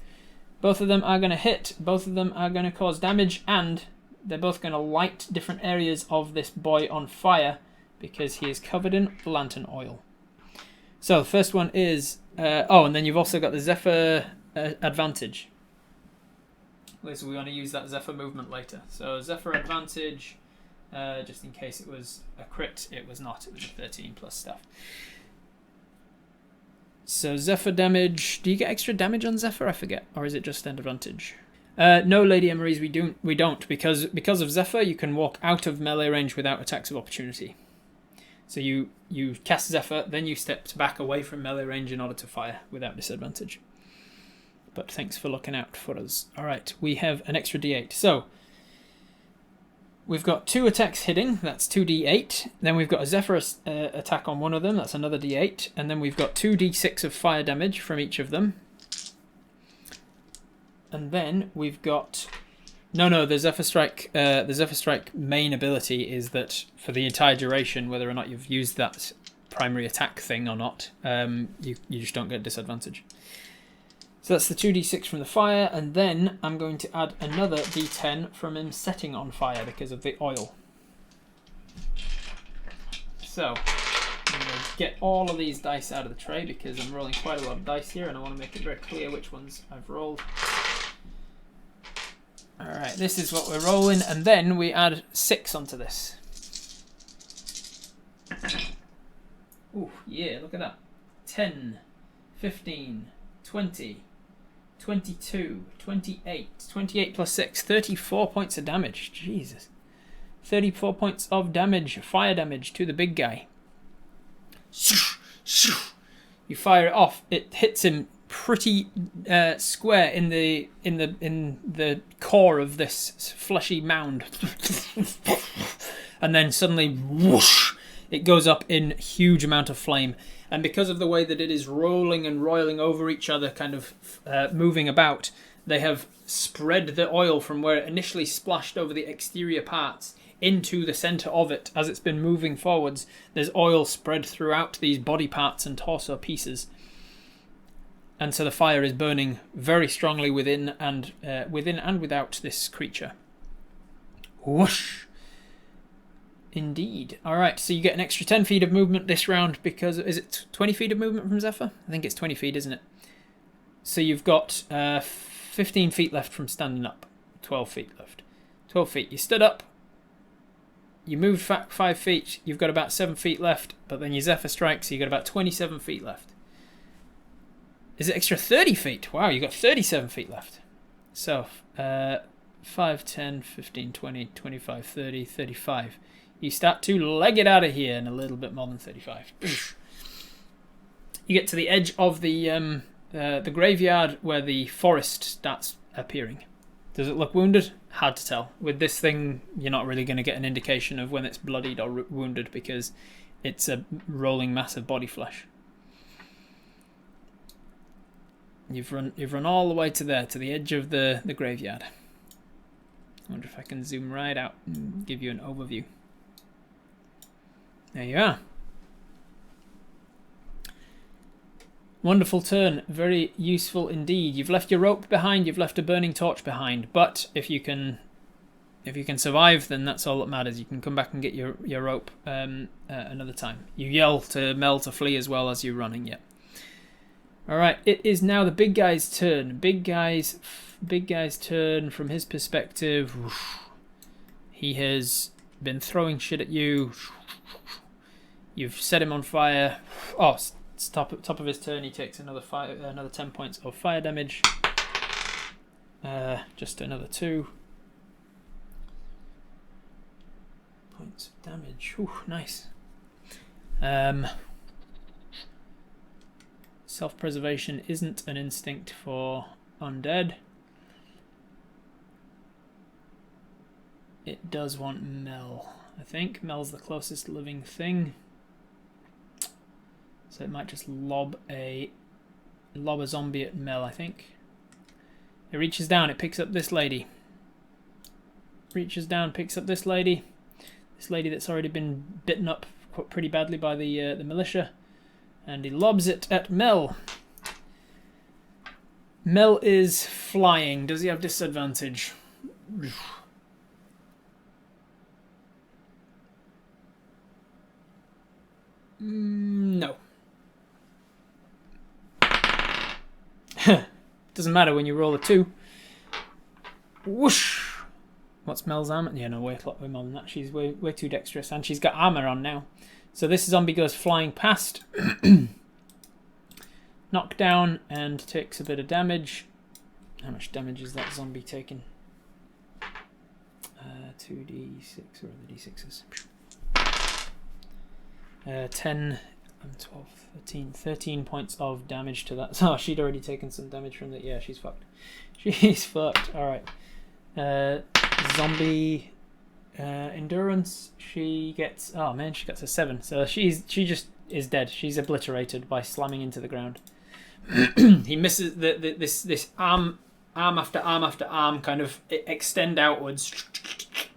Both of them are going to hit, both of them are going to cause damage, and they're both going to light different areas of this boy on fire because he is covered in lantern oil. So the first one is... and then you've also got the Zephyr advantage. So we want to use that Zephyr movement later. So Zephyr advantage, just in case it was a crit, it was not. It was a 13 plus stuff. So Zephyr damage. Do you get extra damage on Zephyr? I forget. Or is it just an advantage? No, Lady Emery's, we don't because of Zephyr you can walk out of melee range without attacks of opportunity. So you cast Zephyr, then you step back away from melee range in order to fire without disadvantage. But thanks for looking out for us. Alright, we have an extra d8. So, we've got 2 attacks hitting, that's 2d8. Then we've got a Zephyr attack on one of them, that's another d8. And then we've got 2d6 of fire damage from each of them. And then we've got... No, the Zephyr Strike main ability is that for the entire duration, whether or not you've used that primary attack thing or not, you just don't get disadvantage. So that's the 2d6 from the fire, and then I'm going to add another d10 from him setting on fire because of the oil. So, I'm going to get all of these dice out of the tray because I'm rolling quite a lot of dice here and I want to make it very clear which ones I've rolled. Alright, this is what we're rolling, and then we add 6 onto this. Ooh, yeah, look at that. 10, 15, 20, 22, 28, 28 plus 6, 34 points of damage. Jesus. 34 points of damage, fire damage to the big guy. You fire it off, it hits him pretty square in the core of this fleshy mound. And then suddenly, whoosh, it goes up in huge amount of flame. And because of the way that it is rolling and roiling over each other, kind of moving about, they have spread the oil from where it initially splashed over the exterior parts into the center of it. As it's been moving forwards, there's oil spread throughout these body parts and torso pieces. And so the fire is burning very strongly within and without this creature. Whoosh! Indeed. Alright, so you get an extra 10 feet of movement this round because... Is it 20 feet of movement from Zephyr? I think it's 20 feet, isn't it? So you've got 15 feet left from standing up. 12 feet left. 12 feet. You stood up. You moved 5 feet. You've got about 7 feet left. But then your Zephyr strikes, so you've got about 27 feet left. Is it extra 30 feet? Wow, you've got 37 feet left. So, 5, 10, 15, 20, 25, 30, 35. You start to leg it out of here in a little bit more than 35. You get to the edge of the graveyard where the forest starts appearing. Does it look wounded? Hard to tell. With this thing, you're not really going to get an indication of when it's bloodied or wounded because it's a rolling mass of body flesh. You've run all the way to there, to the edge of the graveyard. I wonder if I can zoom right out and give you an overview. There you are. Wonderful turn. Very useful indeed. You've left your rope behind. You've left a burning torch behind. But if you can survive, then that's all that matters. You can come back and get your rope another time. You yell to Mel to flee as well as you're running. Yeah. All right. It is now the big guy's turn. Big guy's turn. From his perspective, he has been throwing shit at you. You've set him on fire. Oh, top of his turn, he takes another 10 points of fire damage. Just another 2 points of damage. Ooh, nice. Self-preservation isn't an instinct for undead. It does want Mel, I think. Mel's the closest living thing. So it might just lob a zombie at Mel, I think. It reaches down, it picks up this lady. Reaches down, picks up this lady. This lady that's already been bitten up pretty badly by the militia. And he lobs it at Mel. Mel is flying. Does he have disadvantage? No. Doesn't matter when you roll a 2. Whoosh! What's Mel's armor? Yeah, no, way more than that. She's way too dexterous, and she's got armor on now. So this zombie goes flying past, knocked down, and takes a bit of damage. How much damage is that zombie taking? 2d6, or the d6s? 10, 12, 13 points of damage to that. Oh, she'd already taken some damage from that. Yeah, she's fucked. She's fucked. Alright. Zombie endurance. She gets... Oh, man, she gets a 7. So she just is dead. She's obliterated by slamming into the ground. He misses this arm after arm after arm kind of extend outwards.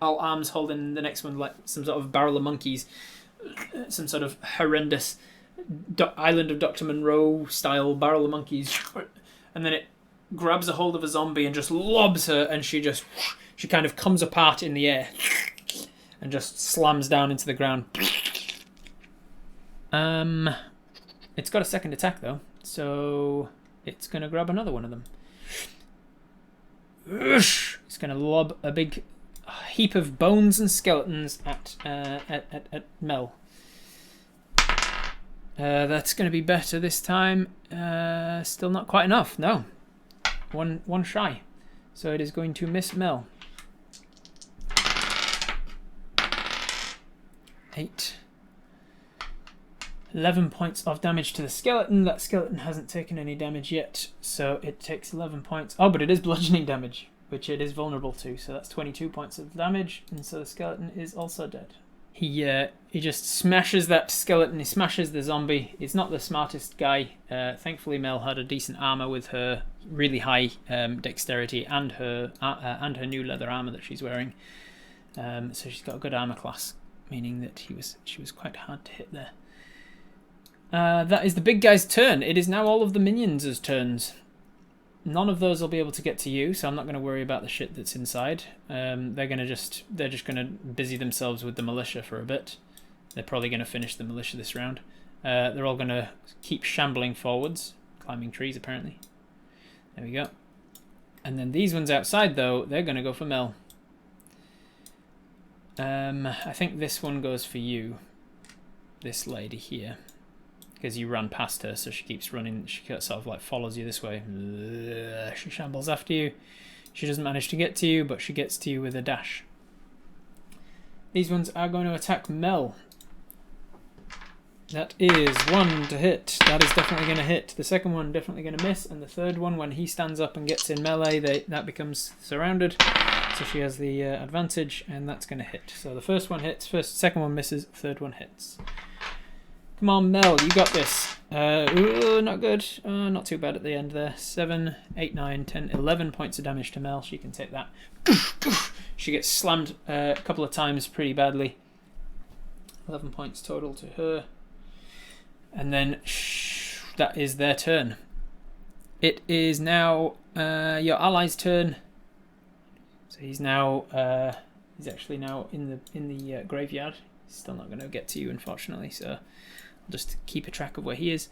All arms holding the next one like some sort of barrel of monkeys. Some sort of horrendous Island of Dr. Monroe style barrel of monkeys, and then it grabs a hold of a zombie and just lobs her, and she kind of comes apart in the air and just slams down into the ground. It's got a second attack though, so it's gonna grab another one of them. It's gonna lob a big heap of bones and skeletons at Mel. That's going to be better this time. Still not quite enough. No, one shy. So it is going to miss Mel. 8. 11 points of damage to the skeleton. That skeleton hasn't taken any damage yet, so it takes 11 points. Oh, but it is bludgeoning damage, which it is vulnerable to, so that's 22 points of damage, and so the skeleton is also dead. He just smashes that skeleton, he smashes the zombie. He's not the smartest guy. Thankfully Mel had a decent armor with her really high dexterity and her new leather armor that she's wearing. So she's got a good armor class, meaning that she was quite hard to hit there. That is the big guy's turn. It is now all of the minions' turns. None of those will be able to get to you, so I'm not going to worry about the shit that's inside. They're just going to busy themselves with the militia for a bit. They're probably going to finish the militia this round. They're all going to keep shambling forwards, climbing trees apparently. There we go. And then these ones outside though, they're going to go for Mel. I think this one goes for you. This lady here. Because you ran past her, so she keeps running. She sort of like follows you this way. She shambles after you. She doesn't manage to get to you, but she gets to you with a dash. These ones are going to attack Mel. That is 1 to hit. That is definitely going to hit. The second one definitely going to miss, and the third one, when he stands up and gets in melee, that becomes surrounded. So she has the advantage, and that's going to hit. So the first one hits. Second one misses. Third one hits. Come on, Mel, you got this. Not good. Not too bad at the end there. 7, 8, 9, 10, 11 points of damage to Mel. She can take that. She gets slammed a couple of times pretty badly. 11 points total to her. And then that is their turn. It is now your ally's turn. So he's now he's actually now in the graveyard. He's still not going to get to you, unfortunately. So I'll just keep a track of where he is.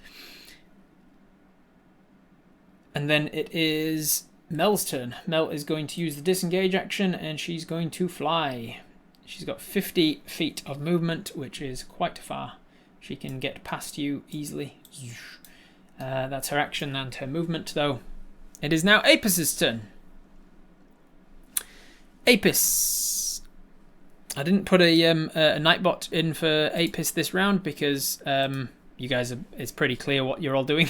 And then it is Mel's turn. Mel is going to use the disengage action, and she's going to fly. She's got 50 feet of movement, which is quite far. She can get past you easily. That's her action and her movement, though. It is now Apis' turn. Apis. I didn't put a Nightbot in for Apis this round because you guys it's pretty clear what you're all doing.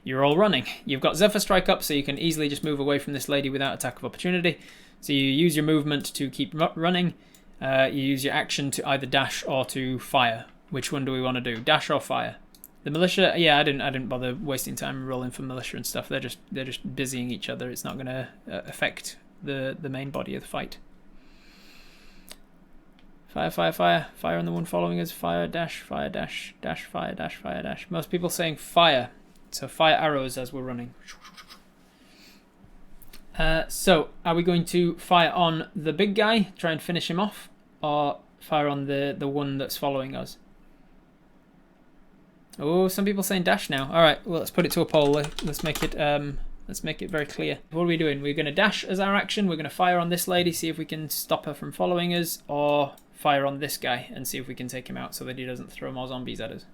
You're all running. You've got Zephyr Strike up, so you can easily just move away from this lady without attack of opportunity. So you use your movement to keep running. You use your action to either dash or to fire. Which one do we want to do? Dash or fire? The militia, yeah, I didn't bother wasting time rolling for militia and stuff. They're just busying each other. It's not going to affect the main body of the fight. Fire, fire, fire. Fire on the one following us. Fire, dash, dash, fire, dash, fire, dash. Most people saying fire. So fire arrows as we're running. So are we going to fire on the big guy, try and finish him off, or fire on the one that's following us? Oh, some people saying dash now. All right, well, let's put it to a poll. Let's make it very clear. What are we doing? We're going to dash as our action. We're going to fire on this lady, see if we can stop her from following us, or fire on this guy and see if we can take him out so that he doesn't throw more zombies at us.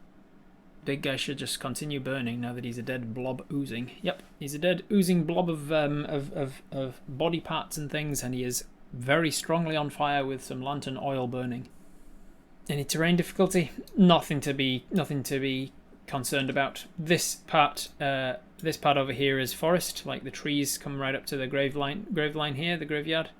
Big guy should just continue burning now that he's a dead blob oozing. Yep, he's a dead oozing blob of body parts and things, and he is very strongly on fire with some lantern oil burning. Any terrain difficulty? Nothing to be concerned about. This part over here is forest. Like the trees come right up to the grave line here, the graveyard.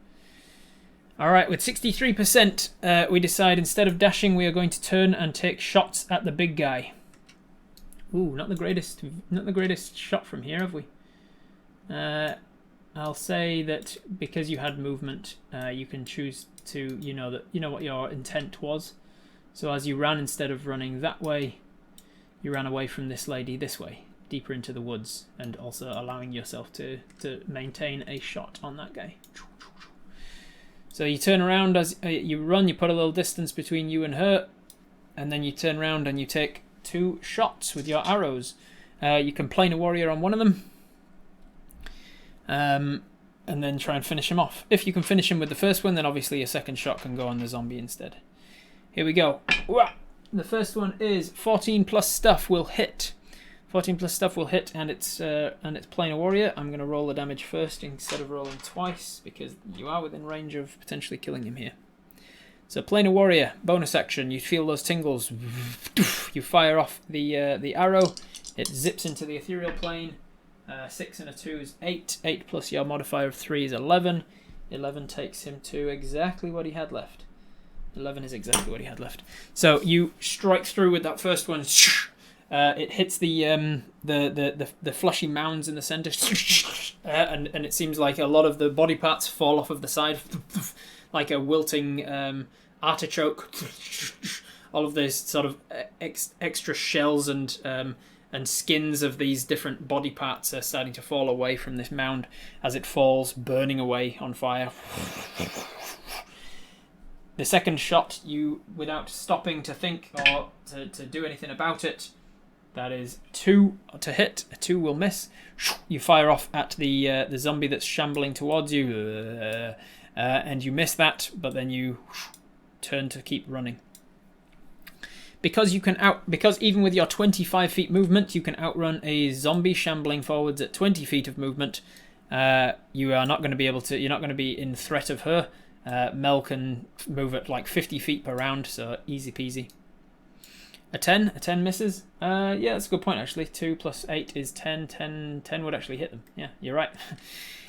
All right, with 63%, we decide instead of dashing, we are going to turn and take shots at the big guy. Ooh, not the greatest shot from here, have we? I'll say that because you had movement, you can choose to, you know what your intent was. So as you ran, instead of running that way, you ran away from this lady this way, deeper into the woods, and also allowing yourself to maintain a shot on that guy. So you turn around as you run, you put a little distance between you and her, and then you turn around and you take 2 shots with your arrows. You can plane a warrior on one of them, and then try and finish him off. If you can finish him with the first one, then obviously a second shot can go on the zombie instead. Here we go. The first one is 14 plus stuff will hit. 14 plus stuff will hit, and it's plane a warrior. I'm going to roll the damage first instead of rolling twice because you are within range of potentially killing him here. So plane a warrior, bonus action. You feel those tingles. You fire off the arrow. It zips into the ethereal plane. 6 and a 2 is 8. 8 plus your modifier of 3 is 11. 11 takes him to exactly what he had left. 11 is exactly what he had left. So you strike through with that first one. It hits the fleshy mounds in the center, and it seems like a lot of the body parts fall off of the side, like a wilting artichoke. All of these sort of extra shells and skins of these different body parts are starting to fall away from this mound as it falls, burning away on fire. The second shot, you, without stopping to think or to do anything about it, that is 2 to hit. A 2 will miss. You fire off at the zombie that's shambling towards you, and you miss that, but then you turn to keep running. Because even with your 25 feet movement, you can outrun a zombie shambling forwards at 20 feet of movement. You are not going to be able to. You're not going to be in threat of her. Mel can move at like 50 feet per round, so easy peasy. A 10 misses. Yeah, that's a good point actually. 2 plus 8 is 10. 10 would actually hit them. Yeah, you're right.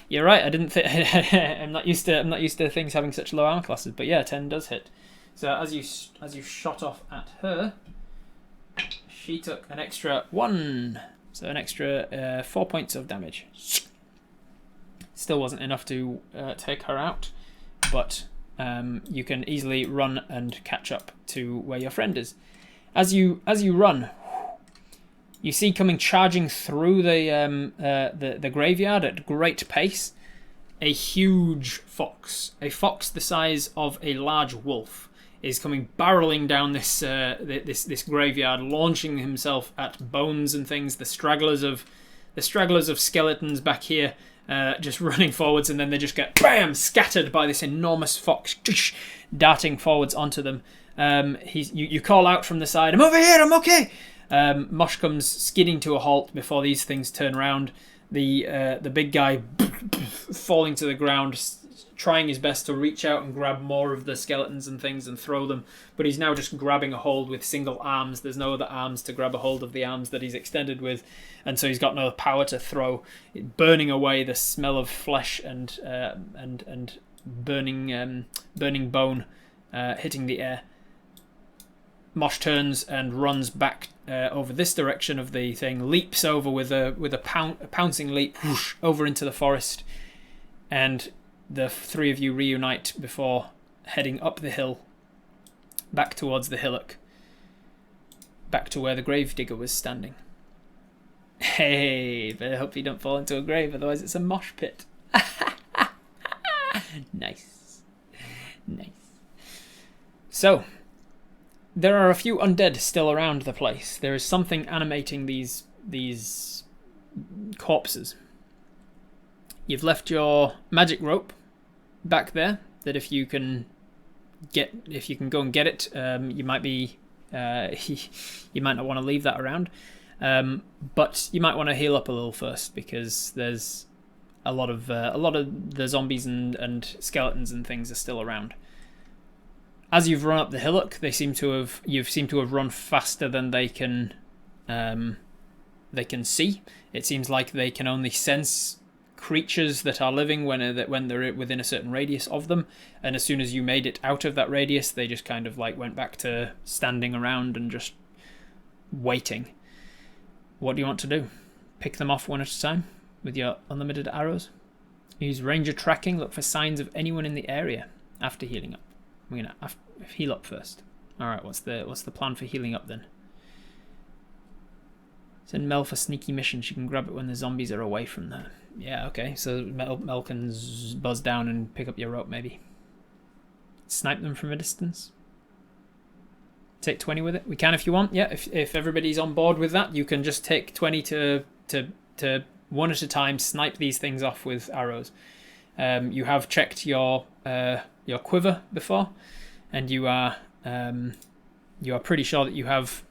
You're right. I didn't think. I'm not used to things having such low armor classes, but yeah, 10 does hit. So as you shot off at her, she took an extra 1, so an extra 4 points of damage. Still wasn't enough to take her out, but you can easily run and catch up to where your friend is. As you run, you see coming charging through the graveyard at great pace a huge fox. A fox the size of a large wolf is coming barreling down this graveyard, launching himself at bones and things. The stragglers of skeletons back here, just running forwards, and then they just get bam scattered by this enormous fox darting forwards onto them. You call out from the side, "I'm over here, I'm okay." Mosh comes skidding to a halt before these things turn around. The big guy falling to the ground, trying his best to reach out and grab more of the skeletons and things and throw them, but he's now just grabbing a hold with single arms. There's no other arms to grab a hold of the arms that he's extended with, and so he's got no power to throw, burning away the smell of flesh and burning bone hitting the air. Mosh turns and runs back over this direction of the thing, leaps over with a pouncing leap whoosh, over into the forest, and the three of you reunite before heading up the hill, back towards the hillock, back to where the Gravedigger was standing. Hey, but I hope you don't fall into a grave, otherwise it's a mosh pit. Nice. So, there are a few undead still around the place. There is something animating these corpses. You've left your magic rope back there. That if you can go and get it, you might not want to leave that around. But you might want to heal up a little first, because there's a lot of the zombies and skeletons and things are still around. As you've run up the hillock, you seem to have run faster than they can see. It seems like they can only sense creatures that are living when they're within a certain radius of them, and as soon as you made it out of that radius, they just kind of like went back to standing around and just waiting. What do you want to do? Pick them off one at a time with your unlimited arrows? Use ranger tracking, look for signs of anyone in the area after healing up. We're gonna heal up first. Alright, what's the plan for healing up then? Send Mel for sneaky mission. She can grab it when the zombies are away from her. Yeah, okay. So Mel can buzz down and pick up your rope, maybe. Snipe them from a distance. Take 20 with it. We can if you want. Yeah, if everybody's on board with that, you can just take 20 to one at a time. Snipe these things off with arrows. You have checked your quiver before, and you are pretty sure that you have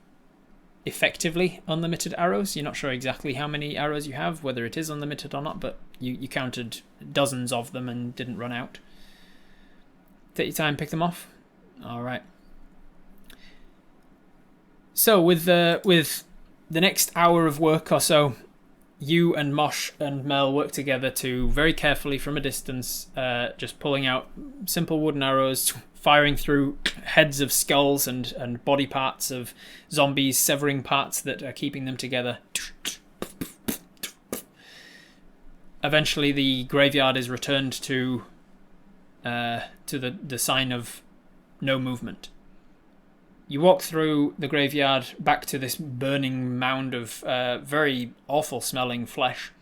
effectively unlimited arrows. You're not sure exactly how many arrows you have, whether it is unlimited or not, but you counted dozens of them and didn't run out. Take your time, pick them off. All right. So with the next hour of work or so, you and Mosh and Mel work together to very carefully from a distance, just pulling out simple wooden arrows, firing through heads of skulls and body parts of zombies, severing parts that are keeping them together. Eventually the graveyard is returned to the sign of no movement. You walk through the graveyard back to this burning mound of very awful smelling flesh.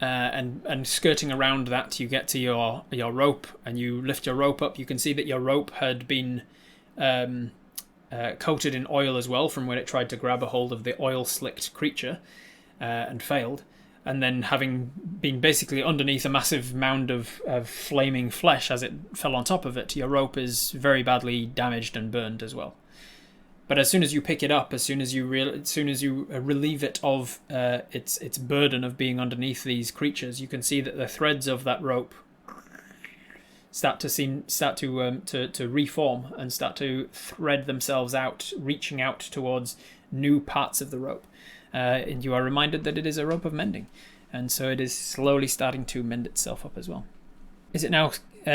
And skirting around that, you get to your rope, and you lift your rope up. You can see that your rope had been coated in oil as well, from when it tried to grab a hold of the oil-slicked creature and failed. And then, having been basically underneath a massive mound of flaming flesh as it fell on top of it, your rope is very badly damaged and burned as well. But as soon as you pick it up, as soon as you relieve it of its burden of being underneath these creatures, you can see that the threads of that rope start to reform and start to thread themselves out, reaching out towards new parts of the rope. And you are reminded that it is a rope of mending, and so it is slowly starting to mend itself up as well. Is it now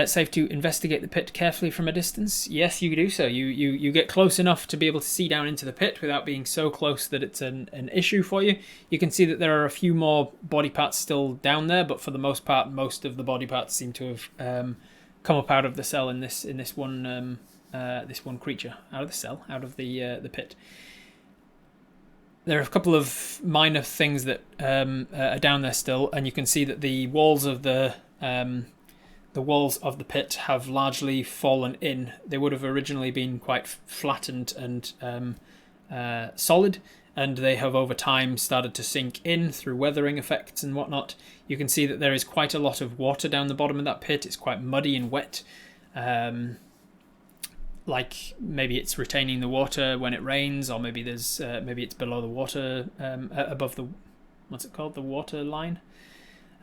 safe to investigate the pit carefully from a distance? Yes, you do so. You get close enough to be able to see down into the pit without being so close that it's an issue for you. You can see that there are a few more body parts still down there, but for the most part, most of the body parts seem to have come up out of the cell in this one creature, out of the cell, out of the pit. There are a couple of minor things that are down there still, and you can see that the walls of the pit have largely fallen in. They would have originally been quite flattened and solid, and they have over time started to sink in through weathering effects and whatnot. You can see that there is quite a lot of water down the bottom of that pit. It's quite muddy and wet. Like maybe it's retaining the water when it rains, or maybe there's maybe it's below the water, above the, what's it called, the water line,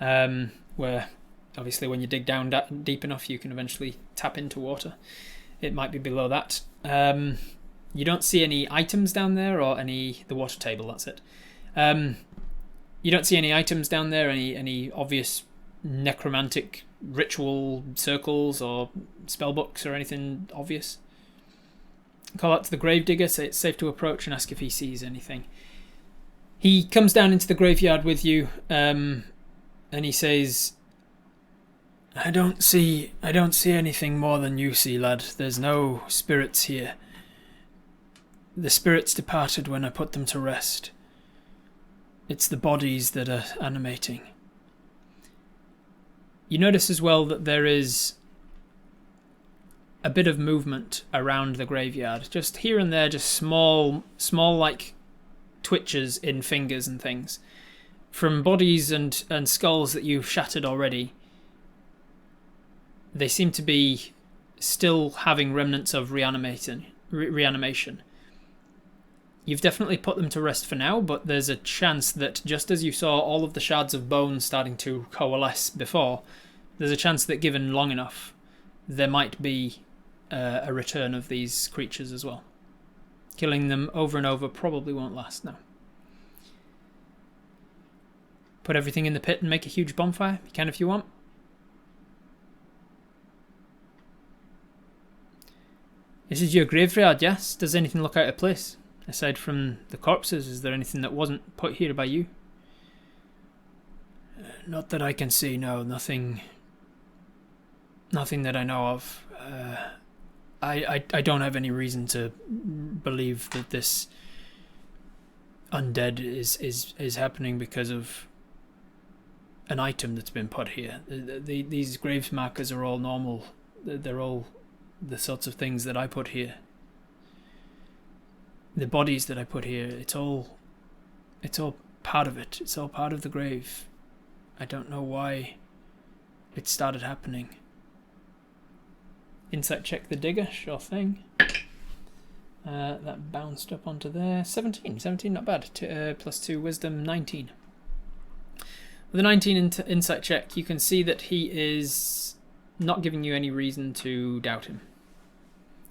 where Obviously, when you dig down deep enough, you can eventually tap into water. It might be below that. You don't see any items down there or the water table, that's it. You don't see any items down there, any obvious necromantic ritual circles or spell books or anything obvious. Call out to the Gravedigger, say it's safe to approach, and ask if he sees anything. He comes down into the graveyard with you, and he says, I don't see anything more than you see, lad. There's no spirits here. The spirits departed when I put them to rest. It's the bodies that are animating. You notice as well that there is a bit of movement around the graveyard. Just here and there, just small like twitches in fingers and things. From bodies and skulls that you've shattered already, they seem to be still having remnants of reanimation. You've definitely put them to rest for now, but there's a chance that just as you saw all of the shards of bone starting to coalesce before, there's a chance that given long enough, there might be a return of these creatures as well. Killing them over and over probably won't last now. Put everything in the pit and make a huge bonfire. You can if you want. This is your graveyard, yes? Does anything look out of place? Aside from the corpses, is there anything that wasn't put here by you? Not that I can see, no. Nothing that I know of. I don't have any reason to believe that this undead is happening because of an item that's been put here. These graves markers are all normal. They're all the sorts of things that I put here. The bodies that I put here, it's all part of it. It's all part of the grave. I don't know why it started happening. Insight check the digger, sure thing. That bounced up onto there. 17, not bad. Plus 2 wisdom, 19. With a 19 insight check, you can see that he is not giving you any reason to doubt him.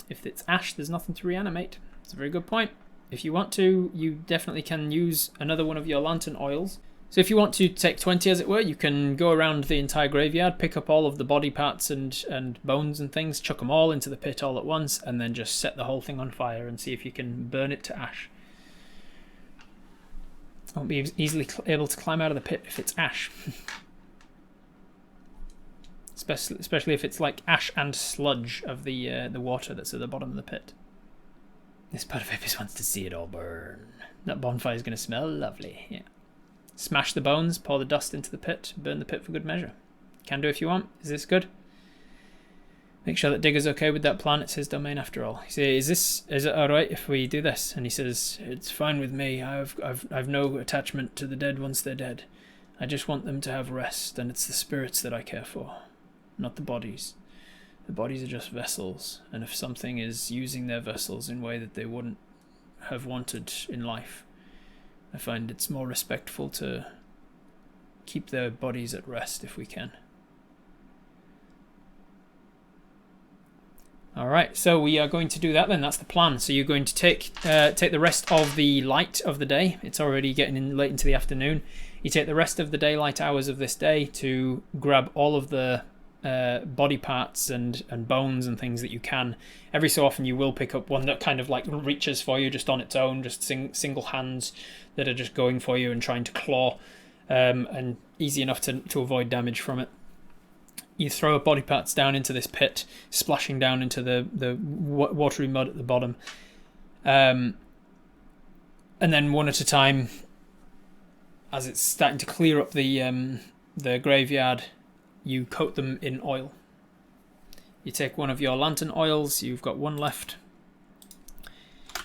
If it's ash, there's nothing to reanimate. It's a very good point. If you want to, you definitely can use another one of your lantern oils. So if you want to take 20, as it were, you can go around the entire graveyard, pick up all of the body parts and bones and things, chuck them all into the pit all at once, and then just set the whole thing on fire and see if you can burn it to ash. Won't be easily able to climb out of the pit if it's ash. Especially if it's like ash and sludge of the water that's at the bottom of the pit. This part of Epis wants to see it all burn. That bonfire is going to smell lovely. Yeah. Smash the bones, pour the dust into the pit, burn the pit for good measure. Can do if you want. Is this good? Make sure that Digger's okay with that plan. It's his domain after all. You say, is it all right if we do this? And he says, it's fine with me. I've no attachment to the dead once they're dead. I just want them to have rest, and it's the spirits that I care for, not the bodies. The bodies are just vessels, and if something is using their vessels in a way that they wouldn't have wanted in life, I find it's more respectful to keep their bodies at rest if we can. Alright, so we are going to do that then. That's the plan. So you're going to take the rest of the light of the day. It's already getting late into the afternoon. You take the rest of the daylight hours of this day to grab all of the body parts and bones and things that you can. Every so often you will pick up one that kind of like reaches for you just on its own, just single hands that are just going for you and trying to claw, and easy enough to avoid damage from it. You throw body parts down into this pit, splashing down into the watery mud at the bottom, and then one at a time, as it's starting to clear up the graveyard, you coat them in oil. You take one of your lantern oils, you've got one left.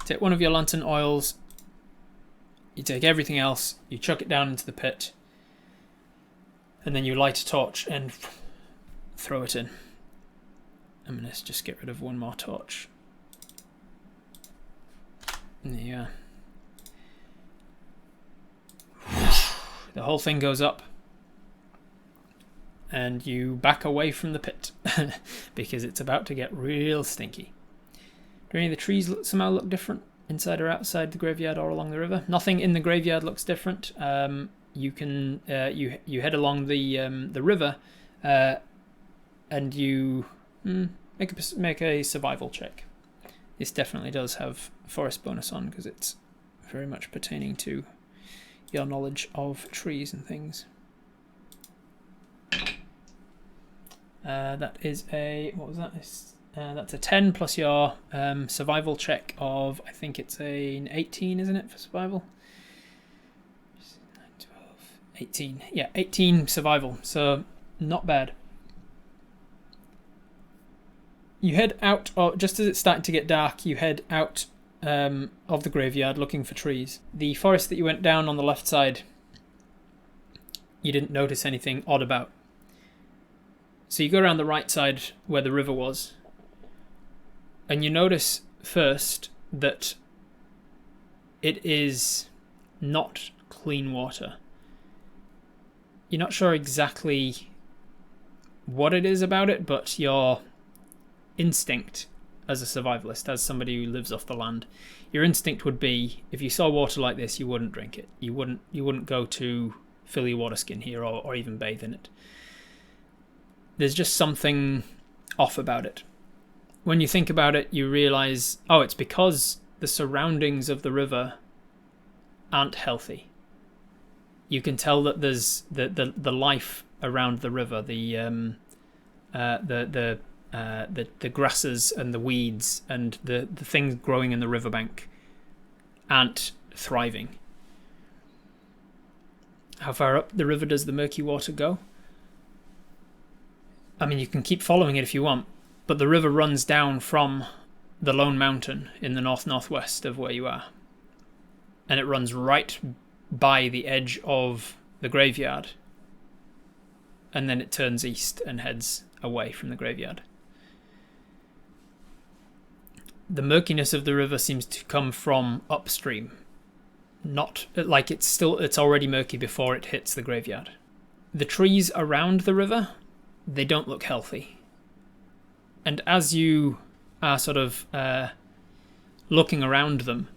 Take one of your lantern oils, you take everything else, you chuck it down into the pit, and then you light a torch and throw it in. I'm going to just get rid of one more torch. Yeah. The whole thing goes up. and you back away from the pit because it's about to get real stinky. Do any of the trees somehow look different inside or outside the graveyard or along the river? Nothing in the graveyard looks different. You can you head along the river, and you make a survival check. This definitely does have forest bonus on because it's very much pertaining to your knowledge of trees and things. That is a, what was that? That's a 10 plus your survival check of, I think it's an 18, isn't it, for survival? 9, 12, 18. Yeah, 18 survival, so not bad. You head out, or just as it's starting to get dark, you head out of the graveyard looking for trees. The forest that you went down on the left side, you didn't notice anything odd about. So you go around the right side where the river was, and you notice first that it is not clean water. You're not sure exactly what it is about it, but your instinct as a survivalist, as somebody who lives off the land, your instinct would be, if you saw water like this, you wouldn't drink it. You wouldn't go to fill your water skin here or even bathe in it. There's just something off about it. When you think about it, you realize, oh, it's because the surroundings of the river aren't healthy. You can tell that there's the life around the river, the grasses and the weeds and the things growing in the riverbank aren't thriving. How far up the river does the murky water go? I mean, you can keep following it if you want, but the river runs down from the lone mountain in the north-northwest of where you are. And it runs right by the edge of the graveyard. And then it turns east and heads away from the graveyard. The murkiness of the river seems to come from upstream. Not like it's already murky before it hits the graveyard. The trees around the river, they don't look healthy. And as you are sort of looking around them,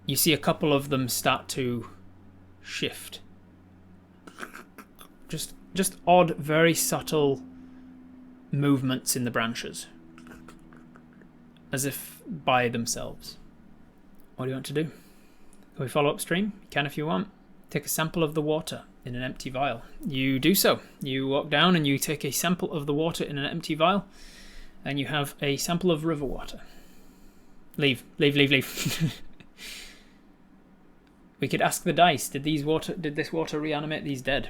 you see a couple of them start to shift. Just odd, very subtle movements in the branches. As if by themselves. What do you want to do? Can we follow upstream? You can if you want. Take a sample of the water in an empty vial. You do so. You walk down and you take a sample of the water in an empty vial, and you have a sample of river water. Leave. We could ask the dice, did this water reanimate these dead?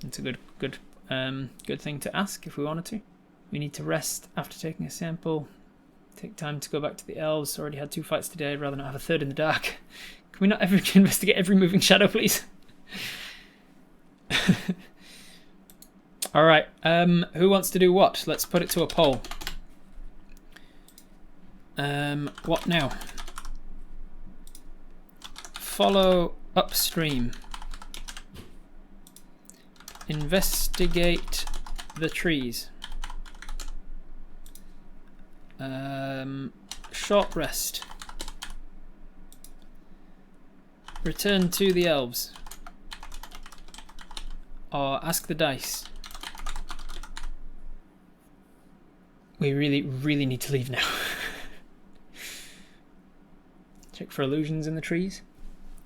It's a good thing to ask if we wanted to. We need to rest after taking a sample. Take time to go back to the elves. Already had 2 fights today. I'd rather not have a third in the dark. Can we not investigate every moving shadow, please? Alright, who wants to do what? Let's put it to a poll. What now? Follow upstream. Investigate the trees. Short rest. Return to the elves. Or ask the dice. We really need to leave now. Check for illusions in the trees.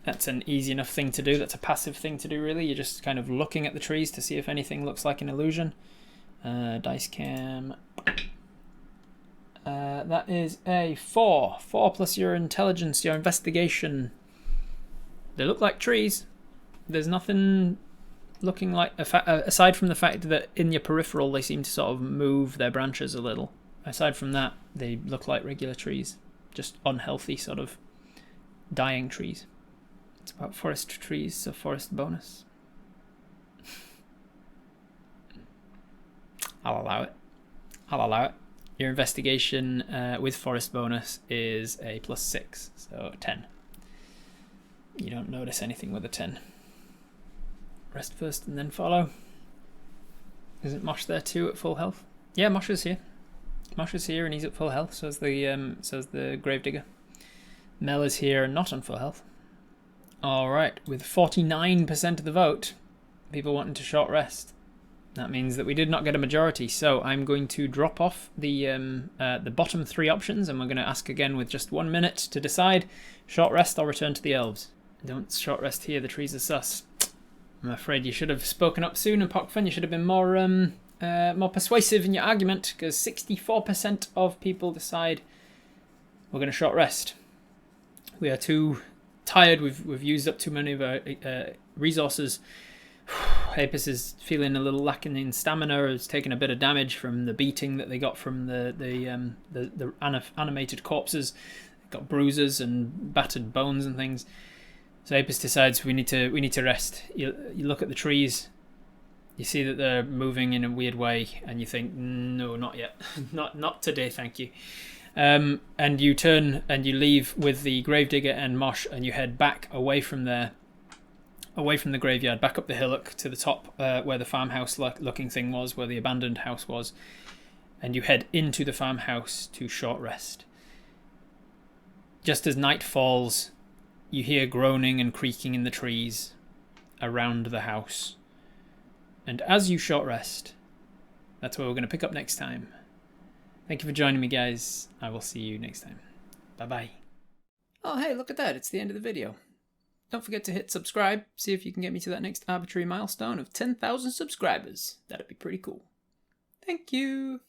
That's an easy enough thing to do. That's a passive thing to do, really. You're just kind of looking at the trees to see if anything looks like an illusion. Dice cam. That is a 4. 4 plus your intelligence, your investigation. They look like trees. There's nothing looking like, aside from the fact that in your peripheral they seem to sort of move their branches a little. Aside from that, they look like regular trees. Just unhealthy, sort of dying trees. It's about forest trees, so forest bonus. I'll allow it. Your investigation with forest bonus is a +6, so 10. You don't notice anything with a 10. Rest first and then follow. Isn't Mosh there too at full health? Yeah, Mosh is here. Mosh is here and he's at full health. So is the Gravedigger. Mel is here and not on full health. All right, with 49% of the vote, people wanting to short rest. That means that we did not get a majority. So I'm going to drop off the bottom 3 options, and we're going to ask again with just 1 minute to decide: short rest or return to the elves. Don't short rest here. The trees are sus. I'm afraid you should have spoken up soon, and Pockfin, you should have been more persuasive in your argument, because 64% of people decide we're going to short rest. We are too tired. We've used up too many of our resources. Apis is feeling a little lacking in stamina. Has taken a bit of damage from the beating that they got from the animated corpses. Got bruises and battered bones and things. So Apis decides we need to rest. You look at the trees. You see that they're moving in a weird way, and you think, no, not yet, not today, thank you. And you turn and you leave with the Gravedigger and Mosh, and you head back away from there, away from the graveyard, back up the hillock to the top where the farmhouse looking thing was, where the abandoned house was, and you head into the farmhouse to short rest. Just as night falls, you hear groaning and creaking in the trees around the house. And as you short rest, that's where we're going to pick up next time. Thank you for joining me, guys. I will see you next time. Bye-bye. Oh, hey, look at that. It's the end of the video. Don't forget to hit subscribe. See if you can get me to that next arbitrary milestone of 10,000 subscribers. That'd be pretty cool. Thank you.